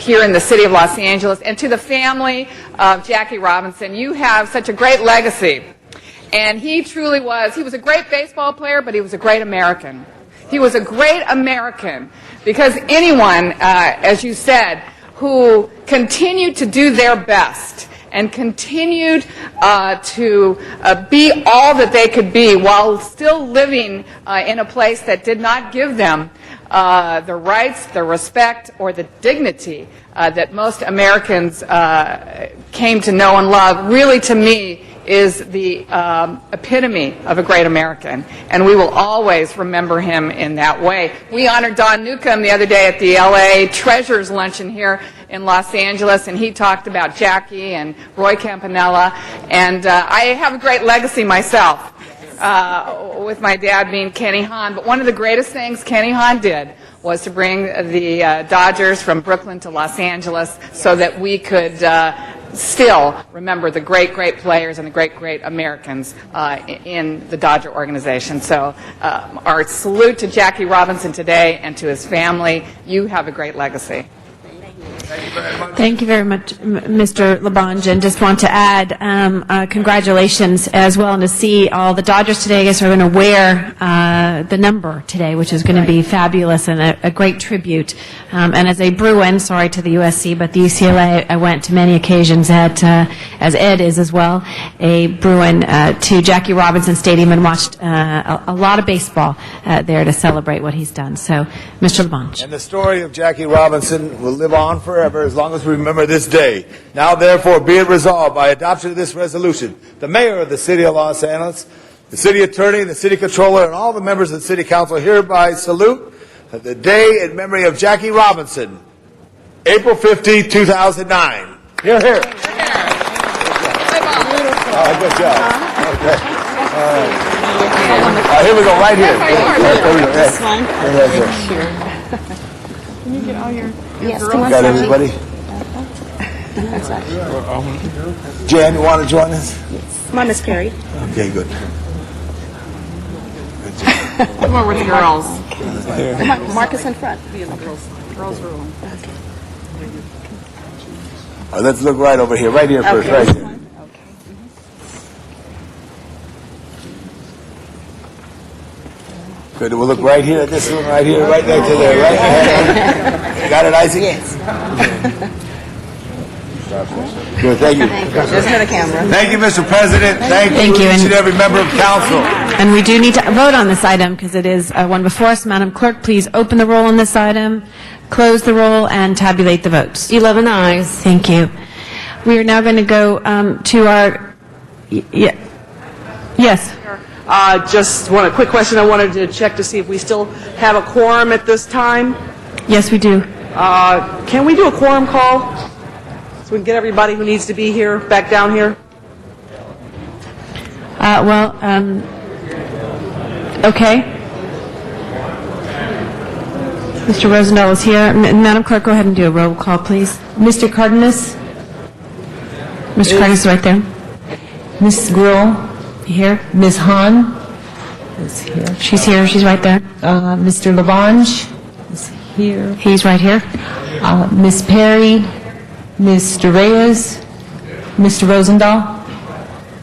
here in the city of Los Angeles. And to the family of Jackie Robinson, you have such a great legacy. And he truly was. He was a great baseball player, but he was a great American. He was a great American because anyone, as you said, who continued to do their best and continued to be all that they could be while still living in a place that did not give them the rights, the respect, or the dignity that most Americans came to know and love, really, to me, is the epitome of a great American. And we will always remember him in that way. We honored Don Newcomb the other day at the LA Treasures Luncheon here in Los Angeles, and he talked about Jackie and Roy Campanella. And I have a great legacy myself, with my dad being Kenny Hahn. But one of the greatest things Kenny Hahn did was to bring the Dodgers from Brooklyn to Los Angeles so that we could still remember the great, great players and the great, great Americans in the Dodger organization. So our salute to Jackie Robinson today and to his family. You have a great legacy. Thank you very much, Mr. Labange, and just want to add congratulations as well, and to see all the Dodgers today, I guess, are going to wear the number today, which is going to be fabulous and a great tribute. And as a Bruin, sorry to the USC, but the UCLA, I went to many occasions at, as Ed is as well, a Bruin, to Jackie Robinson Stadium and watched a lot of baseball there to celebrate what he's done. So, Mr. Labange. And the story of Jackie Robinson will live on forever as long as we remember this day. Now, therefore, be it resolved by adoption of this resolution, the mayor of the city of Los Angeles, the city attorney, the city controller, and all the members of the city council hereby salute the day in memory of Jackie Robinson, April 15, 2009. Here, here. Good job. Okay. Here we go, right here. This one. Can you get all your girls? Got everybody? Jan, you want to join us? Come on, Miss Carey. Okay, good. Come on with the girls. Come on, Marcus in front. Girls room. Let's look right over here. Right here first. Right here. Good. We'll look right here at this one, right here, right next to there, right there. Got it, Isaac? Yes. Good, thank you. Just for the camera. Thank you, Mr. President. Thank Thank you, you, each and- and every member of council. And we do need to vote on this item because it is one before us. Madam Clerk, please open the roll on this item, close the roll, and tabulate the votes. 11 ayes. Thank you. We are now going to go to our... Yes. Just one quick question. I wanted to check to see if we still have a quorum at this time. Yes, we do. Can we do a quorum call so we can get everybody who needs to be here back down here? Okay. Mr. Rosendahl is here. Madam Clerk, go ahead and do a roll call, please. Mr. Cardenas? Mr. Cardenas is right there. Ms. Grill? Here. Ms. Hahn? Is here. She's here. She's right there. Mr. Lavange? Is here. He's right here. Ms. Perry? Mr. Reyes? Mr. Rosendahl?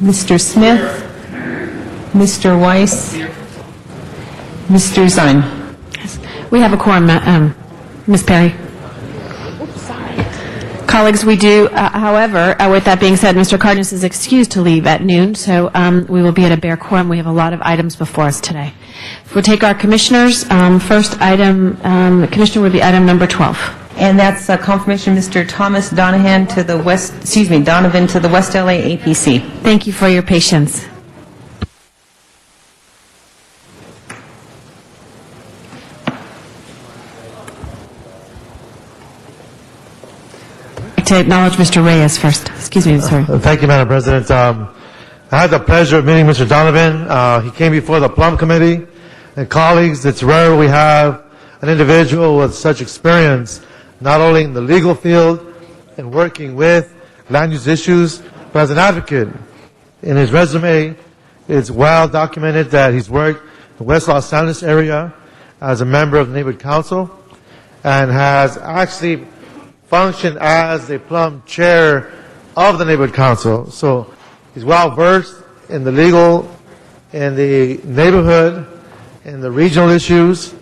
Mr. Smith? Mr. Weiss? Mr. Zine? We have a quorum, Ms. Perry. Colleagues, we do, however, with that being said, Mr. Cardenas is excused to leave at noon, so we will be at a bare quorum. We have a lot of items before us today. We'll take our commissioners. First item, Commissioner, would be item number 12. And that's confirmation, Mr. Thomas Donovan to the West LA APC. Thank you for your patience. To acknowledge Mr. Reyes first. Excuse me, sorry. Thank you, Madam President. I had the pleasure of meeting Mr. Donovan. He came before the Plum Committee. And colleagues, it's rare we have an individual with such experience, not only in the legal field and working with land use issues, but as an advocate. In his resume, it's well documented that he's worked in the West Los Angeles area as a member of the Neighborhood Council and has actually functioned as the Plum chair of the Neighborhood Council. So he's well versed in the legal, in the neighborhood, in the regional issues,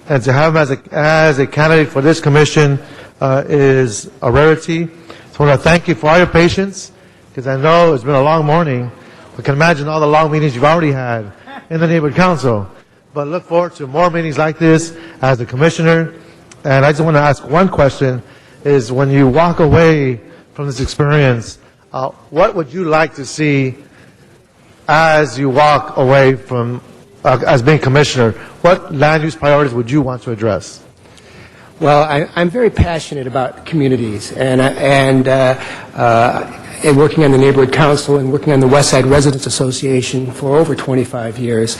and to have him as a candidate for this commission is a rarity. So I want to thank you for all your patience, because I know it's been a long morning. We can imagine all the long meetings you've already had in the Neighborhood Council. But look forward to more meetings like this as a commissioner. And I just want to ask one question, is when you walk away from this experience, what would you like to see as you walk away from, as being commissioner? What land use priorities would you want to address? Well, I'm very passionate about communities, and working on the Neighborhood Council and working on the West Side Residents Association for over 25 years,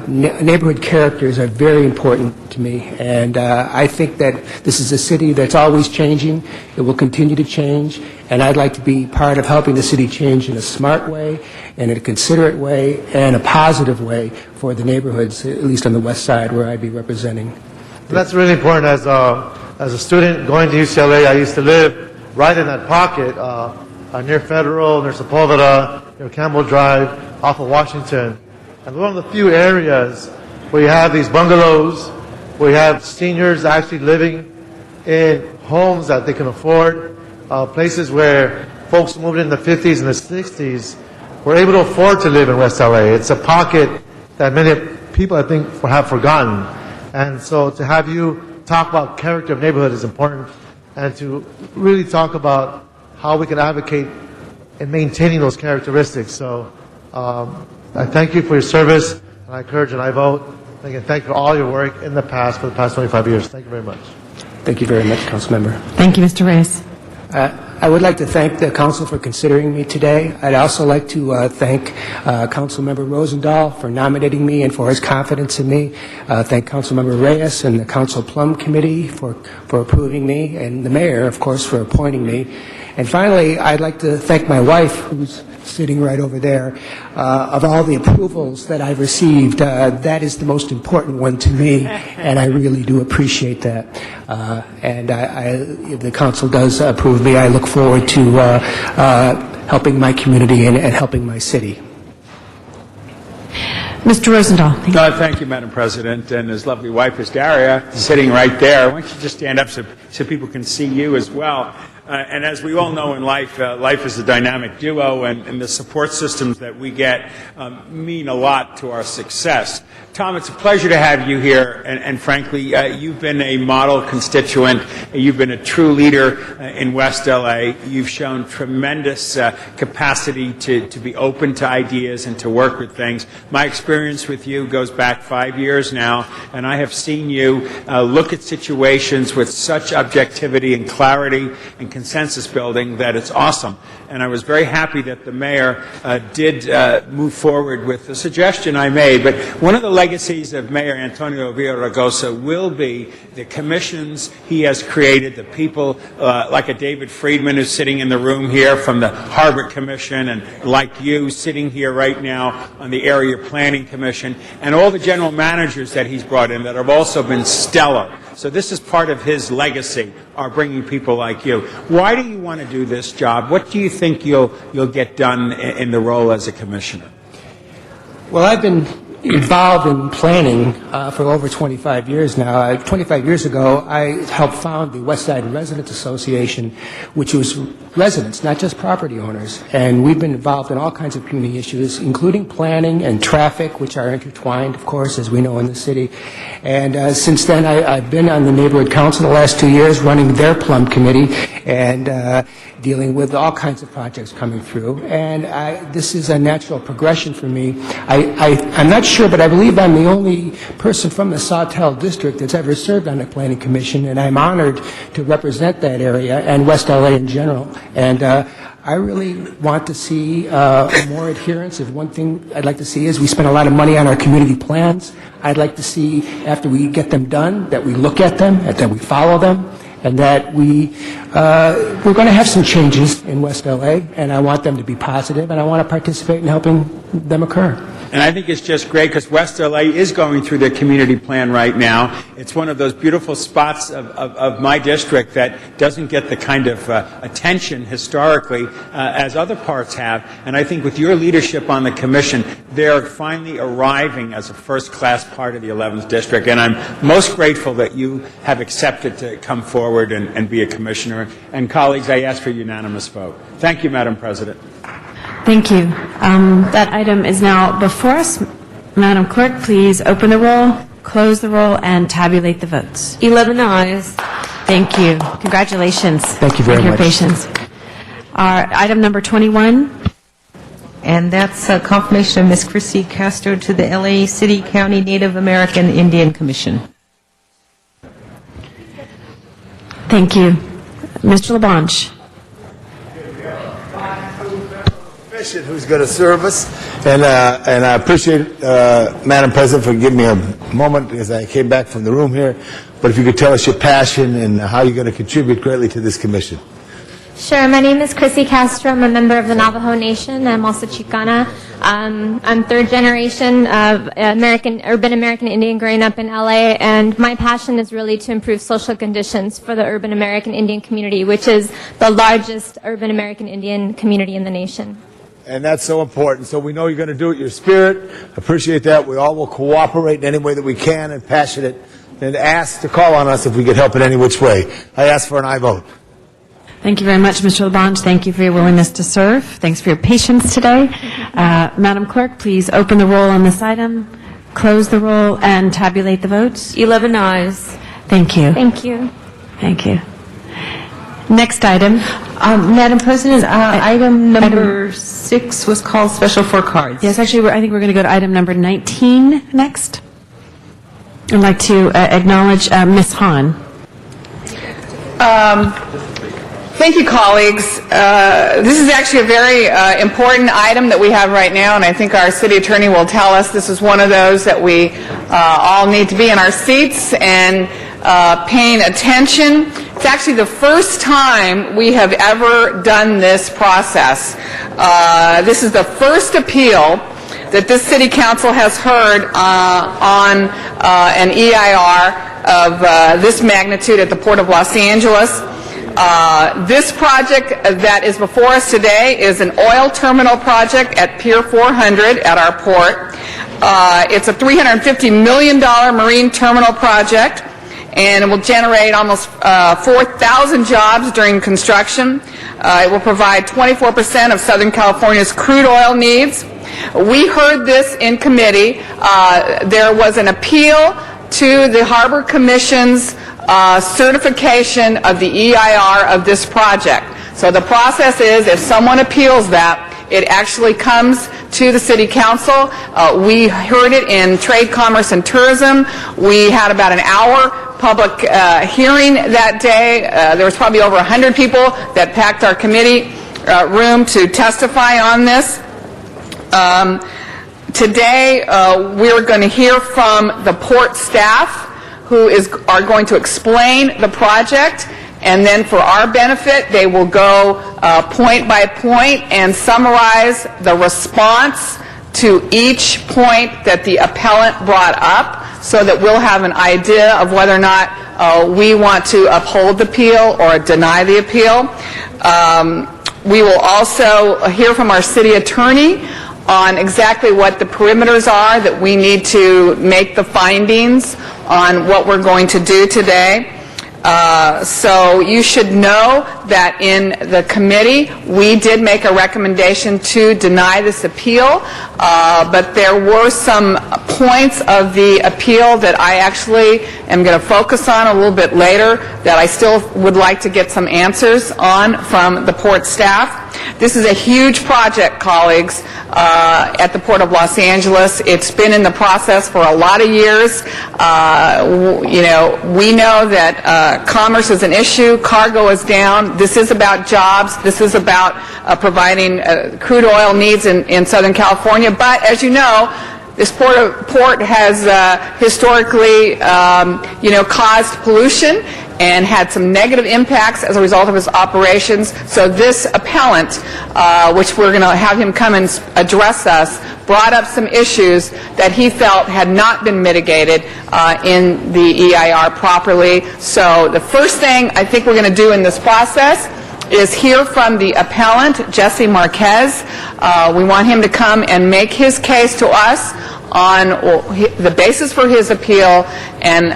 neighborhood characters are very important to me, and I think that this is a city that's always changing. It will continue to change, and I'd like to be part of helping the city change in a smart way, and in a considerate way, and a positive way for the neighborhoods, at least on the West Side, where I'd be representing. That's really important. As a student going to UCLA, I used to live right in that pocket, near Federal, near Sepulveda, near Campbell Drive, off of Washington. And one of the few areas where you have these bungalows, where you have seniors actually living in homes that they can afford, places where folks who moved in the 50s and the 60s were able to afford to live in West LA. It's a pocket that many people, I think, have forgotten. And so to have you talk about character of neighborhood is important, and to really talk about how we can advocate in maintaining those characteristics. So I thank you for your service, and I encourage and I vote. And again, thank you for all your work in the past, for the past 25 years. Thank you very much. Thank you very much, Councilmember. Thank you, Mr. Reyes. I would like to thank the council for considering me today. I'd also like to thank Councilmember Rosendahl for nominating me and for his confidence in me. Thank Councilmember Reyes and the Council Plum Committee for approving me, and the mayor, of course, for appointing me. And finally, I'd like to thank my wife, who's sitting right over there, of all the approvals that I've received. That is the most important one to me, and I really do appreciate that. And if the council does approve me, I look forward to helping my community and helping my city. Mr. Rosendahl. Thank you, Madam President. And his lovely wife is Daria, sitting right there. Why don't you just stand up so people can see you as well? And as we all know in life, life is a dynamic duo, and the support systems that we get mean a lot to our success. Tom, it's a pleasure to have you here, and frankly, you've been a model constituent. You've been a true leader in West LA. You've shown tremendous capacity to be open to ideas and to work with things. My experience with you goes back 5 years now, and I have seen you look at situations with such objectivity and clarity and consensus building that it's awesome. And I was very happy that the mayor did move forward with the suggestion I made. But one of the legacies of Mayor Antonio Villaraigosa will be the commissions he has created, the people like a David Friedman who's sitting in the room here from the Harbor Commission, and like you sitting here right now on the Area Planning Commission, and all the general managers that he's brought in that have also been stellar. So this is part of his legacy, are bringing people like you. Why do you want to do this job? What do you think you'll get done in the role as a commissioner? Well, I've been involved in planning for over 25 years now. 25 years ago, I helped found the West Side Residents Association, which was residents, not just property owners. And we've been involved in all kinds of community issues, including planning and traffic, which are intertwined, of course, as we know in the city. And since then, I've been on the Neighborhood Council the last 2 years, running their Plum Committee and dealing with all kinds of projects coming through. And this is a natural progression for me. I'm not sure, but I believe I'm the only person from the Sawtell District that's ever served on the Planning Commission, and I'm honored to represent that area and West LA in general. And I really want to see more adherence. If one thing I'd like to see is we spend a lot of money on our community plans. I'd like to see, after we get them done, that we look at them, that we follow them, and that we're going to have some changes in West LA, and I want them to be positive, and I want to participate in helping them occur. And I think it's just great because West LA is going through their community plan right now. It's one of those beautiful spots of my district that doesn't get the kind of attention historically as other parts have. And I think with your leadership on the commission, they're finally arriving as a first-class part of the 11th district. And I'm most grateful that you have accepted to come forward and be a commissioner. And colleagues, I ask for a unanimous vote. Thank you, Madam President. Thank you. That item is now before us. Madam Clerk, please open the roll, close the roll, and tabulate the votes. 11 ayes. Thank you. Congratulations. Thank you very much. For your patience. Item number 21. And that's a confirmation of Ms. Chrissy Castro to the LA City County Native American Indian Commission. Thank you. Mr. LaBonge. Who's going to serve us, and I appreciate Madam President for giving me a moment as I came back from the room here. But if you could tell us your passion and how you're going to contribute greatly to this commission. Sure. My name is Chrissy Castro. I'm a member of the Navajo Nation. I'm also Chicana. I'm third generation of urban American Indian growing up in LA, and my passion is really to improve social conditions for the urban American Indian community, which is the largest urban American Indian community in the nation. And that's so important. So we know you're going to do it, your spirit. Appreciate that. We all will cooperate in any way that we can and passionate, and ask to call on us if we could help in any which way. I ask for an aye vote. Thank you very much, Mr. LaBonge. Thank you for your willingness to serve. Thanks for your patience today. Madam Clerk, please open the roll on this item, close the roll, and tabulate the votes. 11 ayes. Thank you. Thank you. Thank you. Next item. Madam President, item number 6 was called special for cards. Yes, actually, I think we're going to go to item number 19 next. I'd like to acknowledge Ms. Hahn. Thank you, colleagues. This is actually a very important item that we have right now, and I think our city attorney will tell us this is one of those that we all need to be in our seats and paying attention. It's actually the first time we have ever done this process. This is the first appeal that this city council has heard on an EIR of this magnitude at the Port of Los Angeles. This project that is before us today is an oil terminal project at Pier 400 at our port. It's a $350 million marine terminal project, and it will generate almost 4,000 jobs during construction. It will provide 24% of Southern California's crude oil needs. We heard this in committee. There was an appeal to the Harbor Commission's certification of the EIR of this project. So the process is, if someone appeals that, it actually comes to the City Council. We heard it in Trade, Commerce, and Tourism. We had about an hour public hearing that day. There was probably over 100 people that packed our committee room to testify on this. Today, we're going to hear from the port staff who are going to explain the project, and then for our benefit, they will go point by point and summarize the response to each point that the appellant brought up, so that we'll have an idea of whether or not we want to uphold the appeal or deny the appeal. We will also hear from our city attorney on exactly what the perimeters are that we need to make the findings on what we're going to do today. So you should know that in the committee, we did make a recommendation to deny this appeal, but there were some points of the appeal that I actually am going to focus on a little bit later that I still would like to get some answers on from the port staff. This is a huge project, colleagues, at the Port of Los Angeles. It's been in the process for a lot of years. We know that commerce is an issue. Cargo is down. This is about jobs. This is about providing crude oil needs in Southern California. But as you know, this port has historically, caused pollution and had some negative impacts as a result of his operations. So this appellant, which we're going to have him come and address us, brought up some issues that he felt had not been mitigated in the EIR properly. So the first thing I think we're going to do in this process is hear from the appellant, Jesse Marquez. We want him to come and make his case to us on the basis for his appeal and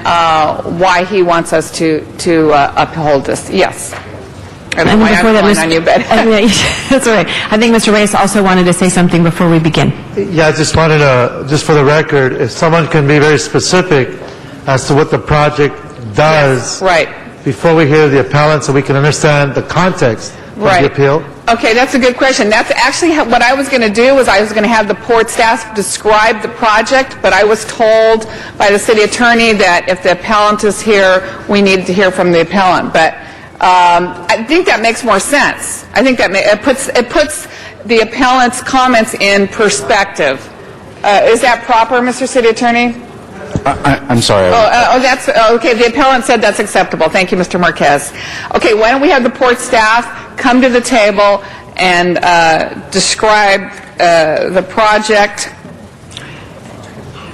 why he wants us to uphold this. Yes. And before that, that's all right. I think Mr. Reyes also wanted to say something before we begin. Yeah, I just wanted to, just for the record, if someone can be very specific as to what the project does, yes, right, before we hear the appellant, so we can understand the context of the appeal. Okay, that's a good question. That's actually what I was going to do, was I was going to have the port staff describe the project, but I was told by the city attorney that if the appellant is here, we needed to hear from the appellant. But I think that makes more sense. I think that it puts the appellant's comments in perspective. Is that proper, Mr. City Attorney? I'm sorry. That's okay. The appellant said that's acceptable. Thank you, Mr. Marquez. Okay, why don't we have the port staff come to the table and describe the project.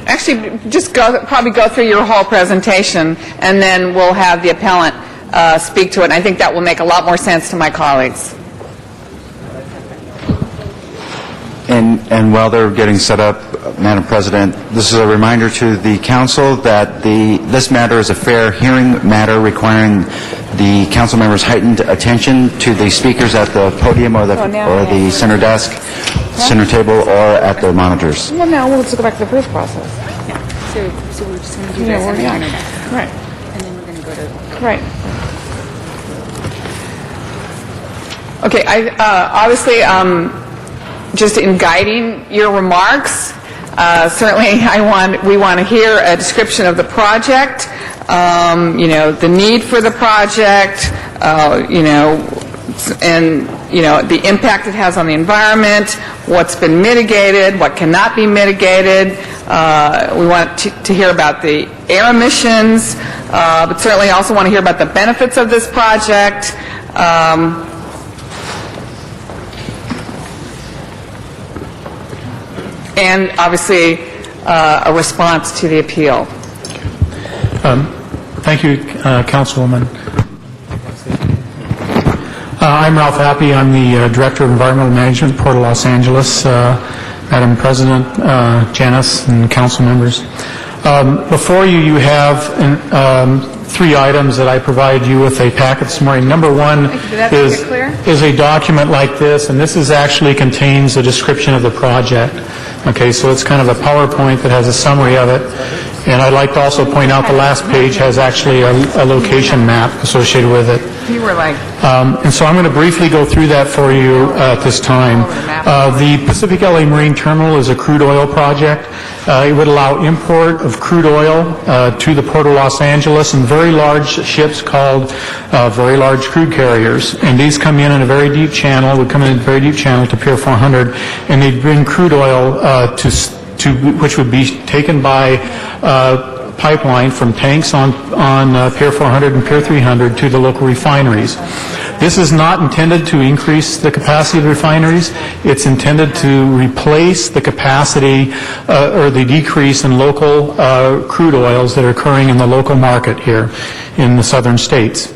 Actually, just probably go through your whole presentation, and then we'll have the appellant speak to it. And I think that will make a lot more sense to my colleagues. And while they're getting set up, Madam President, this is a reminder to the Council that this matter is a fair hearing matter requiring the Council members' heightened attention to the speakers at the podium or the center desk, center table, or at the monitors. Well, now let's go back to the first process. Yeah. So we're just going to do this on the internet. Right. And then we're going to go to... Right. Okay, obviously, just in guiding your remarks, certainly we want to hear a description of the project, the need for the project, and the impact it has on the environment, what's been mitigated, what cannot be mitigated. We want to hear about the air emissions, but certainly also want to hear about the benefits of this project. And obviously a response to the appeal. Thank you, Councilwoman. I'm Ralph Appy. I'm the Director of Environmental Management, Port of Los Angeles. Madam President, Janice, and council members. Before you, you have three items that I provided you with a packet this morning. Number one is a document like this, and this actually contains a description of the project. Okay, so it's kind of a PowerPoint that has a summary of it. And I'd like to also point out the last page has actually a location map associated with it. You were like... and so I'm going to briefly go through that for you at this time. The Pacific LA Marine Terminal is a crude oil project. It would allow import of crude oil to the Port of Los Angeles in very large ships called very large crude carriers. And these come in a very deep channel, would come in a very deep channel to Pier 400, and they'd bring crude oil which would be taken by pipeline from tanks on Pier 400 and Pier 300 to the local refineries. This is not intended to increase the capacity of the refineries. It's intended to replace the capacity or the decrease in local crude oils that are occurring in the local market here in the southern states.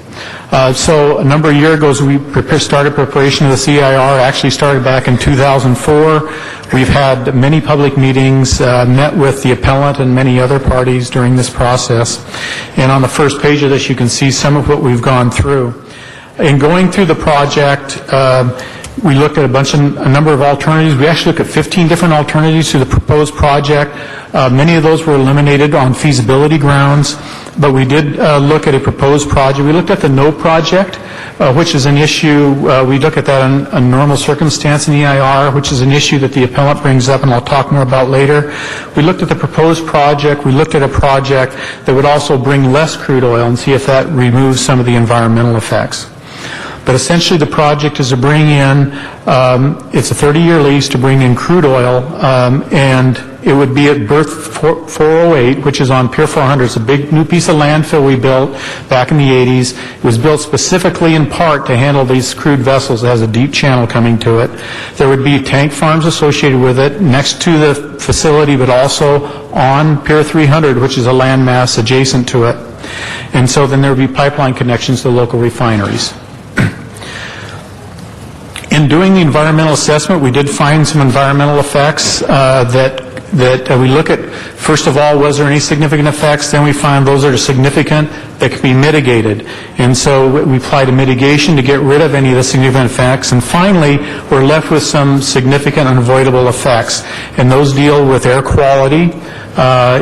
So a number of years ago, we started preparation of the CIR, actually started back in 2004. We've had many public meetings, met with the appellant and many other parties during this process. And on the first page of this, you can see some of what we've gone through. In going through the project, we looked at a number of alternatives. We actually looked at 15 different alternatives to the proposed project. Many of those were eliminated on feasibility grounds, but we did look at a proposed project. We looked at the no project, which is an issue. We look at that in a normal circumstance in EIR, which is an issue that the appellant brings up, and I'll talk more about later. We looked at the proposed project. We looked at a project that would also bring less crude oil and see if that removes some of the environmental effects. But essentially the project is to bring in, it's a 30-year lease to bring in crude oil, and it would be at berth 408, which is on Pier 400. It's a big new piece of landfill we built back in the 80s. It was built specifically in part to handle these crude vessels. It has a deep channel coming to it. There would be tank farms associated with it next to the facility, but also on Pier 300, which is a landmass adjacent to it. And so then there would be pipeline connections to the local refineries. In doing the environmental assessment, we did find some environmental effects that we look at. First of all, was there any significant effects? Then we found those that are significant that could be mitigated. And so we applied a mitigation to get rid of any of the significant effects. And finally, we're left with some significant unavoidable effects. And those deal with air quality.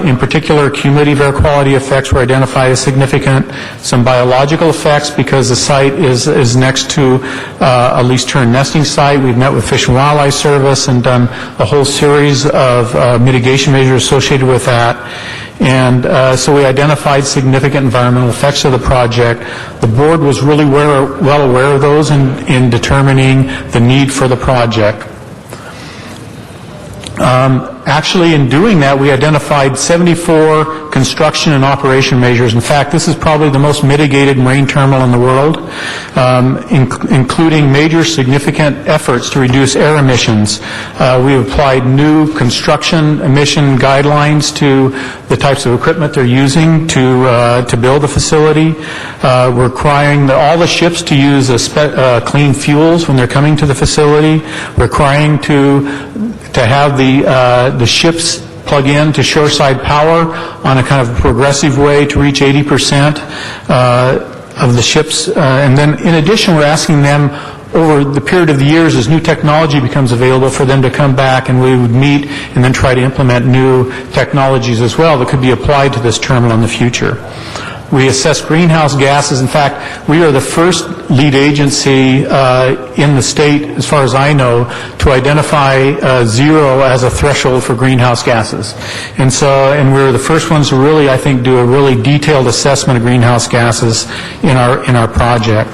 In particular, cumulative air quality effects were identified as significant. Some biological effects because the site is next to a least-term nesting site. We've met with Fish and Wildlife Service and done a whole series of mitigation measures associated with that. And so we identified significant environmental effects of the project. The board was really well aware of those in determining the need for the project. Actually, in doing that, we identified 74 construction and operation measures. In fact, this is probably the most mitigated marine terminal in the world, including major significant efforts to reduce air emissions. We applied new construction emission guidelines to the types of equipment they're using to build the facility. We're requiring all the ships to use clean fuels when they're coming to the facility. We're requiring to have the ships plug in to shoreside power on a kind of progressive way to reach 80% of the ships. And then in addition, we're asking them over the period of the years as new technology becomes available for them to come back, and we would meet and then try to implement new technologies as well that could be applied to this terminal in the future. We assess greenhouse gases. In fact, we are the first lead agency in the state, as far as I know, to identify zero as a threshold for greenhouse gases. And we're the first ones to really, I think, do a really detailed assessment of greenhouse gases in our project.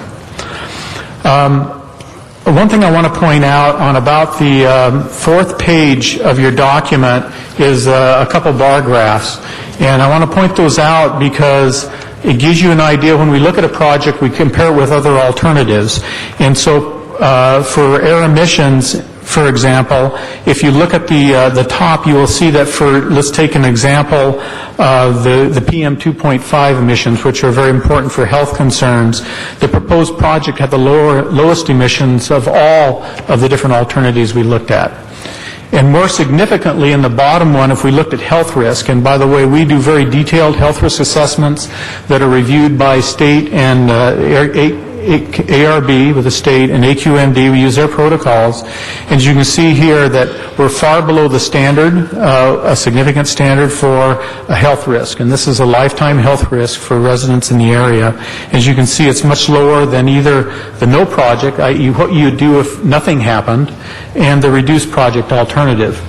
One thing I want to point out on about the fourth page of your document is a couple bar graphs. And I want to point those out because it gives you an idea. When we look at a project, we compare it with other alternatives. And so for air emissions, for example, if you look at the top, you will see that let's take an example of the PM 2.5 emissions, which are very important for health concerns. The proposed project had the lowest emissions of all of the different alternatives we looked at. And more significantly, in the bottom one, if we looked at health risk, and by the way, we do very detailed health risk assessments that are reviewed by state and ARB with the state and AQMD, we use their protocols. And as you can see here that we're far below the standard, a significant standard for a health risk. And this is a lifetime health risk for residents in the area. As you can see, it's much lower than either the no project, i.e. what you would do if nothing happened, and the reduced project alternative.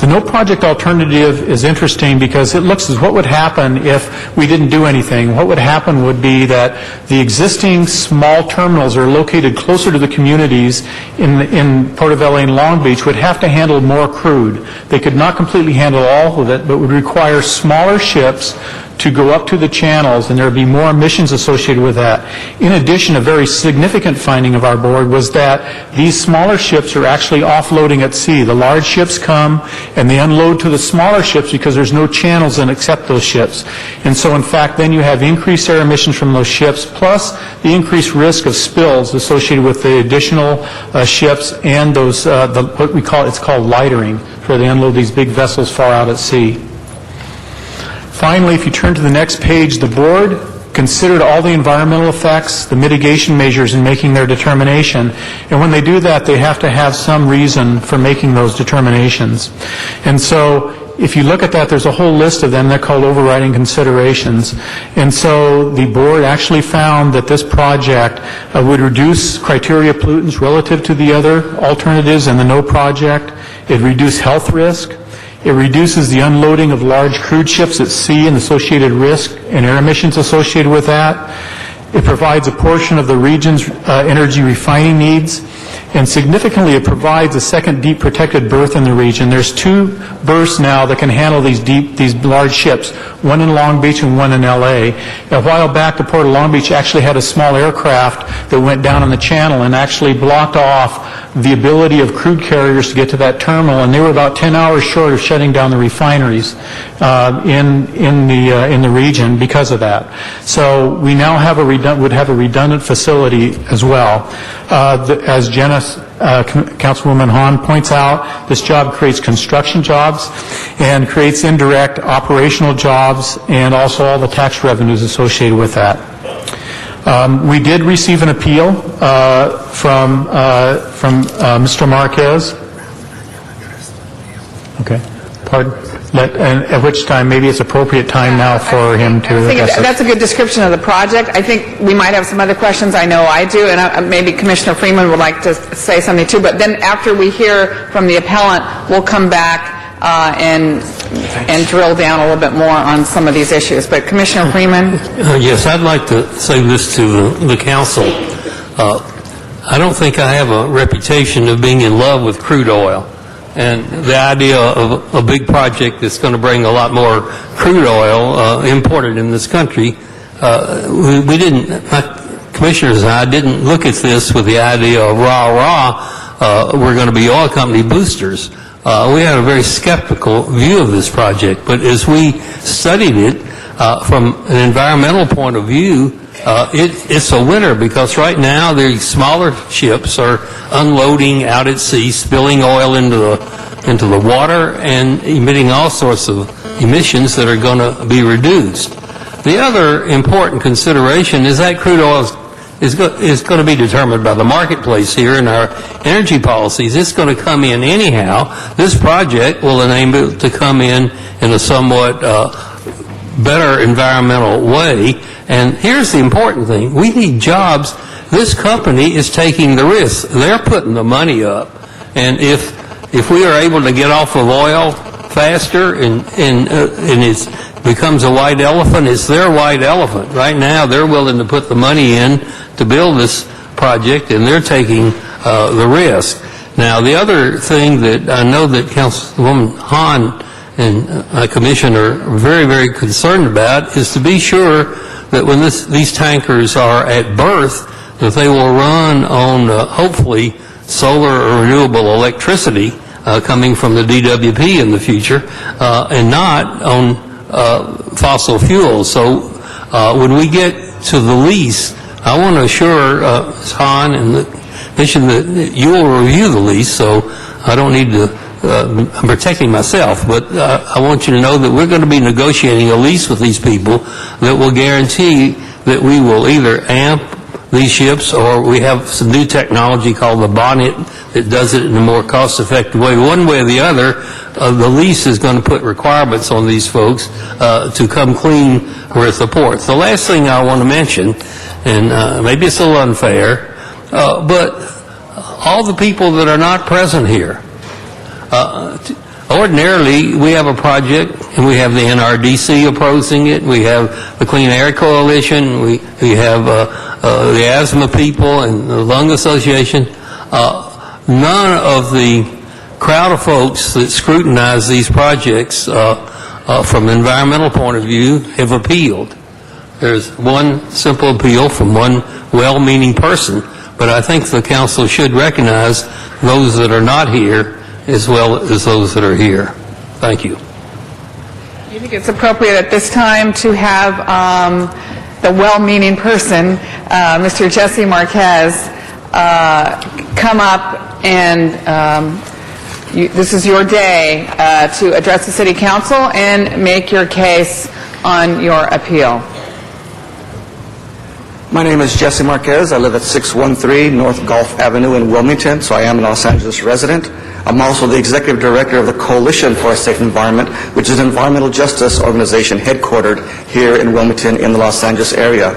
The no project alternative is interesting because it looks as what would happen if we didn't do anything. What would happen would be that the existing small terminals are located closer to the communities in Port of LA and Long Beach would have to handle more crude. They could not completely handle all of it, but would require smaller ships to go up to the channels, and there would be more emissions associated with that. In addition, a very significant finding of our board was that these smaller ships are actually offloading at sea. The large ships come and they unload to the smaller ships because there's no channels that accept those ships. And so, in fact, then you have increased air emissions from those ships, plus the increased risk of spills associated with the additional ships and those, what we call, it's called lightering, where they unload these big vessels far out at sea. Finally, if you turn to the next page, the board considered all the environmental effects, the mitigation measures in making their determination. And when they do that, they have to have some reason for making those determinations. And so if you look at that, there's a whole list of them. They're called overriding considerations. And so the board actually found that this project would reduce criteria pollutants relative to the other alternatives and the no project. It reduced health risk. It reduces the unloading of large crude ships at sea and associated risk and air emissions associated with that. It provides a portion of the region's energy refining needs. And significantly, it provides a second deep protected berth in the region. There's 2 berths now that can handle these large ships, one in Long Beach and one in LA. A while back, the Port of Long Beach actually had a small aircraft that went down in the channel and actually blocked off the ability of crude carriers to get to that terminal, and they were about 10 hours short of shutting down the refineries in the region because of that. So we now have would have a redundant facility as well. As Councilwoman Hahn points out, this job creates construction jobs and creates indirect operational jobs and also all the tax revenues associated with that. We did receive an appeal from Mr. Marquez. Okay. Pardon? At which time, maybe it's appropriate time now for him to address it. That's a good description of the project. I think we might have some other questions. I know I do, and maybe Commissioner Freeman would like to say something too. But then after we hear from the appellant, we'll come back and drill down a little bit more on some of these issues. But Commissioner Freeman? Yes, I'd like to say this to the council. I don't think I have a reputation of being in love with crude oil. And the idea of a big project that's going to bring a lot more crude oil imported in this country, we didn't, commissioners and I didn't look at this with the idea of we're going to be oil company boosters. We had a very skeptical view of this project, but as we studied it from an environmental point of view, it's a winner because right now the smaller ships are unloading out at sea, spilling oil into the water and emitting all sorts of emissions that are going to be reduced. The other important consideration is that crude oil is going to be determined by the marketplace here in our energy policies. It's going to come in anyhow. This project will enable it to come in a somewhat better environmental way. And here's the important thing. We need jobs. This company is taking the risk. They're putting the money up. And if we are able to get off of oil faster and it becomes a white elephant, it's their white elephant. Right now, they're willing to put the money in to build this project, and they're taking the risk. Now, the other thing that I know that Councilwoman Hahn and Commissioner are very, very concerned about is to be sure that when these tankers are at berth, that they will run on, hopefully, solar or renewable electricity coming from the DWP in the future, and not on fossil fuels. So when we get to the lease, I want to assure Ms. Hahn and the Commission that you will review the lease, so I don't need to I'm protecting myself, but I want you to know that we're going to be negotiating a lease with these people that will guarantee that we will either amp these ships, or we have some new technology called the bonnet that does it in a more cost-effective way. One way or the other, the lease is going to put requirements on these folks to come clean with the port. The last thing I want to mention, and maybe it's a little unfair, but all the people that are not present here, ordinarily, we have a project, and we have the NRDC opposing it. We have the Clean Air Coalition. We have the asthma people and the Lung Association. None of the crowd of folks that scrutinize these projects from an environmental point of view have appealed. There's one simple appeal from one well-meaning person, but I think the council should recognize those that are not here as well as those that are here. Thank you. Do you think it's appropriate at this time to have the well-meaning person, Mr. Jesse Marquez, come up and this is your day to address the City Council and make your case on your appeal? My name is Jesse Marquez. I live at 613 North Gulf Avenue in Wilmington, so I am a Los Angeles resident. I'm also the executive director of the Coalition for a Safe Environment, which is an environmental justice organization headquartered here in Wilmington in the Los Angeles area.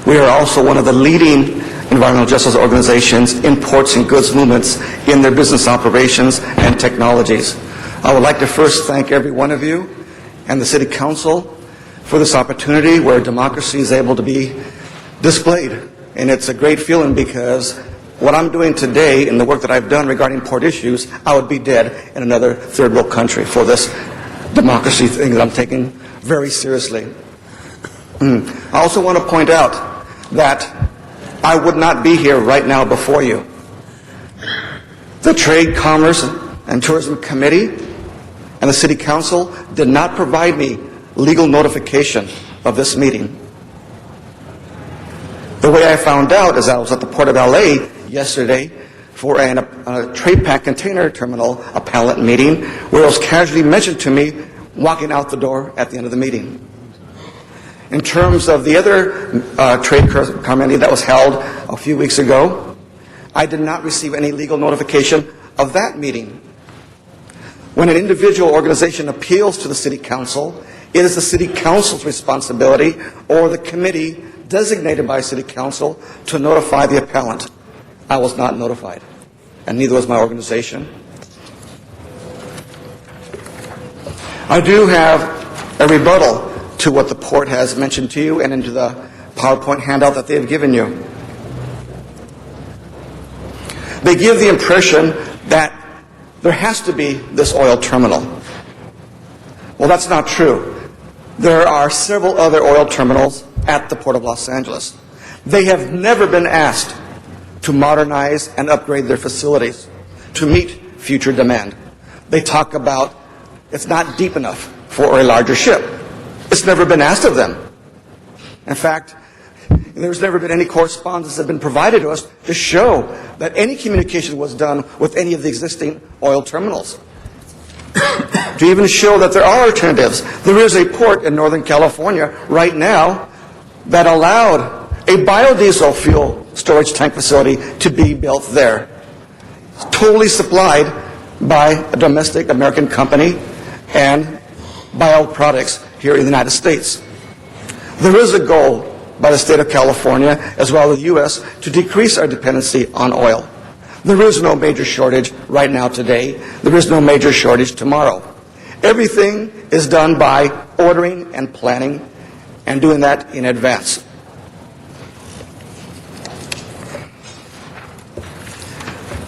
We are also one of the leading environmental justice organizations in ports and goods movements in their business operations and technologies. I would like to first thank every one of you and the City Council for this opportunity where democracy is able to be displayed. And it's a great feeling because what I'm doing today and the work that I've done regarding port issues, I would be dead in another third world country for this democracy thing that I'm taking very seriously. I also want to point out that I would not be here right now before you. The Trade, Commerce, and Tourism Committee and the City Council did not provide me legal notification of this meeting. The way I found out is I was at the Port of LA yesterday for a trade pack container terminal appellate meeting where it was casually mentioned to me walking out the door at the end of the meeting. In terms of the other trade committee that was held a few weeks ago, I did not receive any legal notification of that meeting. When an individual organization appeals to the City Council, it is the City Council's responsibility or the committee designated by City Council to notify the appellant. I was not notified, and neither was my organization. I do have a rebuttal to what the port has mentioned to you and into the PowerPoint handout that they have given you. They give the impression that there has to be this oil terminal. Well, that's not true. There are several other oil terminals at the Port of Los Angeles. They have never been asked to modernize and upgrade their facilities to meet future demand. They talk about it's not deep enough for a larger ship. It's never been asked of them. In fact, there's never been any correspondence that has been provided to us to show that any communication was done with any of the existing oil terminals. To even show that there are alternatives. There is a port in Northern California right now that allowed a biodiesel fuel storage tank facility to be built there. Totally supplied by a domestic American company and bioproducts here in the United States. There is a goal by the state of California, as well as the U.S., to decrease our dependency on oil. There is no major shortage right now today. There is no major shortage tomorrow. Everything is done by ordering and planning and doing that in advance.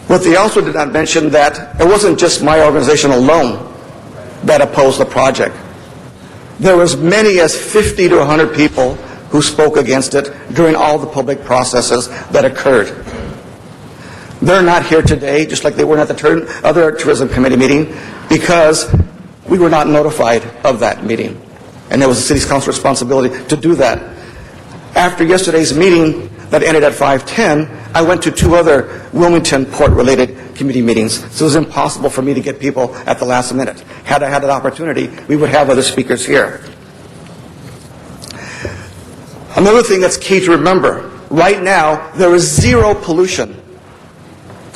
What they also did not mention that it wasn't just my organization alone that opposed the project. There was many as 50 to 100 people who spoke against it during all the public processes that occurred. They're not here today, just like they weren't at the other tourism committee meeting, because we were not notified of that meeting. And it was the city's council responsibility to do that. After yesterday's meeting that ended at 5:10, I went to two other Wilmington port-related committee meetings, so it was impossible for me to get people at the last minute. Had I had that opportunity, we would have other speakers here. Another thing that's key to remember, right now, there is zero pollution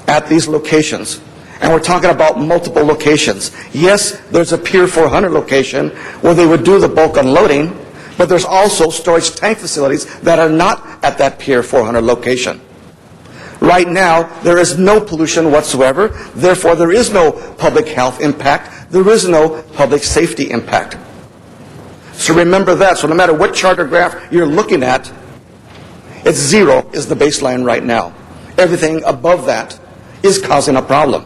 at these locations. And we're talking about multiple locations. Yes, there's a Pier 400 location where they would do the bulk unloading, but there's also storage tank facilities that are not at that Pier 400 location. Right now, there is no pollution whatsoever. Therefore, there is no public health impact. There is no public safety impact. So remember that. So no matter what charter graph you're looking at, it's zero is the baseline right now. Everything above that is causing a problem.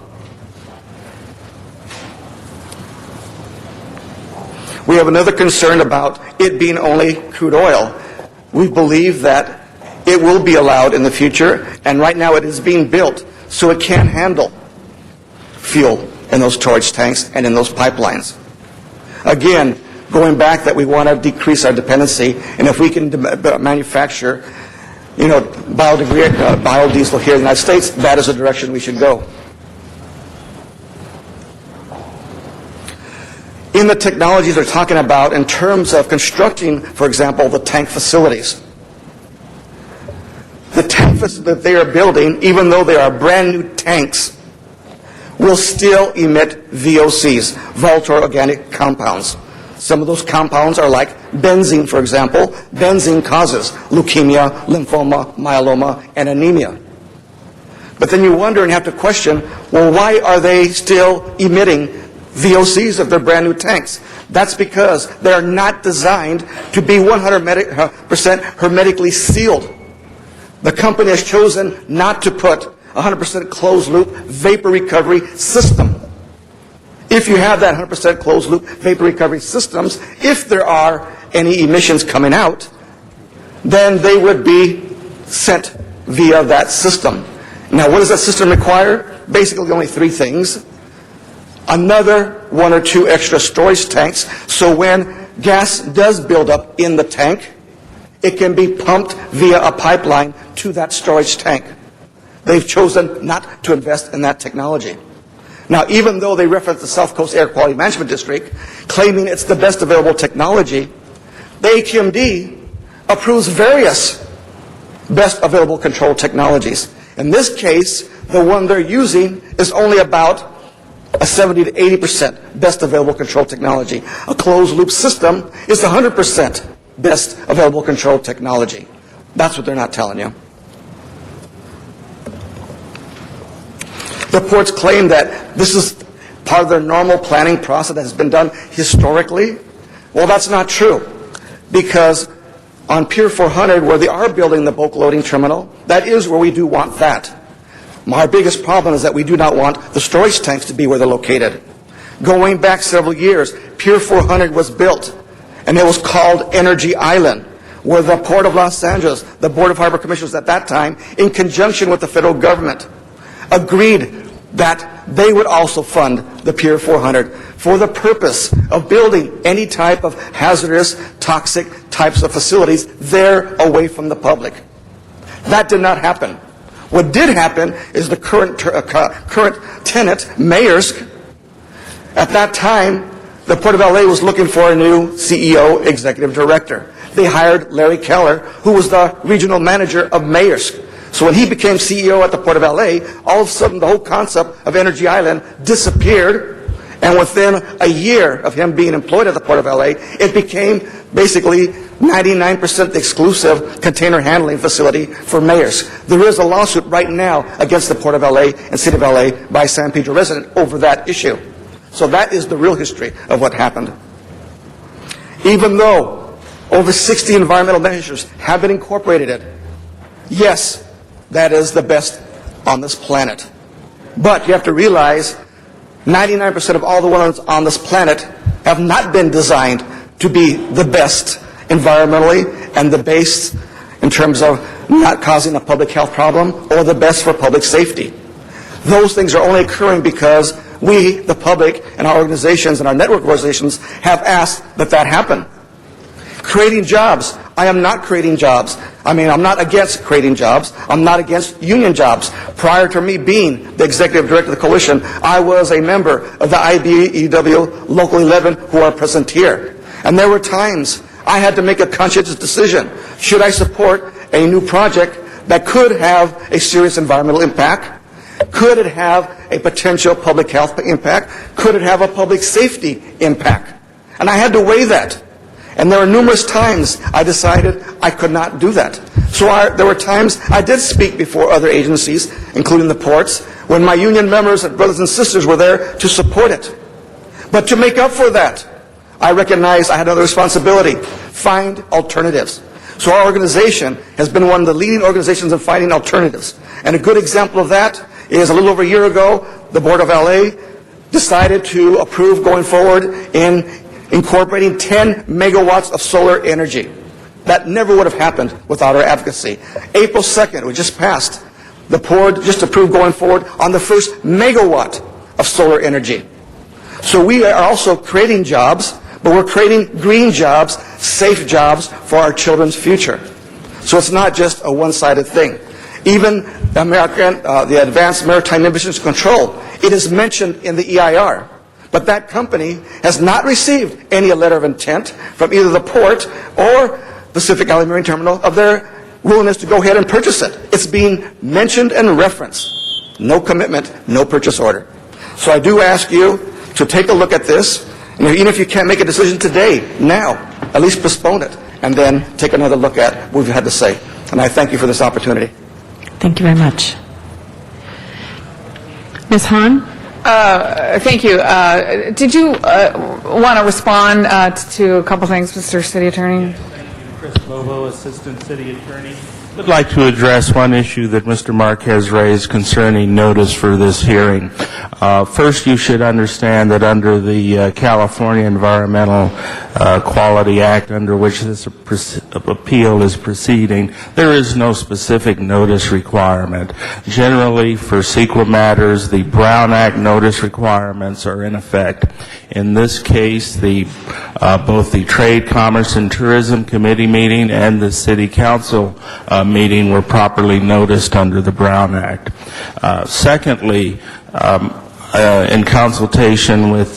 We have another concern about it being only crude oil. We believe that it will be allowed in the future, and right now it is being built so it can handle fuel in those storage tanks and in those pipelines. Again, going back that we want to decrease our dependency, and if we can manufacture, biodiesel here in the United States, that is the direction we should go. In the technologies they're talking about in terms of constructing, for example, the tank facilities. The tanks that they are building, even though they are brand new tanks, will still emit VOCs, volatile organic compounds. Some of those compounds are like benzene, for example. Benzene causes leukemia, lymphoma, myeloma, and anemia. But then you wonder and have to question, well, why are they still emitting VOCs if they're brand new tanks? That's because they're not designed to be 100% hermetically sealed. The company has chosen not to put 100% closed-loop vapor recovery system. If you have that 100% closed-loop vapor recovery systems, if there are any emissions coming out, then they would be sent via that system. Now, what does that system require? Basically, only three things. Another 1 or 2 extra storage tanks, so when gas does build up in the tank, it can be pumped via a pipeline to that storage tank. They've chosen not to invest in that technology. Now, even though they reference the South Coast Air Quality Management District, claiming it's the best available technology, the AQMD approves various best available control technologies. In this case, the one they're using is only about a 70 to 80% best available control technology. A closed-loop system is 100% best available control technology. That's what they're not telling you. The ports claim that this is part of their normal planning process that has been done historically. Well, that's not true, because on Pier 400, where they are building the bulk loading terminal, that is where we do want that. My biggest problem is that we do not want the storage tanks to be where they're located. Going back several years, Pier 400 was built, and it was called Energy Island, where the Port of Los Angeles, the Board of Harbor Commissioners at that time, in conjunction with the federal government, agreed that they would also fund the Pier 400 for the purpose of building any type of hazardous, toxic types of facilities there away from the public. That did not happen. What did happen is the current tenant, Maersk, at that time, the Port of LA was looking for a new CEO, executive director. They hired Larry Keller, who was the regional manager of Maersk. So when he became CEO at the Port of LA, all of a sudden the whole concept of Energy Island disappeared, and within a year of him being employed at the Port of LA, it became basically 99% the exclusive container handling facility for Maersk. There is a lawsuit right now against the Port of LA and City of LA by San Pedro resident over that issue. So that is the real history of what happened. Even though over 60 environmental measures have been incorporated, yes, that is the best on this planet. But you have to realize 99% of all the ones on this planet have not been designed to be the best environmentally and the best in terms of not causing a public health problem or the best for public safety. Those things are only occurring because we, the public, and our organizations and our network organizations have asked that that happen. Creating jobs. I am not creating jobs. I mean, I'm not against creating jobs. I'm not against union jobs. Prior to me being the executive director of the coalition, I was a member of the IBEW Local 11 who are present here. And there were times I had to make a conscientious decision. Should I support a new project that could have a serious environmental impact? Could it have a potential public health impact? Could it have a public safety impact? And I had to weigh that. And there were numerous times I decided I could not do that. So there were times I did speak before other agencies, including the ports, when my union members and brothers and sisters were there to support it. But to make up for that, I recognized I had another responsibility: find alternatives. So our organization has been one of the leading organizations in finding alternatives. And a good example of that is a little over a year ago, the Board of LA decided to approve going forward in incorporating 10 megawatts of solar energy. That never would have happened without our advocacy. April 2nd, we just passed, the board just approved going forward on the first megawatt of solar energy. So we are also creating jobs, but we're creating green jobs, safe jobs for our children's future. So it's not just a one-sided thing. Even the Advanced Maritime Emissions Control, it is mentioned in the EIR. But that company has not received any letter of intent from either the port or Pacific Alley Marine Terminal of their willingness to go ahead and purchase it. It's being mentioned and referenced. No commitment, no purchase order. So I do ask you to take a look at this. And even if you can't make a decision today, now, at least postpone it and then take another look at what we've had to say. And I thank you for this opportunity. Thank you very much. Ms. Hahn? Thank you. Did you want to respond to a couple things, Mr. City Attorney? Chris Bovo, Assistant City Attorney. I would like to address one issue that Mr. Marquez raised concerning notice for this hearing. First, you should understand that under the California Environmental Quality Act, under which this appeal is proceeding, there is no specific notice requirement. Generally, for CEQA matters, the Brown Act notice requirements are in effect. In this case, both the Trade, Commerce, and Tourism Committee meeting and the City Council meeting were properly noticed under the Brown Act. Secondly, in consultation with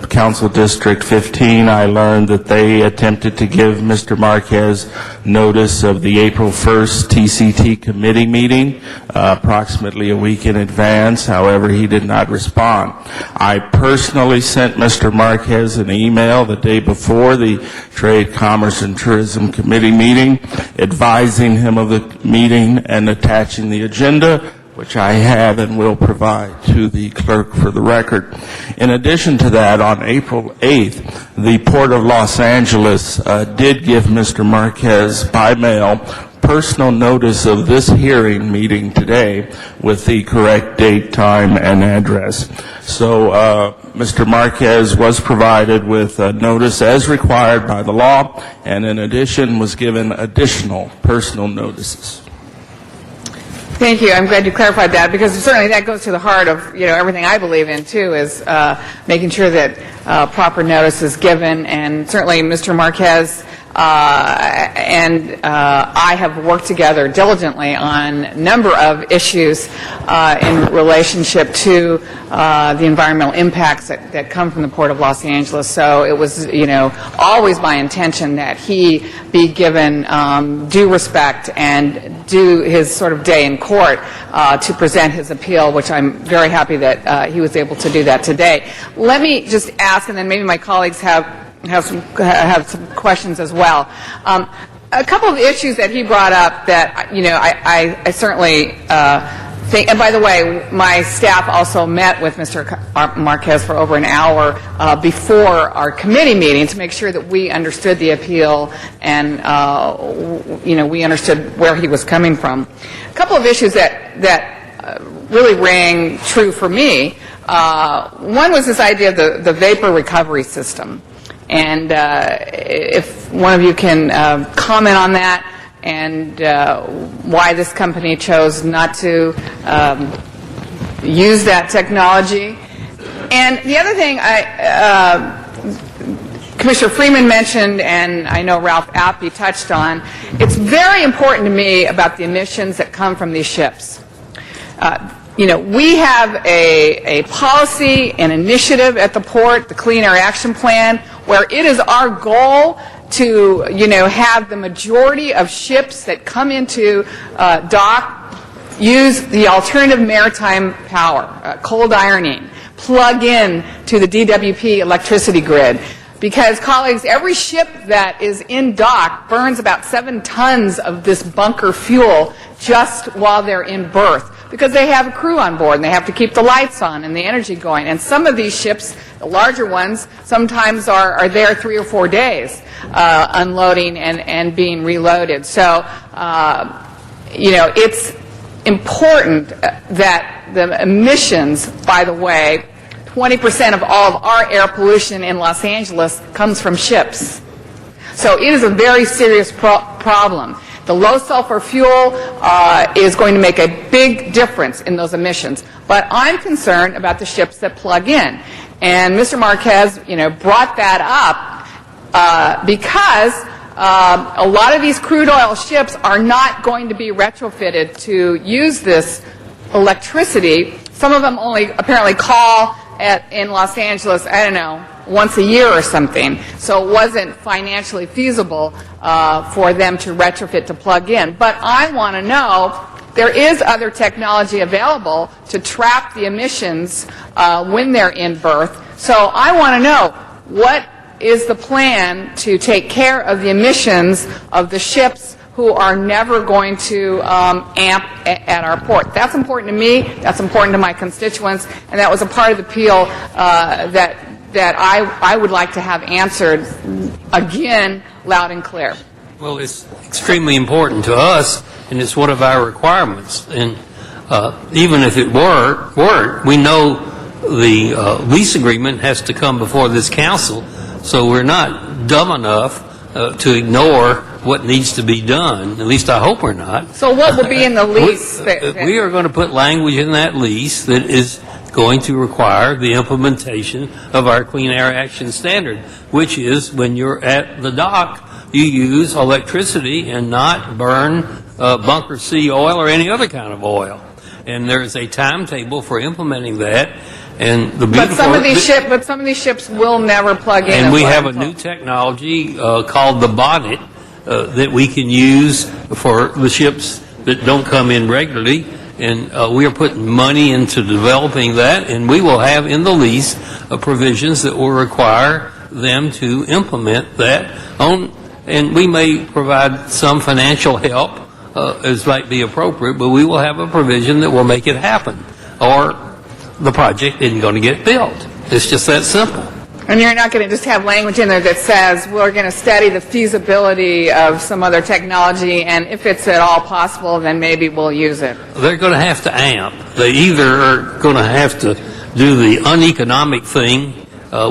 Council District 15, I learned that they attempted to give Mr. Marquez notice of the April 1st TCT committee meeting approximately a week in advance. However, he did not respond. I personally sent Mr. Marquez an email the day before the Trade, Commerce, and Tourism Committee meeting, advising him of the meeting and attaching the agenda, which I have and will provide to the clerk for the record. In addition to that, on April 8th, the Port of Los Angeles did give Mr. Marquez by mail personal notice of this hearing meeting today with the correct date, time, and address. So Mr. Marquez was provided with notice as required by the law, and in addition was given additional personal notices. Thank you. I'm glad you clarified that, because certainly that goes to the heart of everything I believe in too, is making sure that proper notice is given. And certainly Mr. Marquez and I have worked together diligently on a number of issues in relationship to the environmental impacts that come from the Port of Los Angeles. So it was, always my intention that he be given due respect and do his sort of day in court to present his appeal, which I'm very happy that he was able to do that today. Let me just ask, and then maybe my colleagues have some questions as well. A couple of issues that he brought up that I certainly think, and by the way, my staff also met with Mr. Marquez for over an hour before our committee meeting to make sure that we understood the appeal and we understood where he was coming from. A couple of issues that really rang true for me. One was this idea of the vapor recovery system. And if one of you can comment on that and why this company chose not to use that technology. And the other thing, Commissioner Freeman mentioned, and I know Ralph Appy touched on, it's very important to me about the emissions that come from these ships. We have a policy, an initiative at the port, the Clean Air Action Plan, where it is our goal to, have the majority of ships that come into dock use the alternative maritime power, cold ironing, plug in to the DWP electricity grid. Because, colleagues, every ship that is in dock burns about 7 tons of this bunker fuel just while they're in berth, because they have a crew on board and they have to keep the lights on and the energy going. And some of these ships, the larger ones, sometimes are there 3 or 4 days unloading and being reloaded. So, it's important that the emissions, by the way, 20% of all of our air pollution in Los Angeles comes from ships. So it is a very serious problem. The low sulfur fuel is going to make a big difference in those emissions. But I'm concerned about the ships that plug in. And Mr. Marquez, brought that up because a lot of these crude oil ships are not going to be retrofitted to use this electricity. Some of them only apparently call in Los Angeles, I don't know, once a year or something. So it wasn't financially feasible for them to retrofit to plug in. But I want to know, there is other technology available to trap the emissions when they're in berth. So I want to know, what is the plan to take care of the emissions of the ships who are never going to amp at our port? That's important to me, that's important to my constituents, and that was a part of the appeal that I would like to have answered again, loud and clear. Well, it's extremely important to us, and it's one of our requirements. And even if it weren't, we know the lease agreement has to come before this council, so we're not dumb enough to ignore what needs to be done. At least I hope we're not. So what will be in the lease? We are going to put language in that lease that is going to require the implementation of our Clean Air Action Standard, which is when you're at the dock, you use electricity and not burn bunker C oil or any other kind of oil. And there's a timetable for implementing that. And but some of these ships will never plug in. And we have a new technology called the bonnet that we can use for the ships that don't come in regularly. And we are putting money into developing that, and we will have in the lease provisions that will require them to implement that. And we may provide some financial help as might be appropriate, but we will have a provision that will make it happen, or the project isn't going to get built. It's just that simple. And you're not going to just have language in there that says we're going to study the feasibility of some other technology, and if it's at all possible, then maybe we'll use it. They're going to have to amp. They either are going to have to do the uneconomic thing,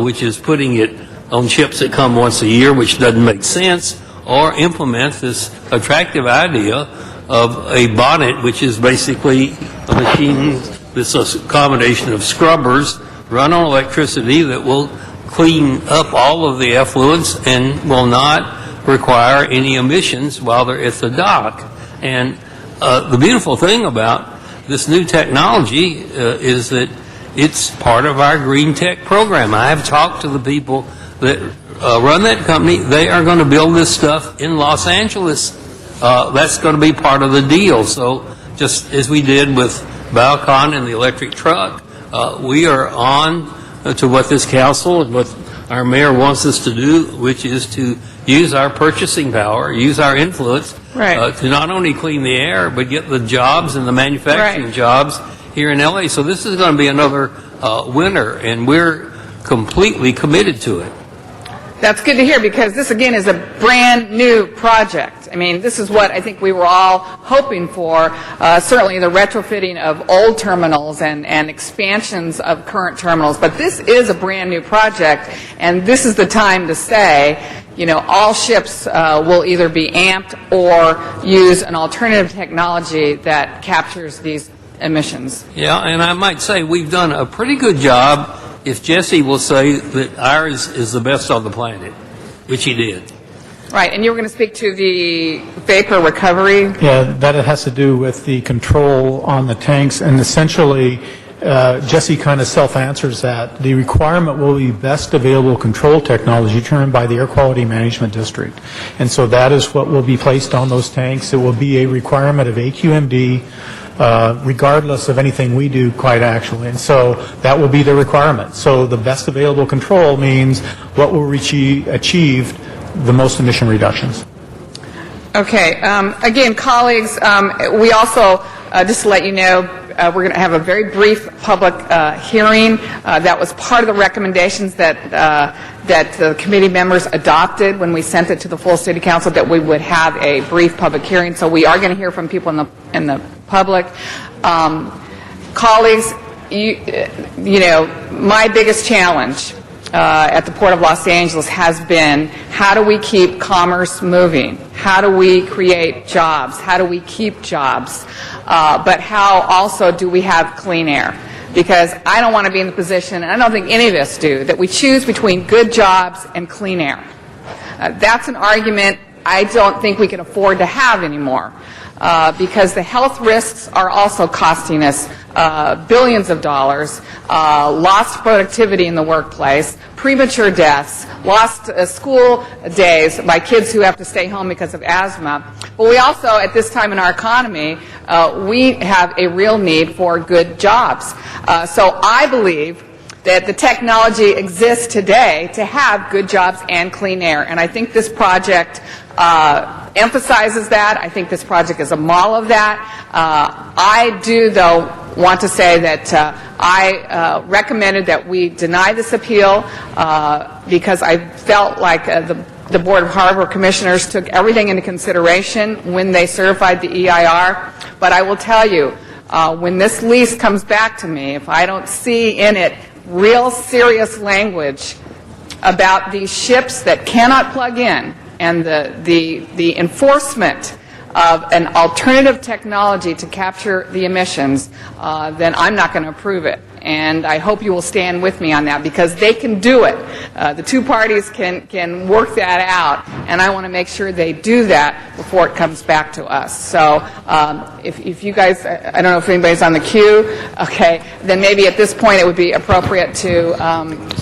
which is putting it on ships that come once a year, which doesn't make sense, or implement this attractive idea of a bonnet, which is basically a machine that's a combination of scrubbers run on electricity that will clean up all of the effluents and will not require any emissions while they're at the dock. And the beautiful thing about this new technology is that it's part of our green tech program. I have talked to the people that run that company. They are going to build this stuff in Los Angeles. That's going to be part of the deal. So just as we did with Balcon and the electric truck, we are on to what this council and what our mayor wants us to do, which is to use our purchasing power, use our influence to not only clean the air, but get the jobs and the manufacturing jobs here in L.A. So this is going to be another winner, and we're completely committed to it. That's good to hear, because this, again, is a brand new project. I mean, this is what I think we were all hoping for, certainly the retrofitting of old terminals and expansions of current terminals. But this is a brand new project, and this is the time to say, all ships will either be amped or use an alternative technology that captures these emissions. Yeah, and I might say we've done a pretty good job if Jesse will say that ours is the best on the planet, which he did. Right, and you were going to speak to the vapor recovery. Yeah, that it has to do with the control on the tanks, and essentially, Jesse kind of self-answers that. The requirement will be best available control technology determined by the Air Quality Management District. And so that is what will be placed on those tanks. It will be a requirement of AQMD, regardless of anything we do, quite actually. And so that will be the requirement. So the best available control means what will achieve the most emission reductions. Okay. Again, colleagues, we also, just to let you know, we're going to have a very brief public hearing. That was part of the recommendations that the committee members adopted when we sent it to the full City Council, that we would have a brief public hearing. So we are going to hear from people in the public. Colleagues, you know, my biggest challenge at the Port of Los Angeles has been, how do we keep commerce moving? How do we create jobs? How do we keep jobs? But how also do we have clean air? Because I don't want to be in the position, and I don't think any of us do, that we choose between good jobs and clean air. That's an argument I don't think we can afford to have anymore. Because the health risks are also costing us billions of dollars, lost productivity in the workplace, premature deaths, lost school days by kids who have to stay home because of asthma. But we also, at this time in our economy, we have a real need for good jobs. So I believe that the technology exists today to have good jobs and clean air. And I think this project emphasizes that. I think this project is a model of that. I do, though, want to say that I recommended that we deny this appeal because I felt like the Board of Harbor Commissioners took everything into consideration when they certified the EIR. But I will tell you, when this lease comes back to me, if I don't see in it real serious language about these ships that cannot plug in and the enforcement of an alternative technology to capture the emissions, then I'm not going to approve it. And I hope you will stand with me on that, because they can do it. The two parties can work that out, and I want to make sure they do that before it comes back to us. So if you guys, I don't know if anybody's on the queue, okay, then maybe at this point it would be appropriate to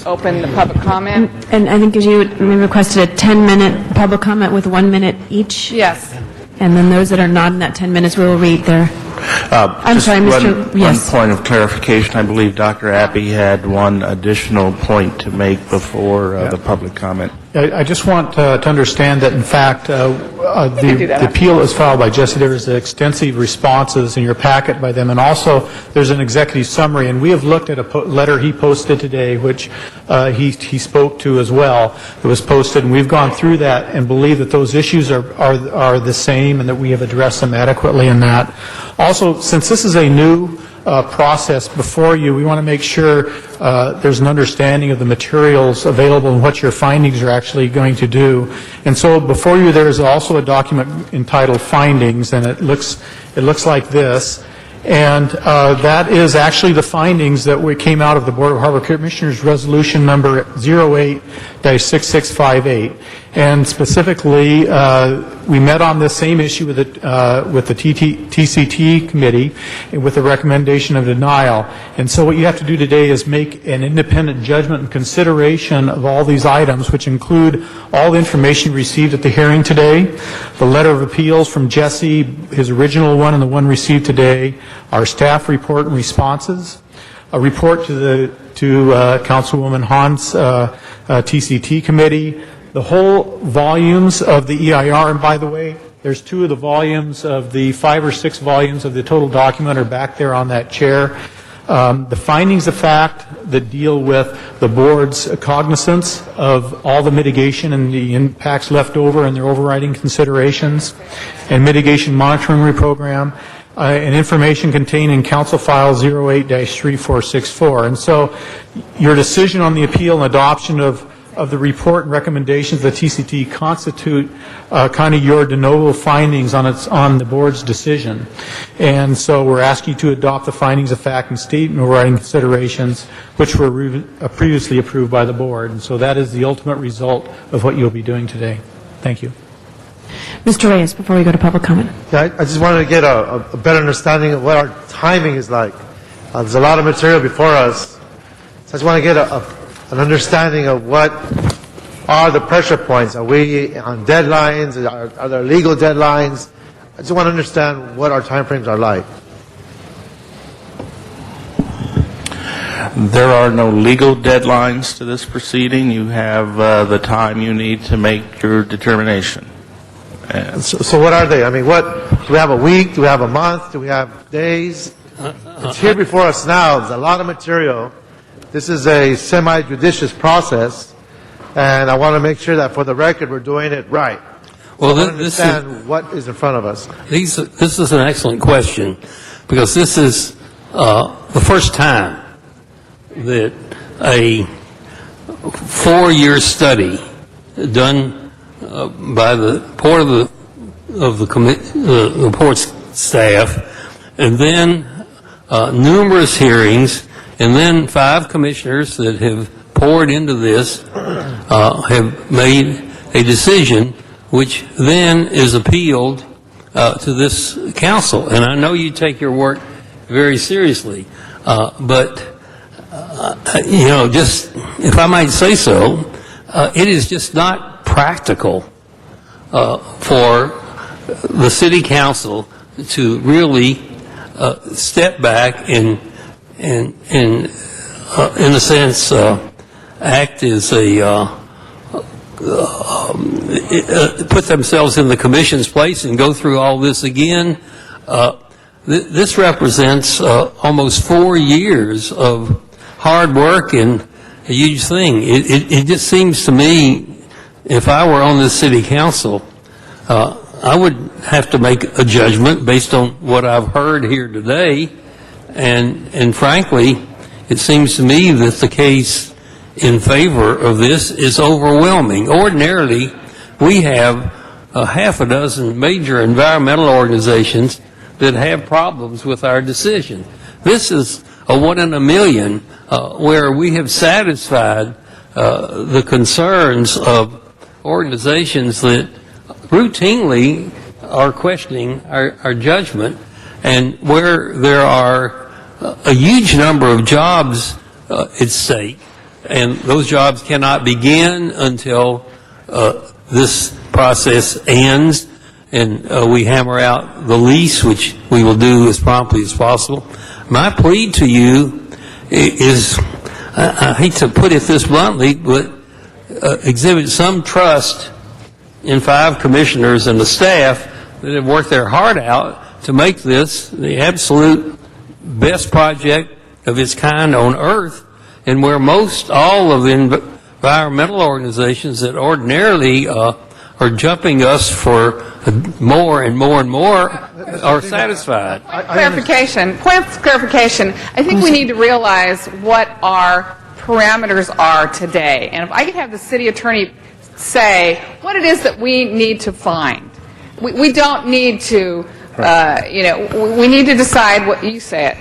open the public comment. And I think you requested a 10-minute public comment with 1 minute each? Yes. And then those that are not in that 10 minutes, we will read their... I'm sorry, Mr. Yes. One point of clarification. I believe Dr. Appy had one additional point to make before the public comment. I just want to understand that, in fact, the appeal that was filed by Jesse, there is extensive responses in your packet by them, and also there's an executive summary, and we have looked at a letter he posted today, which he spoke to as well. It was posted, and we've gone through that and believe that those issues are the same and that we have addressed them adequately in that. Also, since this is a new process before you, we want to make sure there's an understanding of the materials available and what your findings are actually going to do. And so before you there is also a document entitled Findings, and it looks like this. And that is actually the findings that came out of the Board of Harbor Commissioners Resolution number 08-6658. And specifically, we met on this same issue with the TCT committee with a recommendation of denial. And so what you have to do today is make an independent judgment and consideration of all these items, which include all the information received at the hearing today, the letter of appeals from Jesse, his original one and the one received today, our staff report and responses, a report to Councilwoman Hahn's TCT committee, the whole volumes of the EIR, and by the way, there's 2 of the volumes of the 5 or 6 volumes of the total document are back there on that chair. The findings of fact that deal with the board's cognizance of all the mitigation and the impacts left over and their overriding considerations, and mitigation monitoring program, and information contained in Council File 08-3464. And so your decision on the appeal and adoption of of the report and recommendations of the TCT constitute kind of your de novo findings on the board's decision. And so we're asking you to adopt the findings of fact and statement writing considerations which were previously approved by the board. And so that is the ultimate result of what you'll be doing today. Thank you. Mr. Reyes, before we go to public comment. Yeah, I just wanted to get a better understanding of what our timing is like. There's a lot of material before us. So I just want to get an understanding of what are the pressure points. Are we on deadlines? Are there legal deadlines? I just want to understand what our timeframes are like. There are no legal deadlines to this proceeding. You have the time you need to make your determination. So what are they? I mean, do we have a week? Do we have a month? Do we have days? It's here before us now. There's a lot of material. This is a semi-judicious process, and I want to make sure that for the record we're doing it right. Well, this is what is in front of us. This is an excellent question, because this is the first time that a 4-year study done by the port of the port staff, and then numerous hearings, and then 5 commissioners that have poured into this have made a decision which then is appealed to this council. And I know you take your work very seriously, but just if I might say so, it is just not practical for the city council to really step back and in a sense act as put themselves in the commission's place and go through all this again. This represents almost 4 years of hard work and a huge thing. It just seems to me, if I were on the city council, I would have to make a judgment based on what I've heard here today, and frankly, it seems to me that the case in favor of this is overwhelming. Ordinarily, we have a half a dozen major environmental organizations that have problems with our decision. This is a 1 in a million where we have satisfied the concerns of organizations that routinely are questioning our judgment, and where there are a huge number of jobs at stake, and those jobs cannot begin until this process ends and we hammer out the lease, which we will do as promptly as possible. My plea to you is, I hate to put it this bluntly, but exhibit some trust in 5 commissioners and the staff that have worked their heart out to make this the absolute best project of its kind on earth, and where most all of the environmental organizations that ordinarily are jumping us for more and more and more are satisfied. Clarification. Point of clarification. I think we need to realize what our parameters are today. And if I could have the city attorney say what it is that we need to find. We don't need to, we need to decide what you say it.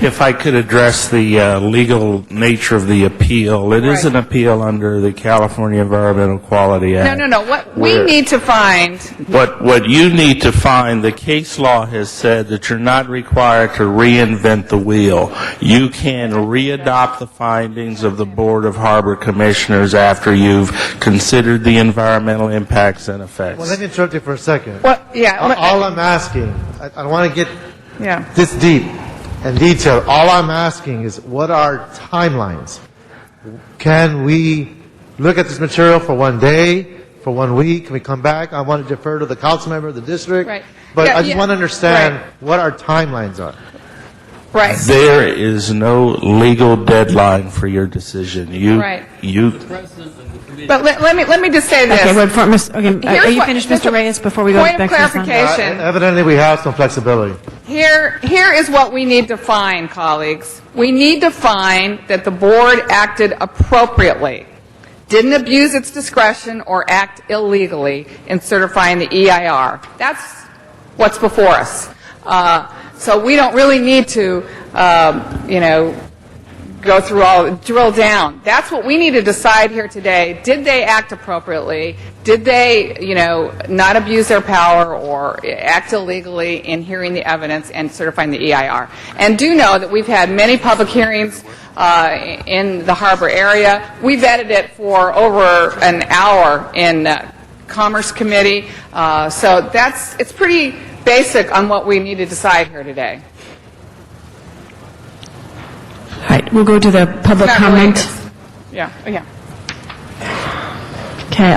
If I could address the legal nature of the appeal, it is an appeal under the California Environmental Quality Act. No. What we need to find. What you need to find, the case law has said that you're not required to reinvent the wheel. You can readopt the findings of the Board of Harbor Commissioners after you've considered the environmental impacts and effects. Well, let me interrupt you for a second. All I'm asking, I don't want to get this deep and detailed. All I'm asking is, what are timelines? Can we look at this material for 1 day, for 1 week? Can we come back? I want to defer to the council member of the district. Right. But I just want to understand what our timelines are. Right. There is no legal deadline for your decision. But let me just say this. Okay, are you finished, Mr. Reyes, before we go back to the clarification. Evidently, we have some flexibility. Here is what we need to find, colleagues. We need to find that the board acted appropriately. didn't abuse its discretion or act illegally in certifying the EIR. That's what's before us. So we don't really need to, go through drill down. That's what we need to decide here today. Did they act appropriately? Did they, not abuse their power or act illegally in hearing the evidence and certifying the EIR? And do know that we've had many public hearings in the harbor area. We vetted it for over an hour in Commerce Committee. So it's pretty basic on what we need to decide here today. All right, we'll go to the public comment. Yeah. Okay,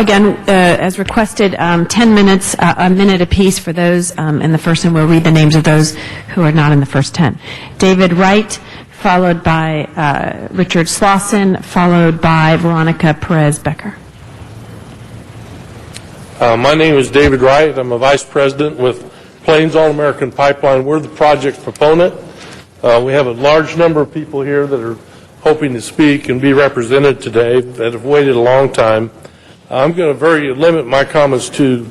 again, as requested, 10 minutes, a minute apiece for those in the first, and we'll read the names of those who are not in the first 10. David Wright, followed by Richard Slauson, followed by Veronica Perez-Becker. My name is David Wright. I'm a vice president with Plains All-American Pipeline. We're the project proponent. We have a large number of people here that are hoping to speak and be represented today that have waited a long time. I'm going to limit my comments to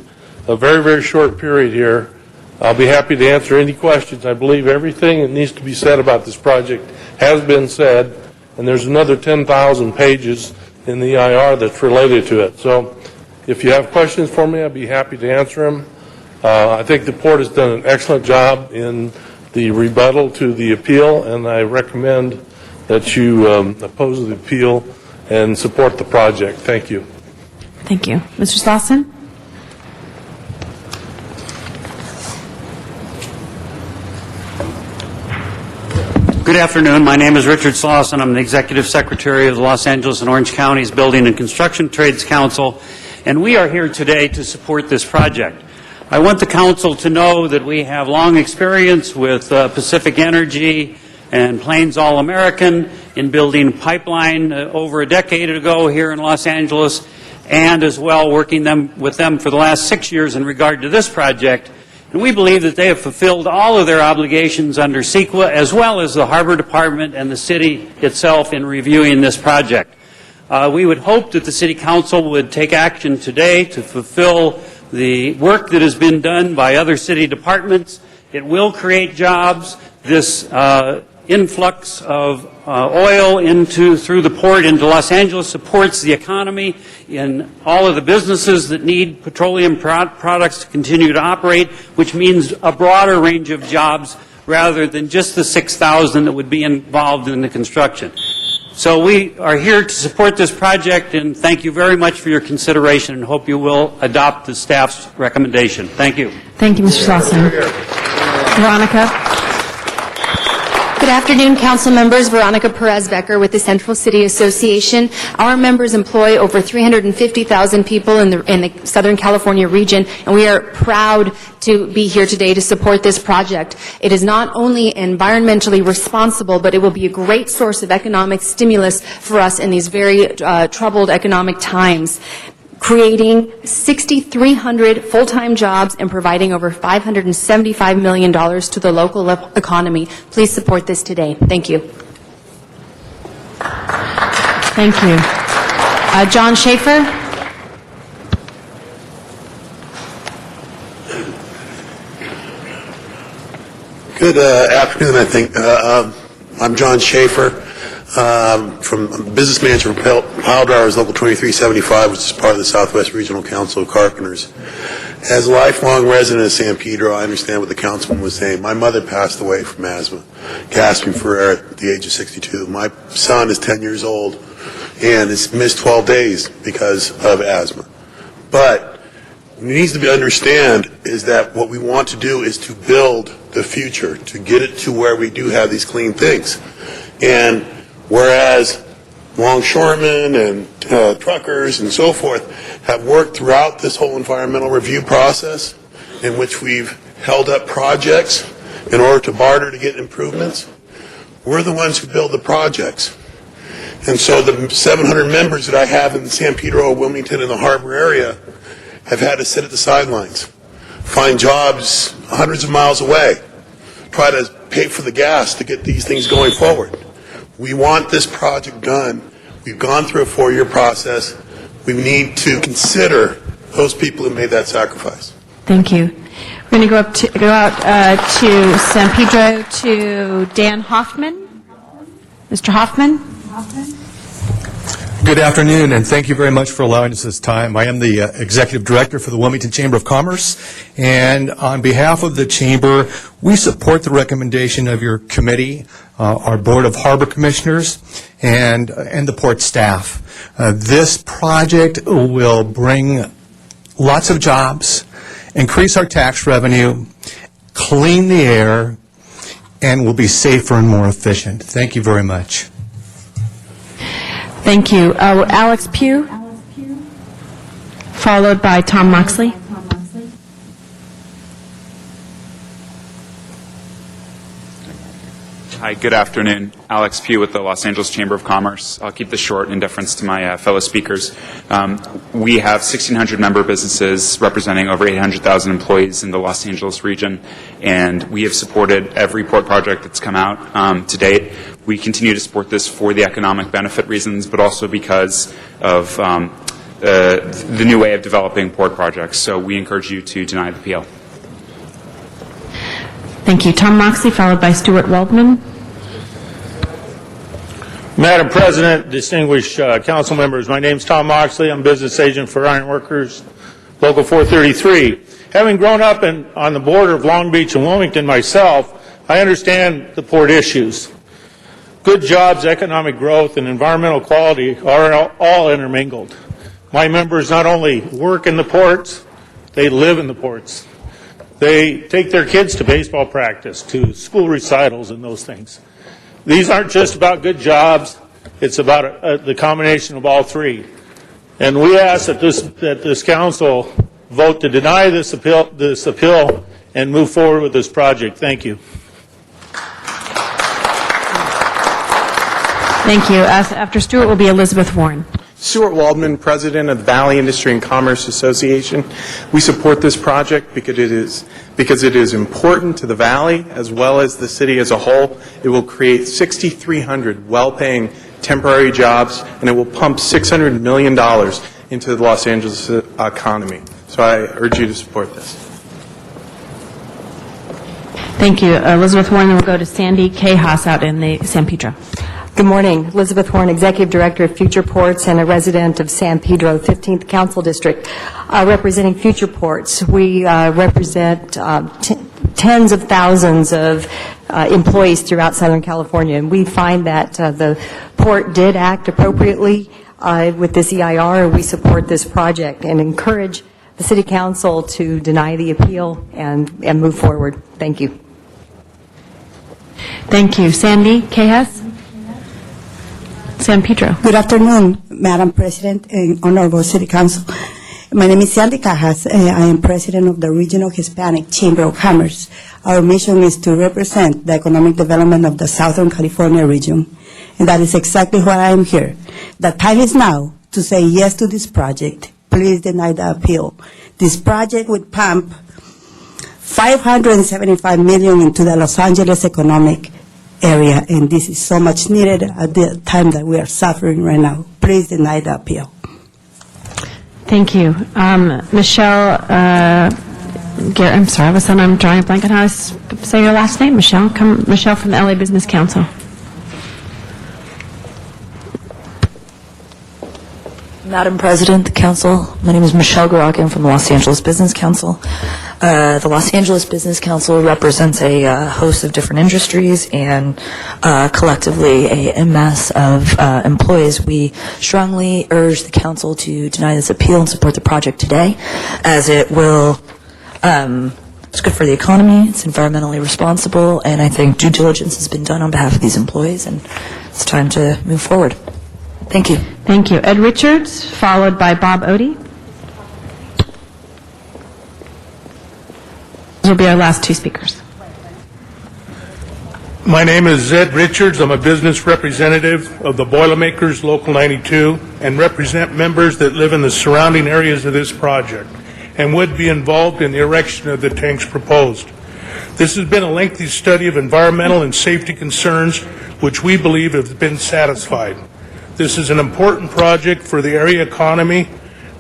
a very, very short period here. I'll be happy to answer any questions. I believe everything that needs to be said about this project has been said, and there's another 10,000 pages in the EIR that's related to it. So if you have questions for me, I'd be happy to answer them. I think the port has done an excellent job in the rebuttal to the appeal, and I recommend that you oppose the appeal and support the project. Thank you. Thank you. Mr. Slauson? Good afternoon. My name is Richard Slauson. I'm the Executive Secretary of the Los Angeles and Orange Counties Building and Construction Trades Council, and we are here today to support this project. I want the Council to know that we have long experience with Pacific Energy and Plains All-American in building a pipeline over a decade ago here in Los Angeles, and as well working with them for the last 6 years in regard to this project. And we believe that they have fulfilled all of their obligations under CEQA, as well as the Harbor Department and the city itself in reviewing this project. We would hope that the City Council would take action today to fulfill the work that has been done by other city departments. It will create jobs. This influx of oil through the port into Los Angeles supports the economy in all of the businesses that need petroleum products to continue to operate, which means a broader range of jobs rather than just the 6,000 that would be involved in the construction. So we are here to support this project, and thank you very much for your consideration, and hope you will adopt the staff's recommendation. Thank you. Thank you, Mr. Slauson. Veronica? Good afternoon, council members. Veronica Perez-Becker with the Central City Association. Our members employ over 350,000 people in the Southern California region, and we are proud to be here today to support this project. It is not only environmentally responsible, but it will be a great source of economic stimulus for us in these very troubled economic times, creating 6,300 full-time jobs and providing over $575 million to the local economy. Please support this today. Thank you. Thank you. John Schaefer? Good afternoon, I think. I'm John Schaefer. From business manager for Pile Drivers Local 2375, which is part of the Southwest Regional Council of Carpenters. As a lifelong resident of San Pedro, I understand what the councilman was saying. My mother passed away from asthma, gasping for air at the age of 62. My son is 10 years old and has missed 12 days because of asthma. But what needs to be understand is that what we want to do is to build the future, to get it to where we do have these clean things. And whereas longshoremen and truckers and so forth have worked throughout this whole environmental review process in which we've held up projects in order to barter to get improvements, we're the ones who build the projects. And so the 700 members that I have in San Pedro, Wilmington, and the harbor area have had to sit at the sidelines, find jobs hundreds of miles away, try to pay for the gas to get these things going forward. We want this project done We've gone through a 4-year process. We need to consider those people who made that sacrifice. Thank you. We're going to go out to San Pedro to Dan Hoffman. Mr. Hoffman? Good afternoon, and thank you very much for allowing us this time. I am the Executive Director for the Wilmington Chamber of Commerce, and on behalf of the Chamber, we support the recommendation of your committee, our Board of Harbor Commissioners, and the Port staff. This project will bring lots of jobs, increase our tax revenue, clean the air, and will be safer and more efficient. Thank you very much. Thank you. Alex Pugh, followed by Tom Moxley. Hi, good afternoon. Alex Pugh with the Los Angeles Chamber of Commerce. I'll keep this short in deference to my fellow speakers. We have 1,600 member businesses representing over 800,000 employees in the Los Angeles region, and we have supported every port project that's come out to date. We continue to support this for the economic benefit reasons, but also because of the new way of developing port projects. So we encourage you to deny the PL. Thank you. Tom Moxley, followed by Stuart Waldman. Madam President, distinguished council members, my name is Tom Moxley. I'm business agent for Iron Workers, Local 433. Having grown up on the border of Long Beach and Wilmington myself, I understand the port issues. Good jobs, economic growth, and environmental quality are all intermingled. My members not only work in the ports, they live in the ports. They take their kids to baseball practice, to school recitals, and those things. These aren't just about good jobs. It's about the combination of all three. And we ask that this council vote to deny this appeal and move forward with this project. Thank you. Thank you. After Stuart will be Elizabeth Warren. Stuart Waldman, President of the Valley Industry and Commerce Association. We support this project because it is important to the Valley as well as the city as a whole. It will create 6,300 well-paying temporary jobs, and it will pump $600 million into the Los Angeles economy. So I urge you to support this. Thank you. Elizabeth Warren, and we'll go to Sandy Cajas out in the San Pedro. Good morning. Elizabeth Horn, Executive Director of Future Ports and a resident of San Pedro, 15th Council District, representing Future Ports. We represent tens of thousands of employees throughout Southern California, and we find that the port did act appropriately with this EIR. We support this project and encourage the City Council to deny the appeal and move forward. Thank you. Thank you. Sandy Cajas? San Pedro. Good afternoon, Madam President and Honorable City Council. My name is Sandy Cajas. I am President of the Regional Hispanic Chamber of Commerce. Our mission is to represent the economic development of the Southern California region, and that is exactly why I am here. The time is now to say yes to this project. Please deny the appeal. This project would pump $575 million into the Los Angeles economic area, and this is so much needed at the time that we are suffering right now. Please deny the appeal. Thank you. Michelle, I'm sorry, I'm drawing a blank on how to say your last name. Michelle from the LA Business Council. Madam President, the Council, my name is Michelle Garakin from the Los Angeles Business Council. The Los Angeles Business Council represents a host of different industries and collectively a mass of employees. We strongly urge the Council to deny this appeal and support the project today, as it will, it's good for the economy, it's environmentally responsible, and I think due diligence has been done on behalf of these employees, and it's time to move forward. Thank you. Thank you. Ed Richards, followed by Bob Odie. These will be our last two speakers. My name is Ed Richards. I'm a business representative of the Boilermakers Local 92 and represent members that live in the surrounding areas of this project and would be involved in the erection of the tanks proposed. This has been a lengthy study of environmental and safety concerns which we believe have been satisfied. This is an important project for the area economy,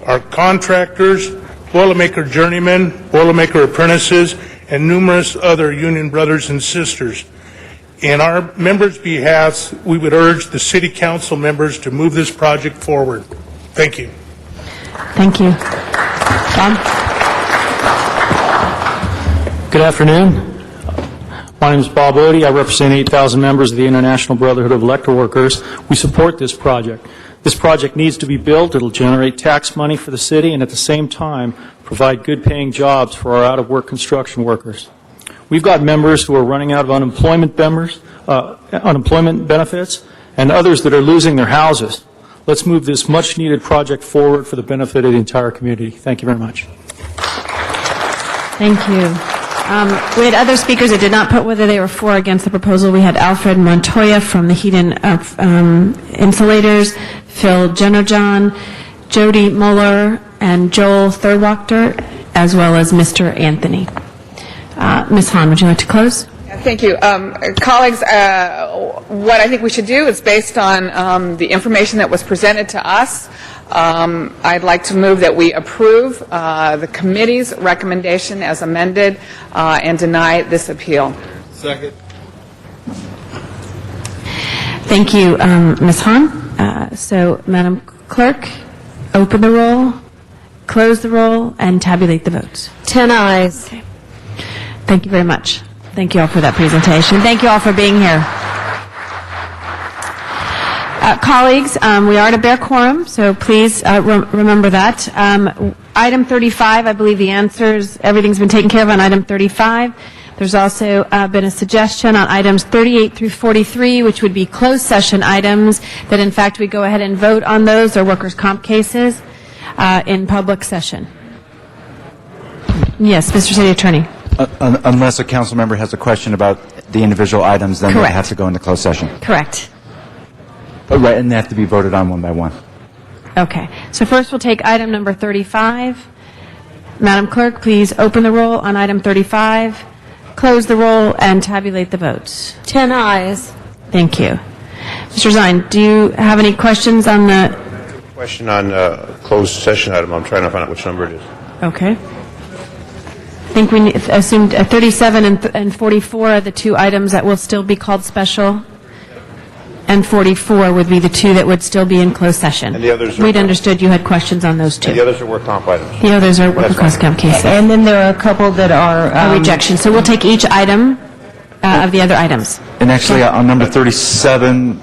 our contractors, Boilermaker journeymen, Boilermaker apprentices, and numerous other union brothers and sisters. In our members' behalf, we would urge the City Council members to move this project forward. Thank you. Thank you. Bob? Good afternoon. My name is Bob Odie. I represent 8,000 members of the International Brotherhood of Electrical Workers. We support this project. This project needs to be built. It'll generate tax money for the city and at the same time provide good-paying jobs for our out-of-work construction workers. We've got members who are running out of unemployment benefits and others that are losing their houses. Let's move this much-needed project forward for the benefit of the entire community. Thank you very much. Thank you. We had other speakers that did not put whether they were for or against the proposal. We had Alfred Montoya from the Heat and Insulators, Phil Jennerjohn, Jody Muller, and Joel Thurwachter, as well as Mr. Anthony. Ms. Hahn, would you like to close? Thank you. Colleagues, what I think we should do is based on the information that was presented to us, I'd like to move that we approve the committee's recommendation as amended and deny this appeal. Second. Thank you, Ms. Hahn. So, Madam Clerk, open the roll, close the roll, and tabulate the votes. 10 ayes. Okay. Thank you very much. Thank you all for that presentation. Thank you all for being here. Colleagues, we are at a bare quorum, so please remember that. Item 35, I believe the answers, everything's been taken care of on item 35. There's also been a suggestion on items 38 through 43, which would be closed session items, that in fact we go ahead and vote on those, or workers' comp cases, in public session. Yes, Mr. City Attorney. Unless a council member has a question about the individual items, then they have to go into closed session. Correct. Right, and they have to be voted on one by one. Okay. So first we'll take item number 35. Madam Clerk, please open the roll on item 35, close the roll, and tabulate the votes. 10 ayes. Thank you. Mr. Zine, do you have any questions on the... Question on closed session item. I'm trying to find out which number it is. Okay. I think we assumed 37 and 44 are the two items that will still be called special, and 44 would be the two that would still be in closed session. And the others are... We'd understood you had questions on those two. And the others are work comp items. The others are workers' comp cases. And then there are a couple that are... rejection. So we'll take each item of the other items. And actually, on number 37,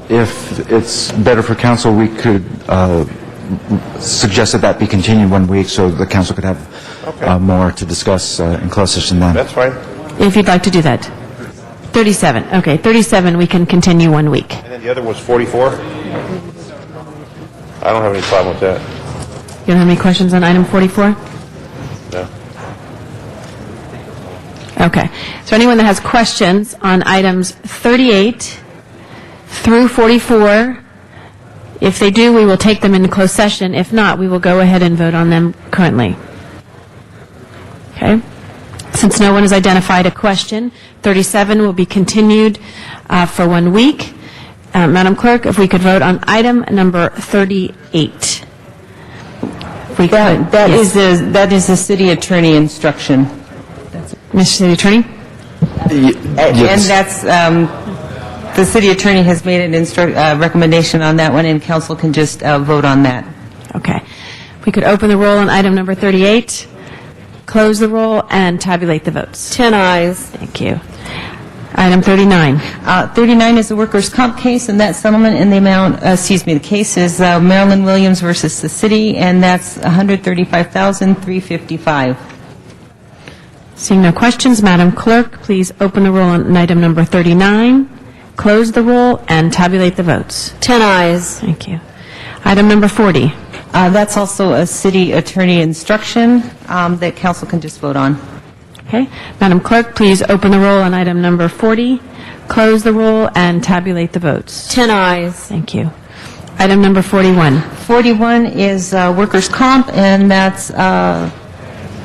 if it's better for council, we could suggest that be continued 1 week so the council could have more to discuss in closed session then. That's fine. If you'd like to do that. 37. Okay, 37 we can continue 1 week. And then the other was 44? I don't have any problem with that. You don't have any questions on item 44? No. Okay. So anyone that has questions on items 38 through 44, if they do, we will take them into closed session. If not, we will go ahead and vote on them currently. Okay? Since no one has identified a question, 37 will be continued for 1 week. Madam Clerk, if we could vote on item number 38. That is the city attorney instruction. Mr. City Attorney? And that's, the city attorney has made an recommendation on that one, and council can just vote on that. Okay. If we could open the roll on item number 38, close the roll, and tabulate the votes. 10 ayes. Thank you. Item 39. 39 is the workers' comp case, and that settlement in the amount, the case is Marilyn Williams versus the city, and that's $135,355. Seeing no questions, Madam Clerk, please open the roll on item number 39, close the roll, and tabulate the votes. 10 ayes. Thank you. Item number 40. That's also a city attorney instruction that council can just vote on. Okay. Madam Clerk, please open the roll on item number 40, close the roll, and tabulate the votes. 10 ayes. Thank you. Item number 41. 41 is workers' comp, and that's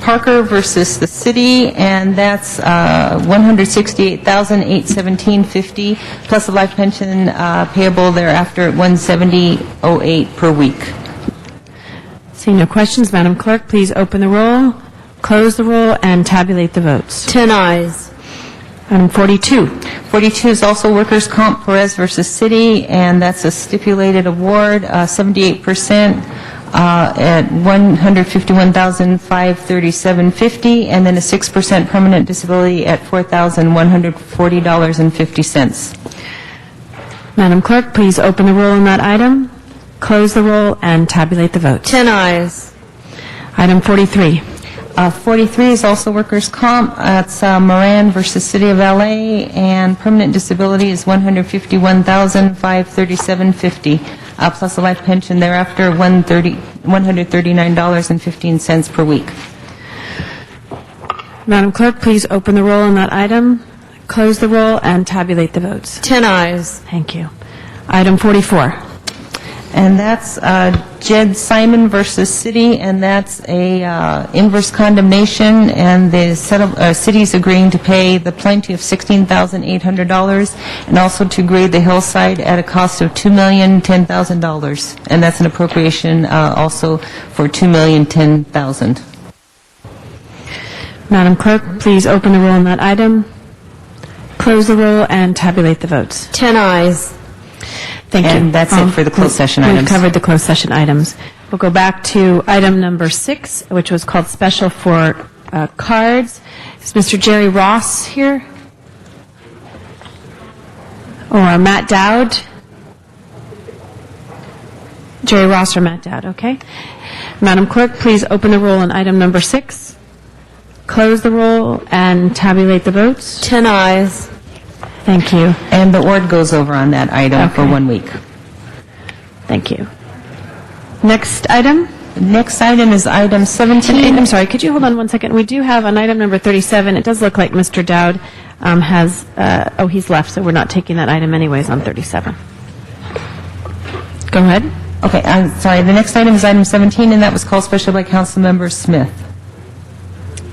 Parker versus the city, and that's $168,817.50 plus a life pension payable thereafter at $170.08 per week. Seeing no questions, Madam Clerk, please open the roll, close the roll, and tabulate the votes. 10 ayes. Item 42. 42 is also workers' comp, Perez versus city, and that's a stipulated award, 78% at $151,537.50, and then a 6% permanent disability at $4,140.50. Madam Clerk, please open the roll on that item, close the roll, and tabulate the vote. 10 ayes. Item 43. 43 is also workers' comp. It's Moran versus City of LA, and permanent disability is $151,537.50, plus a life pension thereafter, $139.15 per week. Madam Clerk, please open the roll on that item, close the roll, and tabulate the votes. 10 ayes. Thank you. Item 44. And that's Jed Simon versus city, and that's a inverse condemnation, and the city's agreeing to pay the plaintiff $16,800, and also to grade the hillside at a cost of $2,010,000, and that's an appropriation also for $2,010,000. Madam Clerk, please open the roll on that item, close the roll, and tabulate the votes. 10 ayes. Thank you. And that's it for the closed session items. We've covered the closed session items. We'll go back to item number 6, which was called special for cards. Is Mr. Jerry Ross here? Or Matt Dowd? Jerry Ross or Matt Dowd, okay. Madam Clerk, please open the roll on item number 6, close the roll, and tabulate the votes. 10 ayes. Thank you. And the order goes over on that item for 1 week. Thank you. Next item? Next item is item 17. And I'm sorry, could you hold on one second? We do have on item number 37, it does look like Mr. Dowd has, he's left, so we're not taking that item anyways on 37. Go ahead. Okay, I'm sorry. The next item is item 17, and that was called special by Councilmember Smith.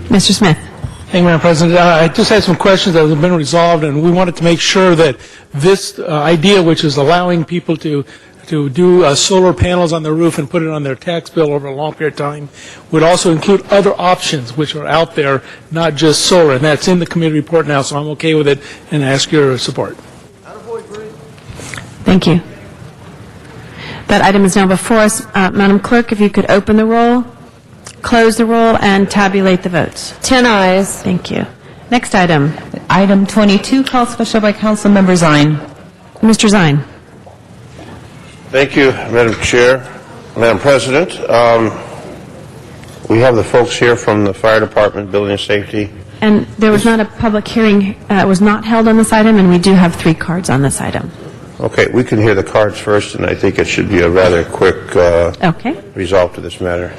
Mr. Smith. Thank you, Madam President. I just had some questions that have been resolved, and we wanted to make sure that this idea, which is allowing people to do solar panels on their roof and put it on their tax bill over a long period of time, would also include other options which are out there, not just solar. And that's in the committee report now, so I'm okay with it, and ask your support. Thank you. That item is now before us. Madam Clerk, if you could open the roll, close the roll, and tabulate the votes. 10 ayes. Thank you. Next item. Item 22, called special by Councilmember Zine. Mr. Zine. Thank you, Madam Chair. Madam President, we have the folks here from the Fire Department, Building and Safety. And there was not a public hearing, was not held on this item, and we do have 3 cards on this item. Okay, we can hear the cards first, and I think it should be a rather quick resolve to this matter.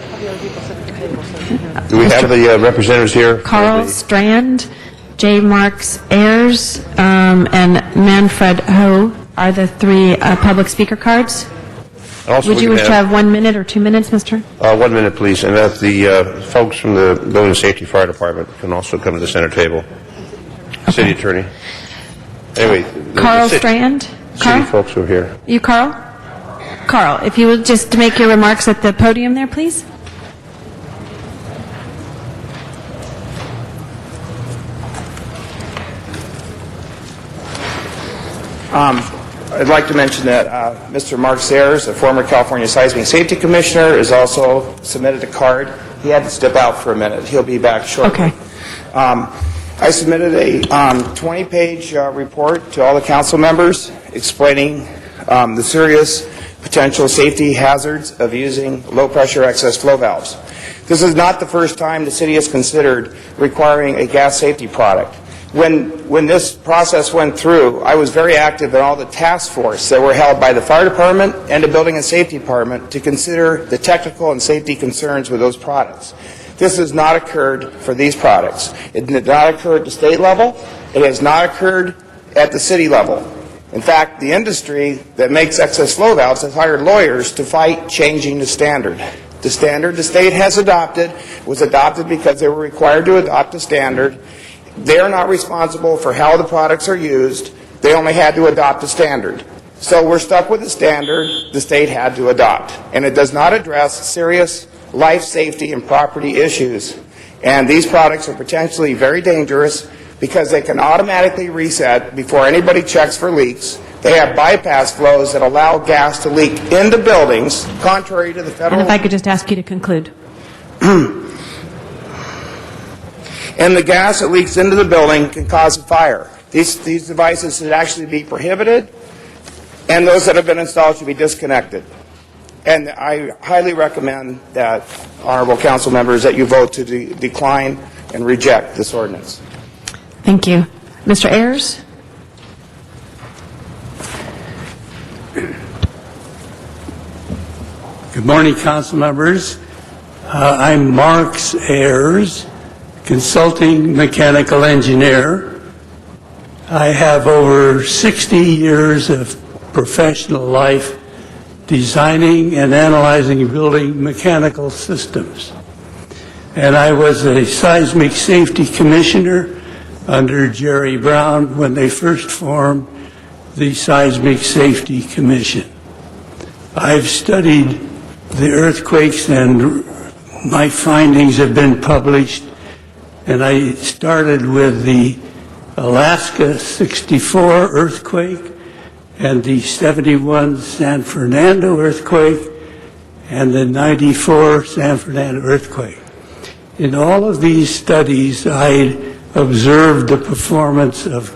Do we have the representatives here? Carl Strand, J. Marks Ayers, and Manfred Ho are the 3 public speaker cards. Also, Would you wish to have 1 minute or 2 minutes, Mr.? 1 minute, please. And that the folks from the Building and Safety Fire Department can also come to the center table. Okay. City Attorney. Anyway. Carl Strand? City folks who are here. You, Carl? Carl, if you would just make your remarks at the podium there, please. I'd like to mention that Mr. Mark Sayers, a former California Seismic Safety Commissioner, has also submitted a card. He had to step out for a minute. He'll be back shortly. Okay. I submitted a 20-page report to all the council members explaining the serious potential safety hazards of using low-pressure excess flow valves. This is not the first time the city has considered requiring a gas safety product. When this process went through, I was very active in all the task force that were held by the fire department and the building and safety department to consider the technical and safety concerns with those products. This has not occurred for these products. It did not occur at the state level. It has not occurred at the city level. In fact, the industry that makes excess flow valves has hired lawyers to fight changing the standard. The standard the state has adopted was adopted because they were required to adopt a standard. They're not responsible for how the products are used. They only had to adopt a standard. So we're stuck with the standard the state had to adopt. And it does not address serious life safety and property issues. And these products are potentially very dangerous because they can automatically reset before anybody checks for leaks. They have bypass flows that allow gas to leak into buildings, contrary to the federal... And if I could just ask you to conclude. And the gas that leaks into the building can cause a fire. These devices should actually be prohibited, and those that have been installed should be disconnected. And I highly recommend that, honorable council members, that you vote to decline and reject this ordinance. Thank you. Mr. Ayers? Good morning, council members. I'm Marks Ayers, consulting mechanical engineer. I have over 60 years of professional life designing and analyzing building mechanical systems. And I was a seismic safety commissioner under Jerry Brown when they first formed the Seismic Safety Commission. I've studied the earthquakes and my findings have been published, and I started with the Alaska 64 earthquake and the 71 San Fernando earthquake and the 94 San Fernando earthquake. In all of these studies, I observed the performance of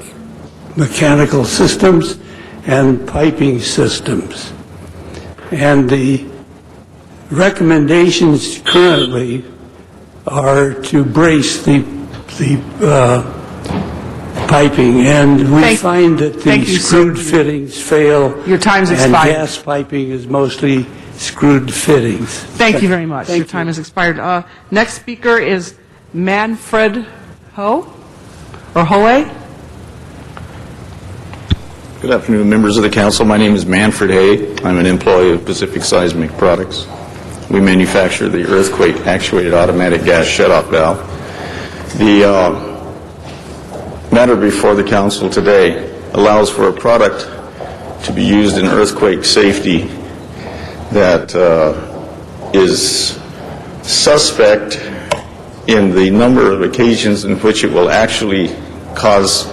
mechanical systems and piping systems. And the recommendations currently are to brace the piping, and we find that the screwed fittings fail. Your time's and expired. gas piping is mostly screwed fittings. Thank you very much. Your time has expired. Next speaker is Manfred Ho, or Hoey. Good afternoon, members of the council. My name is Manfred Hay. I'm an employee of Pacific Seismic Products. We manufacture the earthquake actuated automatic gas shutoff valve. The matter before the council today allows for a product to be used in earthquake safety that is suspect in the number of occasions in which it will actually cause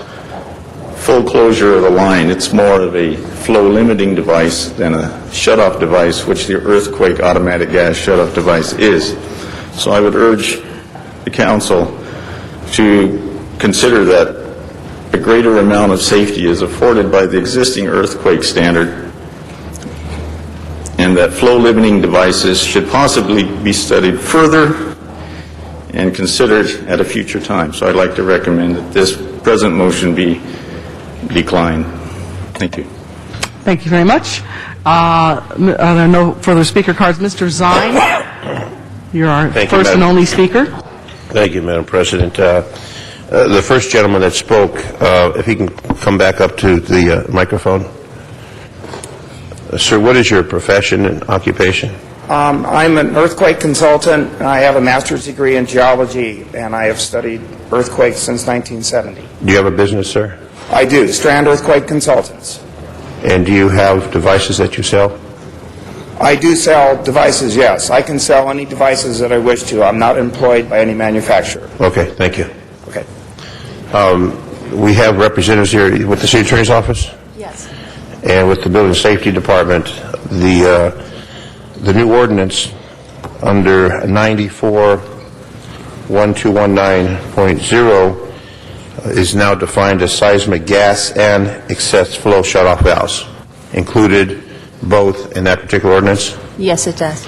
full closure of the line. It's more of a flow limiting device than a shutoff device, which the earthquake automatic gas shutoff device is. So I would urge the council to consider that a greater amount of safety is afforded by the existing earthquake standard, and that flow limiting devices should possibly be studied further and considered at a future time. So I'd like to recommend that this present motion be declined. Thank you. Thank you very much. There are no further speaker cards. Mr. Zine, you're our first and only speaker. Thank you, Madam President. The first gentleman that spoke, if he can come back up to the microphone. Sir, what is your profession and occupation? I'm an earthquake consultant, and I have a master's degree in geology, and I have studied earthquakes since 1970. Do you have a business, sir? I do, Strand Earthquake Consultants. And do you have devices that you sell? I do sell devices, yes. I can sell any devices that I wish to. I'm not employed by any manufacturer. Okay, thank you. Okay. We have representatives here with the City Attorney's Office? Yes. And with the Building Safety Department. The new ordinance under 94-1219.0 is now defined as seismic gas and excess flow shutoff valves. Included both in that particular ordinance? Yes, it does.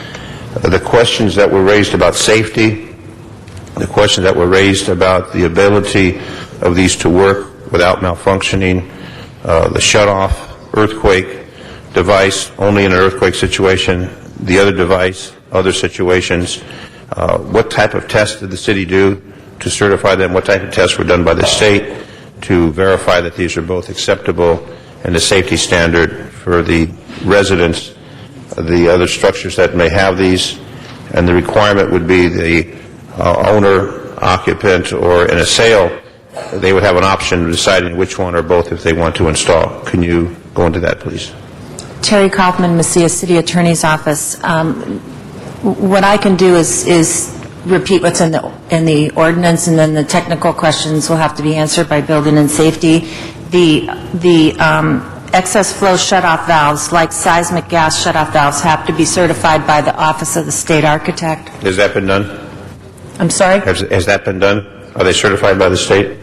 The questions that were raised about safety, the questions that were raised about the ability of these to work without malfunctioning, the shutoff earthquake device only in an earthquake situation, the other device, other situations, what type of tests did the city do to certify them? What type of tests were done by the state to verify that these are both acceptable and the safety standard for the residents, the other structures that may have these, and the requirement would be the owner, occupant, or in a sale, they would have an option of deciding which one or both if they want to install. Can you go into that, please? Terry Kaufman, Mesilla City Attorney's Office. What I can do is repeat what's in the ordinance, and then the technical questions will have to be answered by Building and Safety. The excess flow shutoff valves, like seismic gas shutoff valves, have to be certified by the Office of the State Architect. Has that been done? I'm sorry? Has that been done? Are they certified by the state?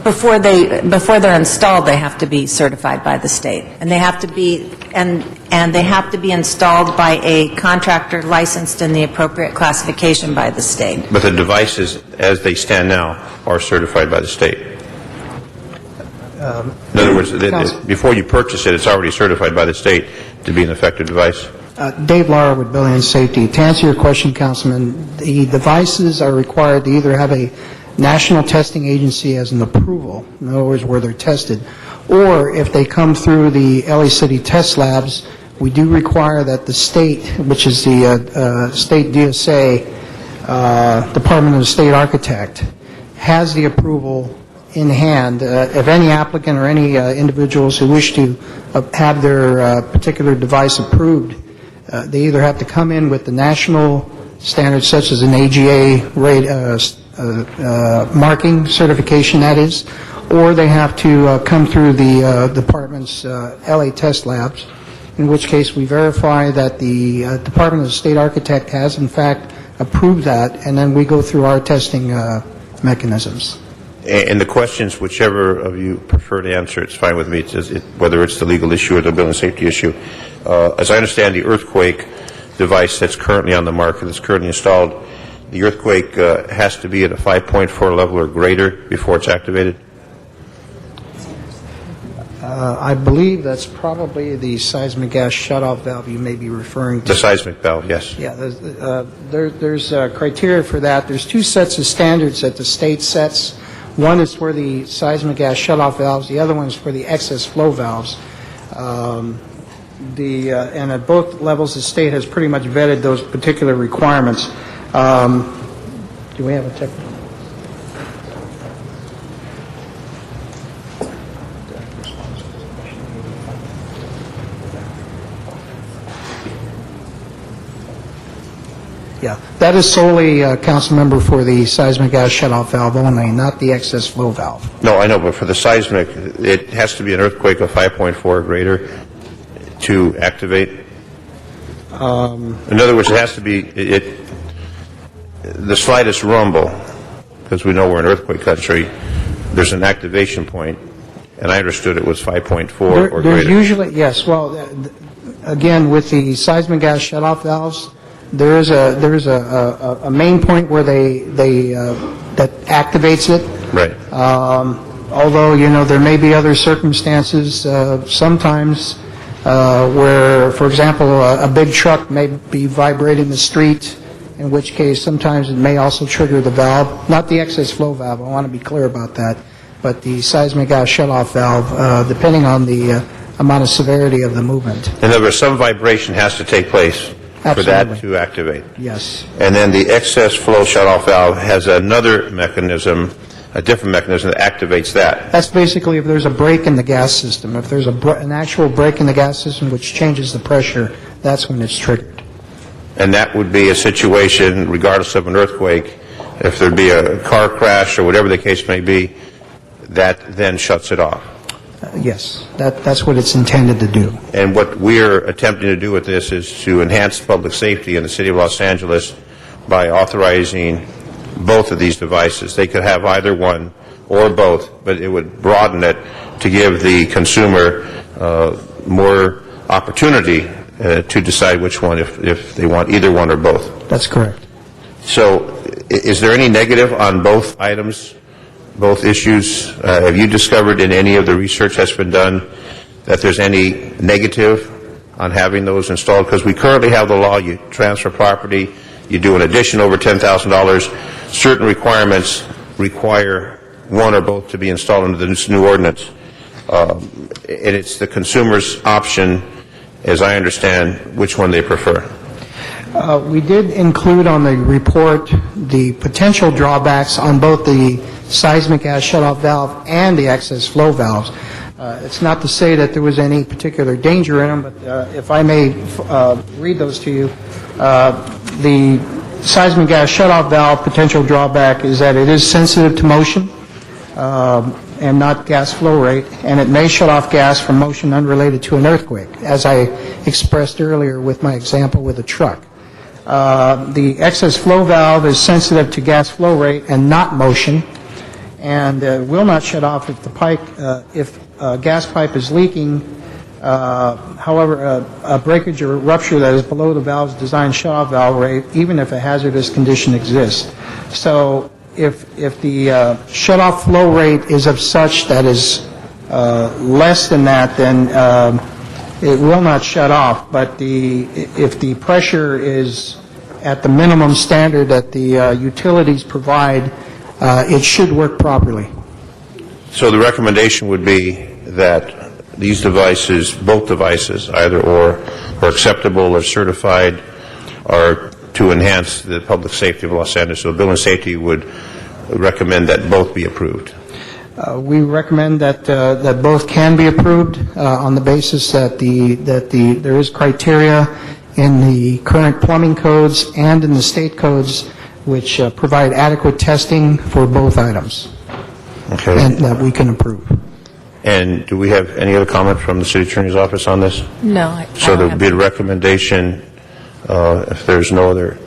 Before they're installed, they have to be certified by the state, and they have to be they have to be installed by a contractor licensed in the appropriate classification by the state. But the devices, as they stand now, are certified by the state. In other words, before you purchase it, it's already certified by the state to be an effective device. Dave Lara with Building and Safety. To answer your question, Councilman, the devices are required to either have a national testing agency as an approval, in other words, where they're tested, or if they come through the LA City test labs, we do require that the state, which is the state DSA, Department of the State Architect, has the approval in hand. If any applicant or any individuals who wish to have their particular device approved, they either have to come in with the national standards such as an AGA marking certification, that is, or they have to come through the department's LA test labs, in which case we verify that the Department of the State Architect has in fact approved that, and then we go through our testing mechanisms. And the questions, whichever of you prefer to answer, it's fine with me, whether it's the legal issue or the building safety issue. As I understand, the earthquake device that's currently on the market, that's currently installed, the earthquake has to be at a 5.4 level or greater before it's activated? I believe that's probably the seismic gas shutoff valve you may be referring to. The seismic valve, yes. Yeah, there's criteria for that. There's two sets of standards that the state sets. One is for the seismic gas shutoff valves. The other one is for the excess flow valves. And at both levels, the state has pretty much vetted those particular requirements. Do we have a technical? Yeah, that is solely, council member, for the seismic gas shutoff valve only, not the excess flow valve. No, I know, but for the seismic, it has to be an earthquake of 5.4 or greater to activate? In other words, it has to be the slightest rumble, because we know we're an earthquake country, there's an activation point, and I understood it was 5.4 or greater. There's usually, yes, well, again, with the seismic gas shutoff valves, there is a main point where that activates it. Right. Although, you know, there may be other circumstances, sometimes where, for example, a big truck may be vibrating the street, in which case sometimes it may also trigger the valve, not the excess flow valve, I want to be clear about that, but the seismic gas shutoff valve, depending on the amount of severity of the movement. In other words, some vibration has to take place for that to activate. Yes. And then the excess flow shutoff valve has another mechanism, a different mechanism that activates that. That's basically if there's a break in the gas system. If there's an actual break in the gas system which changes the pressure, that's when it's triggered. And that would be a situation, regardless of an earthquake, if there'd be a car crash or whatever the case may be, that then shuts it off. Yes, that's what it's intended to do. And what we're attempting to do with this is to enhance public safety in the city of Los Angeles by authorizing both of these devices. They could have either one or both, but it would broaden it to give the consumer more opportunity to decide which one, if they want either one or both. That's correct. So is there any negative on both items, both issues? Have you discovered in any of the research that's been done that there's any negative on having those installed? Because we currently have the law, you transfer property, you do an addition over $10,000, certain requirements require one or both to be installed under this new ordinance. And it's the consumer's option, as I understand, which one they prefer. We did include on the report the potential drawbacks on both the seismic gas shutoff valve and the excess flow valves. It's not to say that there was any particular danger in them, but if I may read those to you, the seismic gas shutoff valve potential drawback is that it is sensitive to motion and not gas flow rate, and it may shut off gas from motion unrelated to an earthquake, as I expressed earlier with my example with a truck. The excess flow valve is sensitive to gas flow rate and not motion, and will not shut off if the pipe, if a gas pipe is leaking. However, a breakage or rupture that is below the valve's designed shutoff valve rate, even if a hazardous condition exists. So if the shutoff flow rate is of such that is less than that, then it will not shut off. But if the pressure is at the minimum standard that the utilities provide, it should work properly. So the recommendation would be that these devices, both devices, either or acceptable or certified, are to enhance the public safety of Los Angeles. So Building Safety would recommend that both be approved. We recommend that both can be approved on the basis that there is criteria in the current plumbing codes and in the state codes which provide adequate testing for both items. Okay. And that we can approve. And do we have any other comment from the City Attorney's Office on this? No. So there would be a recommendation, if there's no other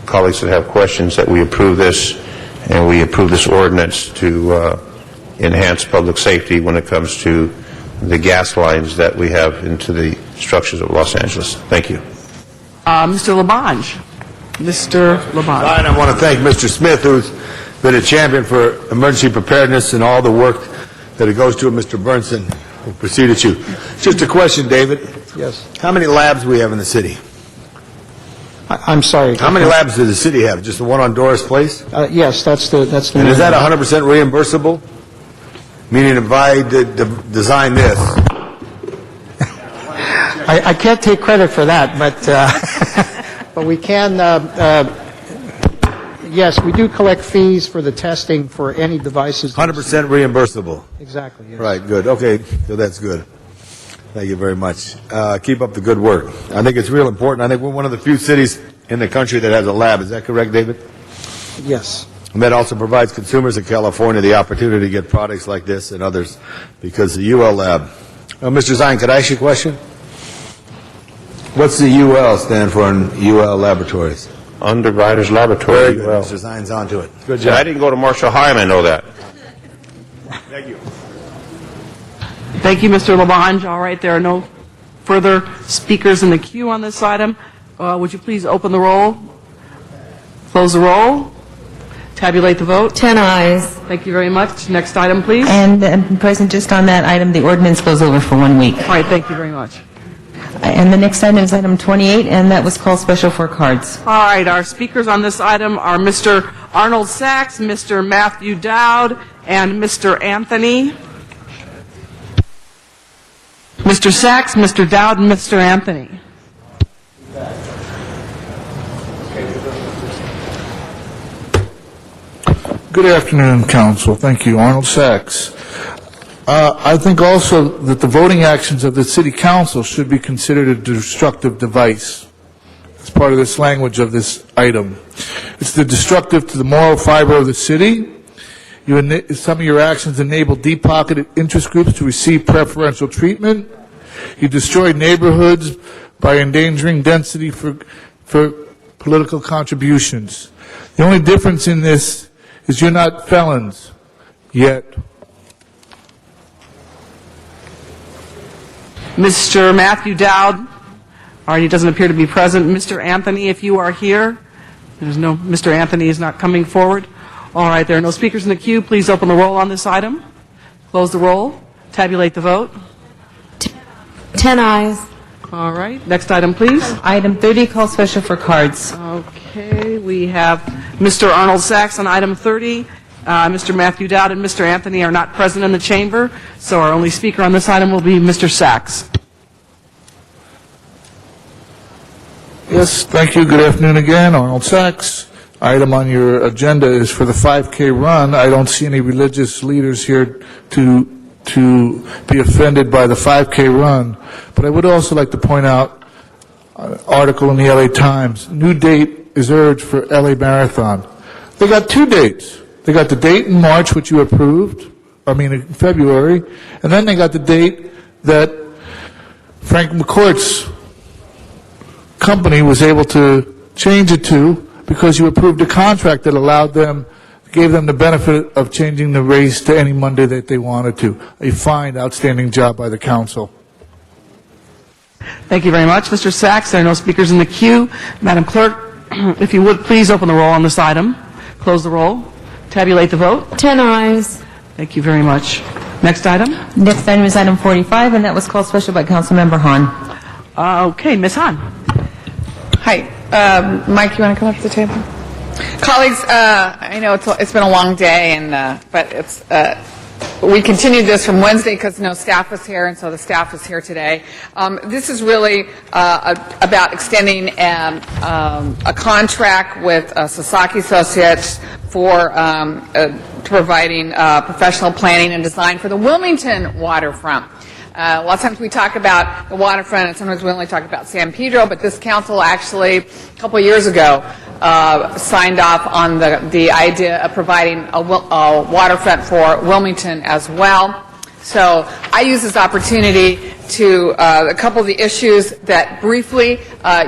colleagues that have questions, that we approve this, and we approve this ordinance to enhance public safety when it comes to the gas lines that we have into the structures of Los Angeles. Thank you. Mr. LaBonge. Mr. LaBonge. And I want to thank Mr. Smith, who's been a champion for emergency preparedness and all the work that it goes to. Mr. Burnson, who preceded you. Just a question, David. Yes. How many labs do we have in the city? I'm sorry. How many labs does the city have? Just the one on Doris Place? Yes, that's the. And is that 100% reimbursable? Meaning if I design this. I can't take credit for that, but we can. Yes, we do collect fees for the testing for any devices. 100% reimbursable. Exactly. Yes. Right. Good. Okay. So that's good. Thank you very much. Keep up the good work. I think it's real important. I think we're one of the few cities in the country that has a lab. Is that correct, David? Yes. And that also provides consumers in California the opportunity to get products like this and others because the UL lab. Mr. Zine, could I ask you a question? What's the UL stand for in UL Laboratories? Underwriters Laboratory. Very good. Mr. Zine's onto it. Good job. I didn't go to Marshall High, and I know that. Thank you. Thank you, Mr. LaBonge. All right, there are no further speakers in the queue on this item. Would you please open the roll, close the roll, tabulate the vote? 10 ayes. Thank you very much. Next item, please. And President, just on that item, the ordinance goes over for 1 week. All right, thank you very much. And the next item is item 28, and that was called special for cards. All right, our speakers on this item are Mr. Arnold Sachs, Mr. Matthew Dowd, and Mr. Anthony. Mr. Sachs, Mr. Dowd, and Mr. Anthony. Good afternoon, Council. Thank you. Arnold Sachs. I think also that the voting actions of the City Council should be considered a destructive device as part of this language of this item. It's destructive to the moral fiber of the city. Some of your actions enable deep-pocketed interest groups to receive preferential treatment. You destroy neighborhoods by endangering density for political contributions. The only difference in this is you're not felons yet. Mr. Matthew Dowd, all right, he doesn't appear to be present. Mr. Anthony, if you are here, Mr. Anthony is not coming forward. All right, there are no speakers in the queue. Please open the roll on this item. Close the roll. Tabulate the vote. 10 ayes. All right, next item, please. Item 30, called special for cards. Okay, we have Mr. Arnold Sachs on item 30. Mr. Matthew Dowd and Mr. Anthony are not present in the chamber, so our only speaker on this item will be Mr. Sachs. Yes, thank you. Good afternoon again. Arnold Sachs. Item on your agenda is for the 5K run. I don't see any religious leaders here to be offended by the 5K run, but I would also like to point out an article in the LA Times. New date is urged for LA Marathon. They got two dates. They got the date in March, which you approved, in February, and then they got the date that Frank McCourt's company was able to change it to because you approved a contract that gave them the benefit of changing the race to any Monday that they wanted to. A fine, outstanding job by the council. Thank you very much, Mr. Sachs. There are no speakers in the queue. Madam Clerk, if you would, please open the roll on this item. Close the roll. Tabulate the vote. 10 ayes. Thank you very much. Next item. Next item is item 45, and that was called special by Councilmember Hahn. Okay, Ms. Hahn. Hi. Mike, you want to come up to the table? Colleagues, I know it's been a long day, but we continued this from Wednesday because no staff was here, and so the staff is here today. This is really about extending a contract with Sasaki Associates for providing professional planning and design for the Wilmington waterfront. A lot of times we talk about the waterfront, and sometimes we only talk about San Pedro, but this council actually, a couple of years ago, signed off on the idea of providing a waterfront for Wilmington as well. So I use this opportunity to, a couple of the issues that briefly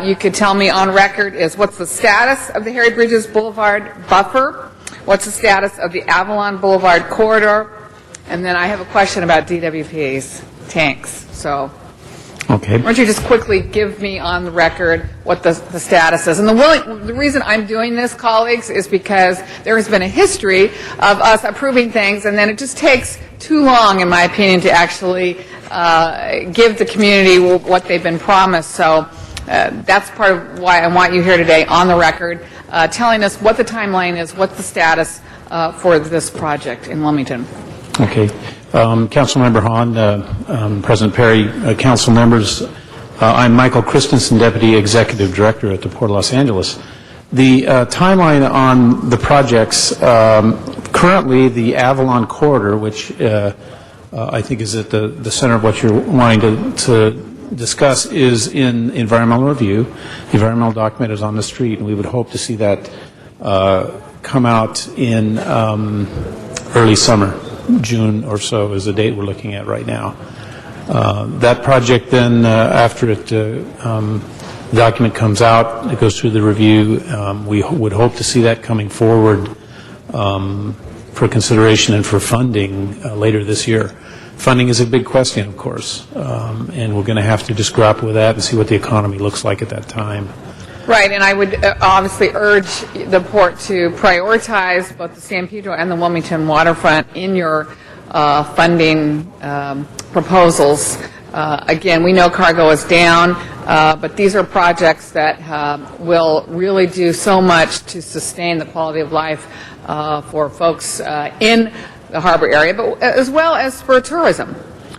you could tell me on record is what's the status of the Harry Bridges Boulevard buffer? What's the status of the Avalon Boulevard corridor? And then I have a question about DWP's tanks. So, Okay. why don't you just quickly give me on the record what the status is? And the reason I'm doing this, colleagues, is because there has been a history of us approving things, and then it just takes too long, in my opinion, to actually give the community what they've been promised. So that's part of why I want you here today on the record, telling us what the timeline is, what's the status for this project in Wilmington. Okay. Councilmember Hahn, President Perry, council members, I'm Michael Christensen, Deputy Executive Director at the Port of Los Angeles. The timeline on the projects, currently the Avalon Corridor, which I think is at the center of what you're wanting to discuss, is in environmental review. The environmental document is on the street, and we would hope to see that come out in early summer. June or so is the date we're looking at right now. That project then, after the document comes out, it goes through the review. We would hope to see that coming forward for consideration and for funding later this year. Funding is a big question, of course, and we're going to have to just grapple with that and see what the economy looks like at that time. Right, and I would obviously urge the port to prioritize both the San Pedro and the Wilmington waterfront in your funding proposals. Again, we know cargo is down, but these are projects that will really do so much to sustain the quality of life for folks in the harbor area, but as well as for tourism,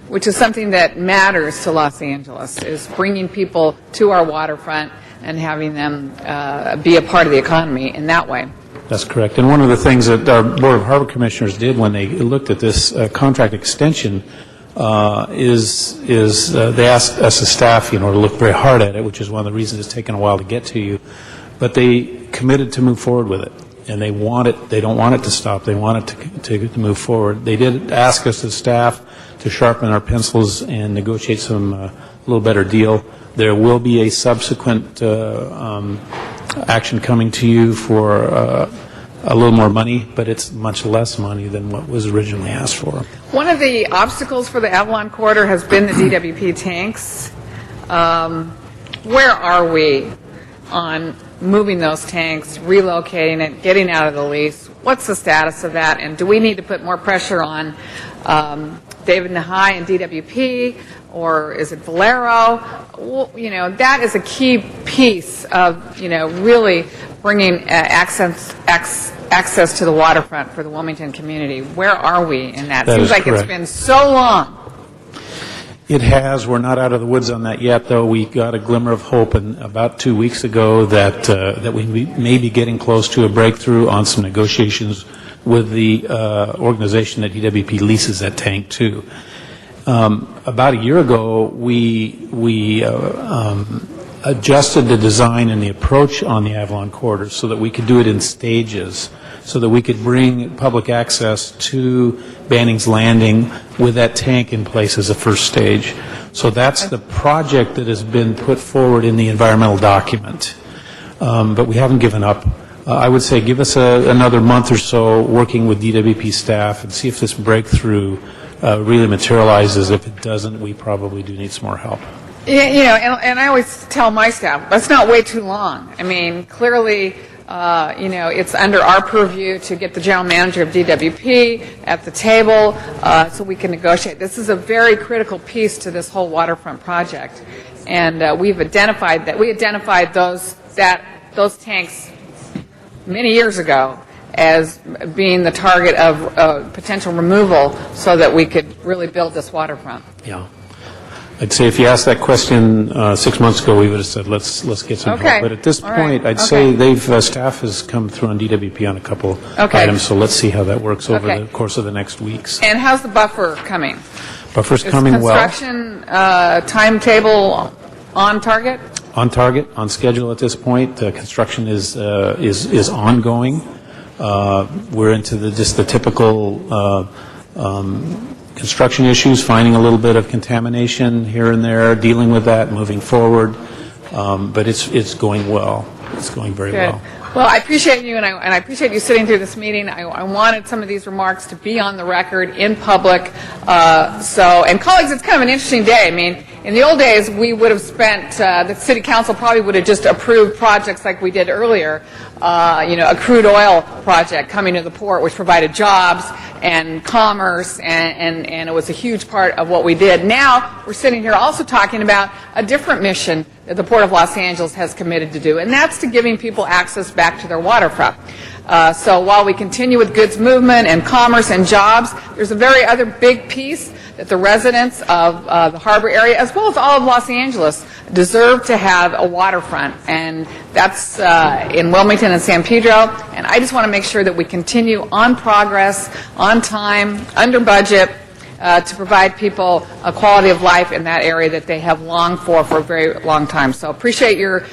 which is something that matters to Los Angeles, is bringing people to our waterfront and having them be a part of the economy in that way. That's correct. And one of the things that our Board of Harbor Commissioners did when they looked at this contract extension is they asked us as staff, to look very hard at it, which is one of the reasons it's taken a while to get to you. But they committed to move forward with it, and they don't want it to stop. They want it to move forward. They did ask us as staff to sharpen our pencils and negotiate a little better deal. There will be a subsequent action coming to you for a little more money, but it's much less money than what was originally asked for. One of the obstacles for the Avalon Corridor has been the DWP tanks. Where are we on moving those tanks, relocating it, getting out of the lease? What's the status of that? And do we need to put more pressure on David Nahai and DWP, or is it Valero? Well, that is a key piece of, really bringing access to the waterfront for the Wilmington community. Where are we in that? That Seems like correct. It's been so long. It has. We're not out of the woods on that yet, though. We got a glimmer of hope about 2 weeks ago that we may be getting close to a breakthrough on some negotiations with the organization that DWP leases that tank to. About a year ago, we adjusted the design and the approach on the Avalon Corridor so that we could do it in stages, so that we could bring public access to Banning's Landing with that tank in place as a first stage. So that's the project that has been put forward in the environmental document. But we haven't given up. I would say give us another month or so working with DWP staff and see if this breakthrough really materializes. If it doesn't, we probably do need some more help. Yeah, and I always tell my staff, let's not wait too long. I mean, clearly, it's under our purview to get the general manager of DWP at the table so we can negotiate. This is a very critical piece to this whole waterfront project, and we've identified that. We identified those tanks many years ago as being the target of potential removal, so that we could really build this waterfront. Yeah. I'd say if you asked that question 6 months ago, we would have said, let's get some help. But at this point, I'd say staff has come through on DWP on a couple items, so let's see how that works over the course of the next weeks. And how's the buffer coming? Buffer's coming well. Construction timetable on target? On target, on schedule at this point. Construction is ongoing. We're into just the typical construction issues, finding a little bit of contamination here and there, dealing with that, moving forward. But it's going well. It's going very well. Well, I appreciate you, and I appreciate you sitting through this meeting. I wanted some of these remarks to be on the record in public. And colleagues, it's kind of an interesting day. I mean, in the old days, we would have spent, the city council probably would have just approved projects like we did earlier, a crude oil project coming to the port, which provided jobs and commerce, and it was a huge part of what we did. Now, we're sitting here also talking about a different mission that the Port of Los Angeles has committed to do, and that's to giving people access back to their waterfront. So while we continue with goods movement and commerce and jobs, there's a very other big piece that the residents of the harbor area, as well as all of Los Angeles, deserve to have a waterfront, and that's in Wilmington and San Pedro. And I just want to make sure that we continue on progress, on time, under budget, to provide people a quality of life in that area that they have longed for a very long time. So appreciate your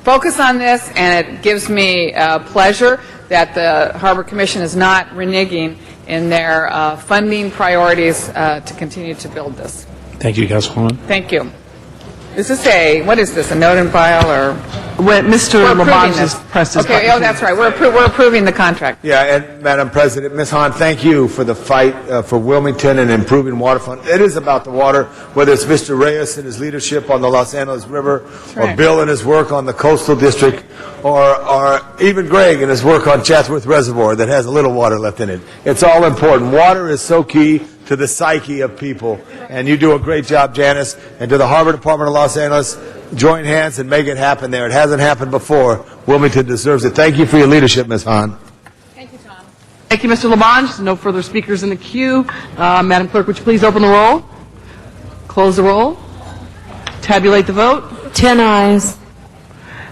focus on this, and it gives me pleasure that the Harbor Commission is not reneging in their funding priorities to continue to build this. Thank you, Councilwoman. Thank you. Is this a note and file, or? Mr. Labange has pressed his button. Okay, that's right. We're approving the contract. Yeah, and Madam President, Ms. Hahn, thank you for the fight for Wilmington and improving waterfront. It is about the water, whether it's Mr. Reyes and his leadership on the Los Angeles River, or Bill and his work on the Coastal District, or even Greg and his work on Chatsworth Reservoir that has a little water left in it. It's all important. Water is so key to the psyche of people, and you do a great job, Janice, and to the Harbor Department of Los Angeles. Join hands and make it happen there. It hasn't happened before. Wilmington deserves it. Thank you for your leadership, Ms. Hahn. Thank you, Tom. Thank you, Mr. Labange. No further speakers in the queue. Madam Clerk, would you please open the roll? Close the roll. Tabulate the vote. 10 ayes.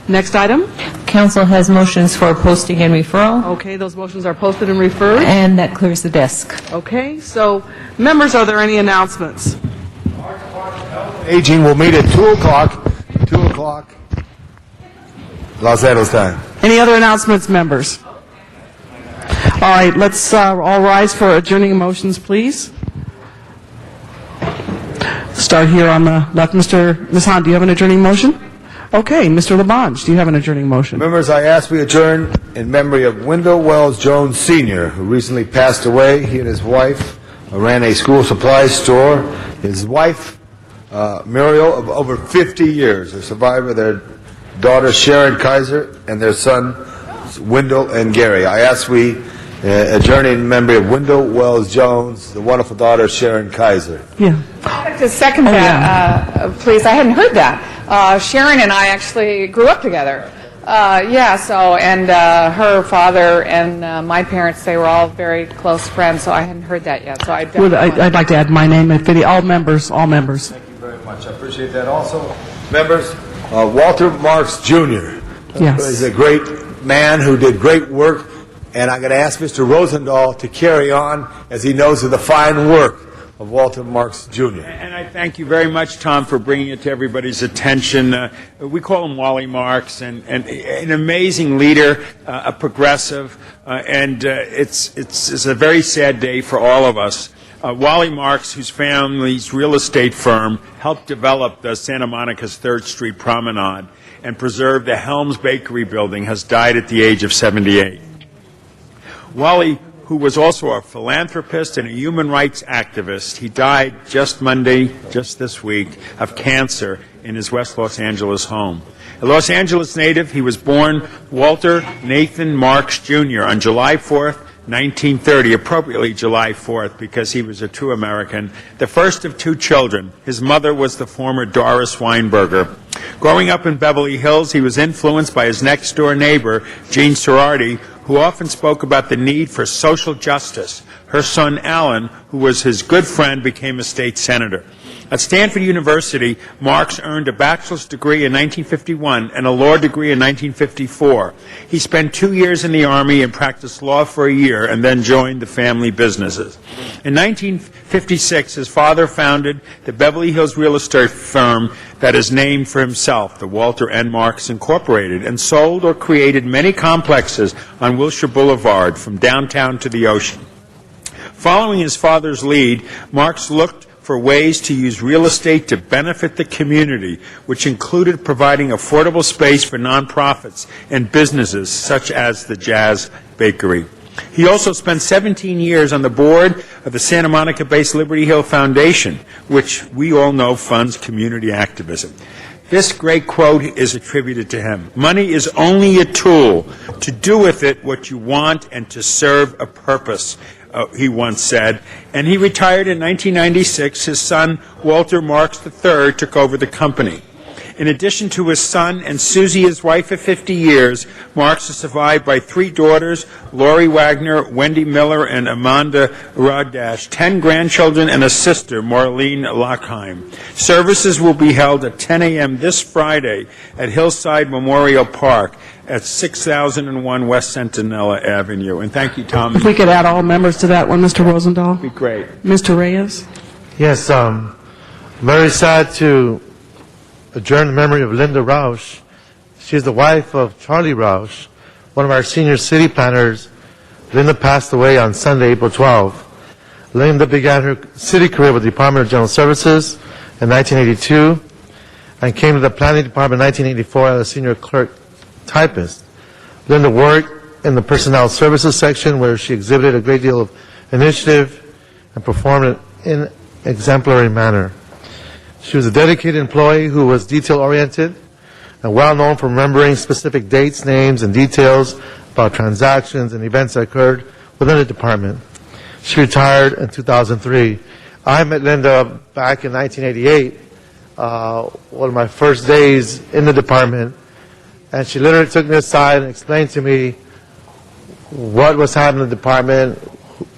Next item. Council has motions for posting and referral. Okay, those motions are posted and referred. And that clears the desk. Okay, so members, are there any announcements? Aging will meet at 2 o'clock. 2 o'clock. Los Angeles time. Any other announcements, members? All right, let's all rise for adjourning motions, please. Start here on the left. Ms. Hahn, do you have an adjourning motion? Okay, Mr. Labange, do you have an adjourning motion? Members, I ask we adjourn in memory of Wendell Wells Jones Sr., who recently passed away. He and his wife ran a school supply store. His wife, Muriel, of over 50 years, a survivor, their daughter Sharon Kaiser, and their son Wendell and Gary. I ask we adjourn in memory of Wendell Wells Jones, the wonderful daughter Sharon Kaiser. Yeah. I'd like to second that, please. I hadn't heard that. Sharon and I actually grew up together. And her father and my parents, they were all very close friends, so I hadn't heard that yet. So I'd like to add my name, all members. Thank you very much. I appreciate that also. Members, Walter Marks Jr. Yes. is a great man who did great work, and I'm going to ask Mr. Rosendahl to carry on as he knows of the fine work of Walter Marks Jr. And I thank you very much, Tom, for bringing it to everybody's attention. We call him Wally Marks, and an amazing leader, a progressive, and it's a very sad day for all of us. Wally Marks, whose family's real estate firm helped develop the Santa Monica's 3rd Street Promenade and preserve the Helms Bakery building, has died at the age of 78. Wally, who was also a philanthropist and a human rights activist, he died just Monday, just this week, of cancer in his West Los Angeles home. A Los Angeles native, he was born Walter Nathan Marks Jr. on July 4th, 1930, appropriately July 4th, because he was a true American, the first of 2 children. His mother was the former Doris Weinberger. Growing up in Beverly Hills, he was influenced by his next-door neighbor, Jean Sorardi, who often spoke about the need for social justice. Her son, Alan, who was his good friend, became a state senator. At Stanford University, Marks earned a bachelor's degree in 1951 and a law degree in 1954. He spent 2 years in the Army and practiced law for a year and then joined the family businesses. In 1956, his father founded the Beverly Hills real estate firm that is named for himself, the Walter N. Marks Incorporated, and sold or created many complexes on Wilshire Boulevard from downtown to the ocean. Following his father's lead, Marks looked for ways to use real estate to benefit the community, which included providing affordable space for nonprofits and businesses such as the Jazz Bakery. He also spent 17 years on the board of the Santa Monica-based Liberty Hill Foundation, which we all know funds community activism. This great quote is attributed to him. "Money is only a tool to do with it what you want and to serve a purpose," he once said. And he retired in 1996. His son, Walter Marks III, took over the company. In addition to his son and Susie, his wife of 50 years, Marks is survived by 3 daughters, Lori Wagner, Wendy Miller, and Amanda Rodash, 10 grandchildren, and a sister, Marlene Lockheim. Services will be held at 10 a.m. this Friday at Hillside Memorial Park at 6001 West Centinela Avenue. And thank you, Tom. If we could add all members to that one, Mr. Rosendahl. That'd be great. Mr. Reyes? Yes, very sad to adjourn the memory of Linda Rausch. She is the wife of Charlie Rausch, one of our senior city planners. Linda passed away on Sunday, April 12th. Linda began her city career with the Department of General Services in 1982 and came to the Planning Department in 1984 as a senior clerk typist. Linda worked in the Personnel Services section where she exhibited a great deal of initiative and performed in an exemplary manner. She was a dedicated employee who was detail-oriented and well-known for remembering specific dates, names, and details about transactions and events that occurred within the department. She retired in 2003. I met Linda back in 1988, one of my first days in the department, and she literally took me aside and explained to me what was happening in the department,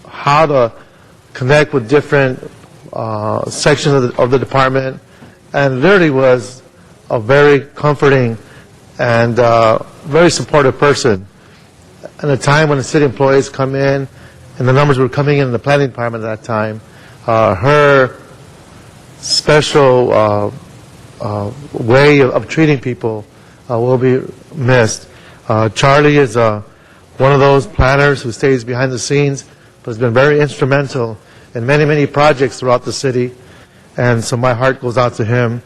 how to connect with different sections of the department, and literally was a very comforting and very supportive person. At a time when the city employees come in, and the numbers were coming in the planning department at that time, her special way of treating people will be missed. Charlie is one of those planners who stays behind the scenes, but has been very instrumental in many, many projects throughout the city, and so my heart goes out to him.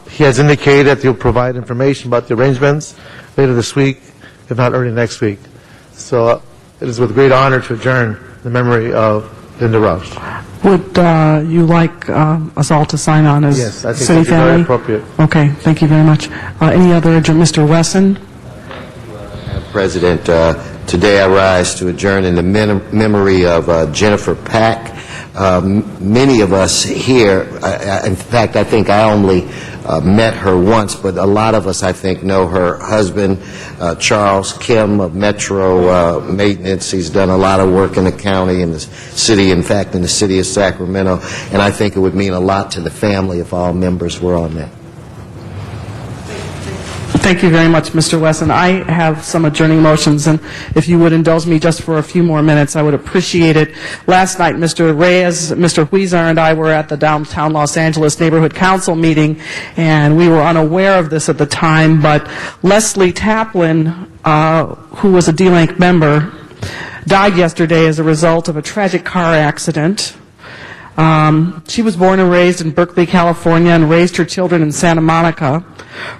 He has indicated that he'll provide information about the arrangements later this week, if not early next week. So it is with great honor to adjourn the memory of Linda Rausch. Would you like us all to sign on as Yes, I think city that'd be very family? appropriate. Okay, thank you very much. Any other, Mr. Wesson? President, today I rise to adjourn in the memory of Jennifer Pack, many of us here, in fact, I think I only met her once, but a lot of us, I think, know her husband, Charles Kim of Metro Maintenance. He's done a lot of work in the county and the city, in fact, in the city of Sacramento, and I think it would mean a lot to the family if all members were on that. Thank you very much, Mr. Wesson. I have some adjourning motions, and if you would indulge me just for a few more minutes, I would appreciate it. Last night, Mr. Reyes, Mr. Huizar, and I were at the Downtown Los Angeles Neighborhood Council meeting, and we were unaware of this at the time, but Leslie Taplin, who was a D-Link member, died yesterday as a result of a tragic car accident. She was born and raised in Berkeley, California, and raised her children in Santa Monica.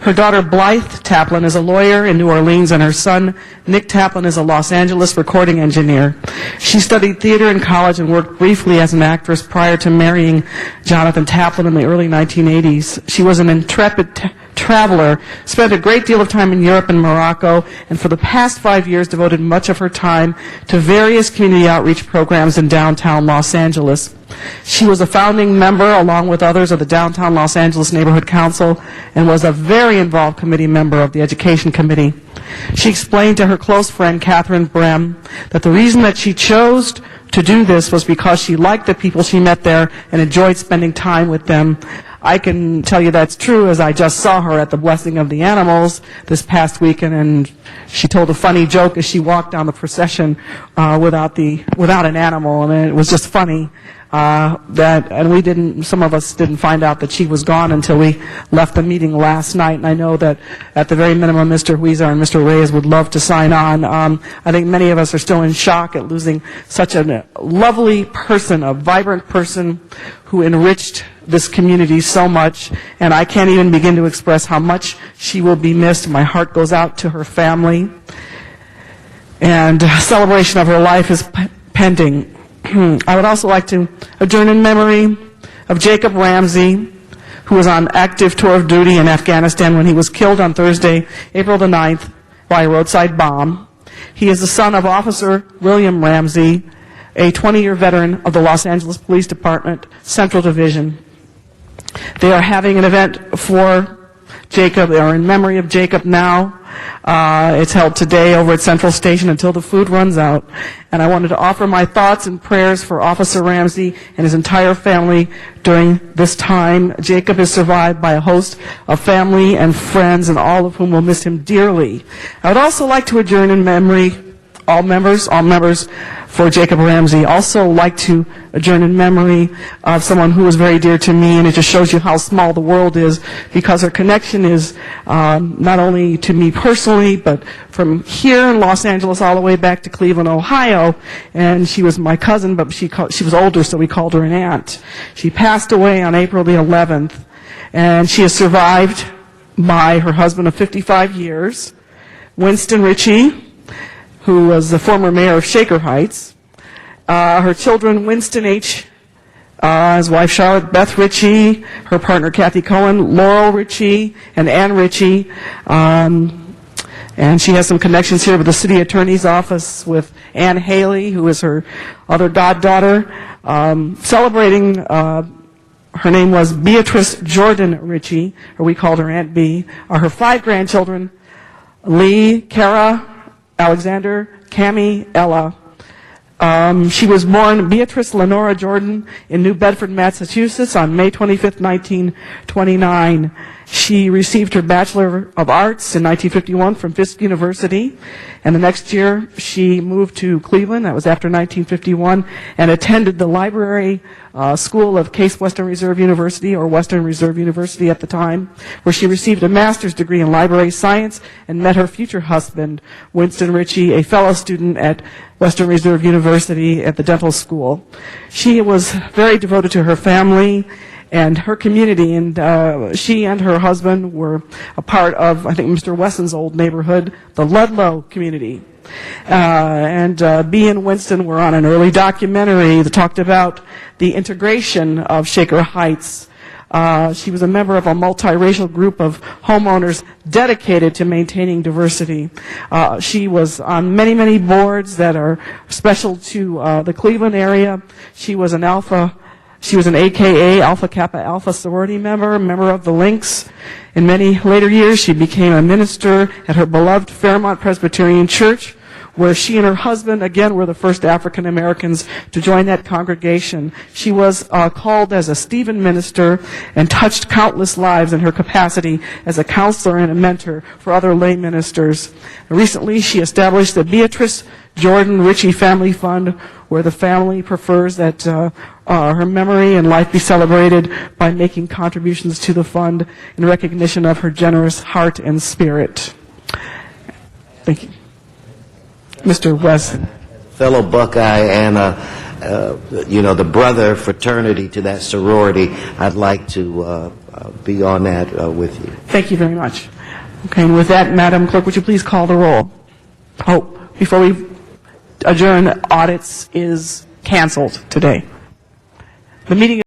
Her daughter, Blythe Taplin, is a lawyer in New Orleans, and her son, Nick Taplin, is a Los Angeles recording engineer. She studied theater in college and worked briefly as an actress prior to marrying Jonathan Taplin in the early 1980s. She was an intrepid traveler, spent a great deal of time in Europe and Morocco, and for the past 5 years devoted much of her time to various community outreach programs in downtown Los Angeles. She was a founding member, along with others, of the Downtown Los Angeles Neighborhood Council and was a very involved committee member of the Education Committee. She explained to her close friend, Catherine Brem, that the reason that she chose to do this was because she liked the people she met there and enjoyed spending time with them. I can tell you that's true, as I just saw her at the Blessing of the Animals this past weekend, and she told a funny joke as she walked down the procession without an animal, and it was just funny. And some of us didn't find out that she was gone until we left the meeting last night, and I know that at the very minimum Mr. Huizar and Mr. Reyes would love to sign on. I think many of us are still in shock at losing such a lovely person, a vibrant person who enriched this community so much, and I can't even begin to express how much she will be missed. My heart goes out to her family, and a celebration of her life is pending. I would also like to adjourn in memory of Jacob Ramsey, who was on active tour of duty in Afghanistan when he was killed on Thursday, April the 9th, by a roadside bomb. He is the son of Officer William Ramsey, a 20-year veteran of the Los Angeles Police Department Central Division. They are having an event for Jacob, or in memory of Jacob now. It's held today over at Central Station until the food runs out. And I wanted to offer my thoughts and prayers for Officer Ramsey and his entire family during this time. Jacob is survived by a host of family and friends, and all of whom will miss him dearly. I would also like to adjourn in memory all members for Jacob Ramsey. Also like to adjourn in memory of someone who was very dear to me, and it just shows you how small the world is, because her connection is not only to me personally, but from here in Los Angeles all the way back to Cleveland, Ohio. And she was my cousin, but she was older, so we called her an aunt. She passed away on April the 11th, and she is survived by her husband of 55 years, Winston Ritchie, who was the former mayor of Shaker Heights. Her children, Winston H., his wife Charlotte Beth Ritchie, her partner Kathy Cohen, Laurel Ritchie, and Ann Ritchie. And she has some connections here with the city attorney's office with Ann Haley, who is her other goddaughter. Celebrating, her name was Beatrice Jordan Ritchie, or we called her Aunt B. Her 5 grandchildren, Lee, Kara, Alexander, Cammie, Ella. She was born Beatrice Lenora Jordan in New Bedford, Massachusetts on May 25th, 1929. She received her Bachelor of Arts in 1951 from Fisk University, and the next year she moved to Cleveland, that was after 1951, and attended the library school of Case Western Reserve University, or Western Reserve University at the time, where she received a master's degree in library science and met her future husband, Winston Ritchie, a fellow student at Western Reserve University at the dental school. She was very devoted to her family and her community, and she and her husband were a part of, I think, Mr. Wesson's old neighborhood, the Ludlow community. Bea and Winston were on an early documentary that talked about the integration of Shaker Heights She was a member of a multiracial group of homeowners dedicated to maintaining diversity. She was on many, many boards that are special to the Cleveland area. She was an AKA Alpha Kappa Alpha sorority member of the Lynx. In many later years, she became a minister at her beloved Fairmont Presbyterian Church, where she and her husband, again, were the first African Americans to join that congregation. She was called as a Stephen minister and touched countless lives in her capacity as a counselor and a mentor for other lay ministers. Recently, she established the Beatrice Jordan Ritchie Family Fund, where the family prefers that her memory and life be celebrated by making contributions to the fund in recognition of her generous heart and spirit. Thank you. Mr. West. Fellow Buckeye and, the brother fraternity to that sorority, I'd like to be on that with you. Thank you very much. Okay, and with that, Madam Clerk, would you please call the roll? Oh, before we adjourn, audits is canceled today. The meeting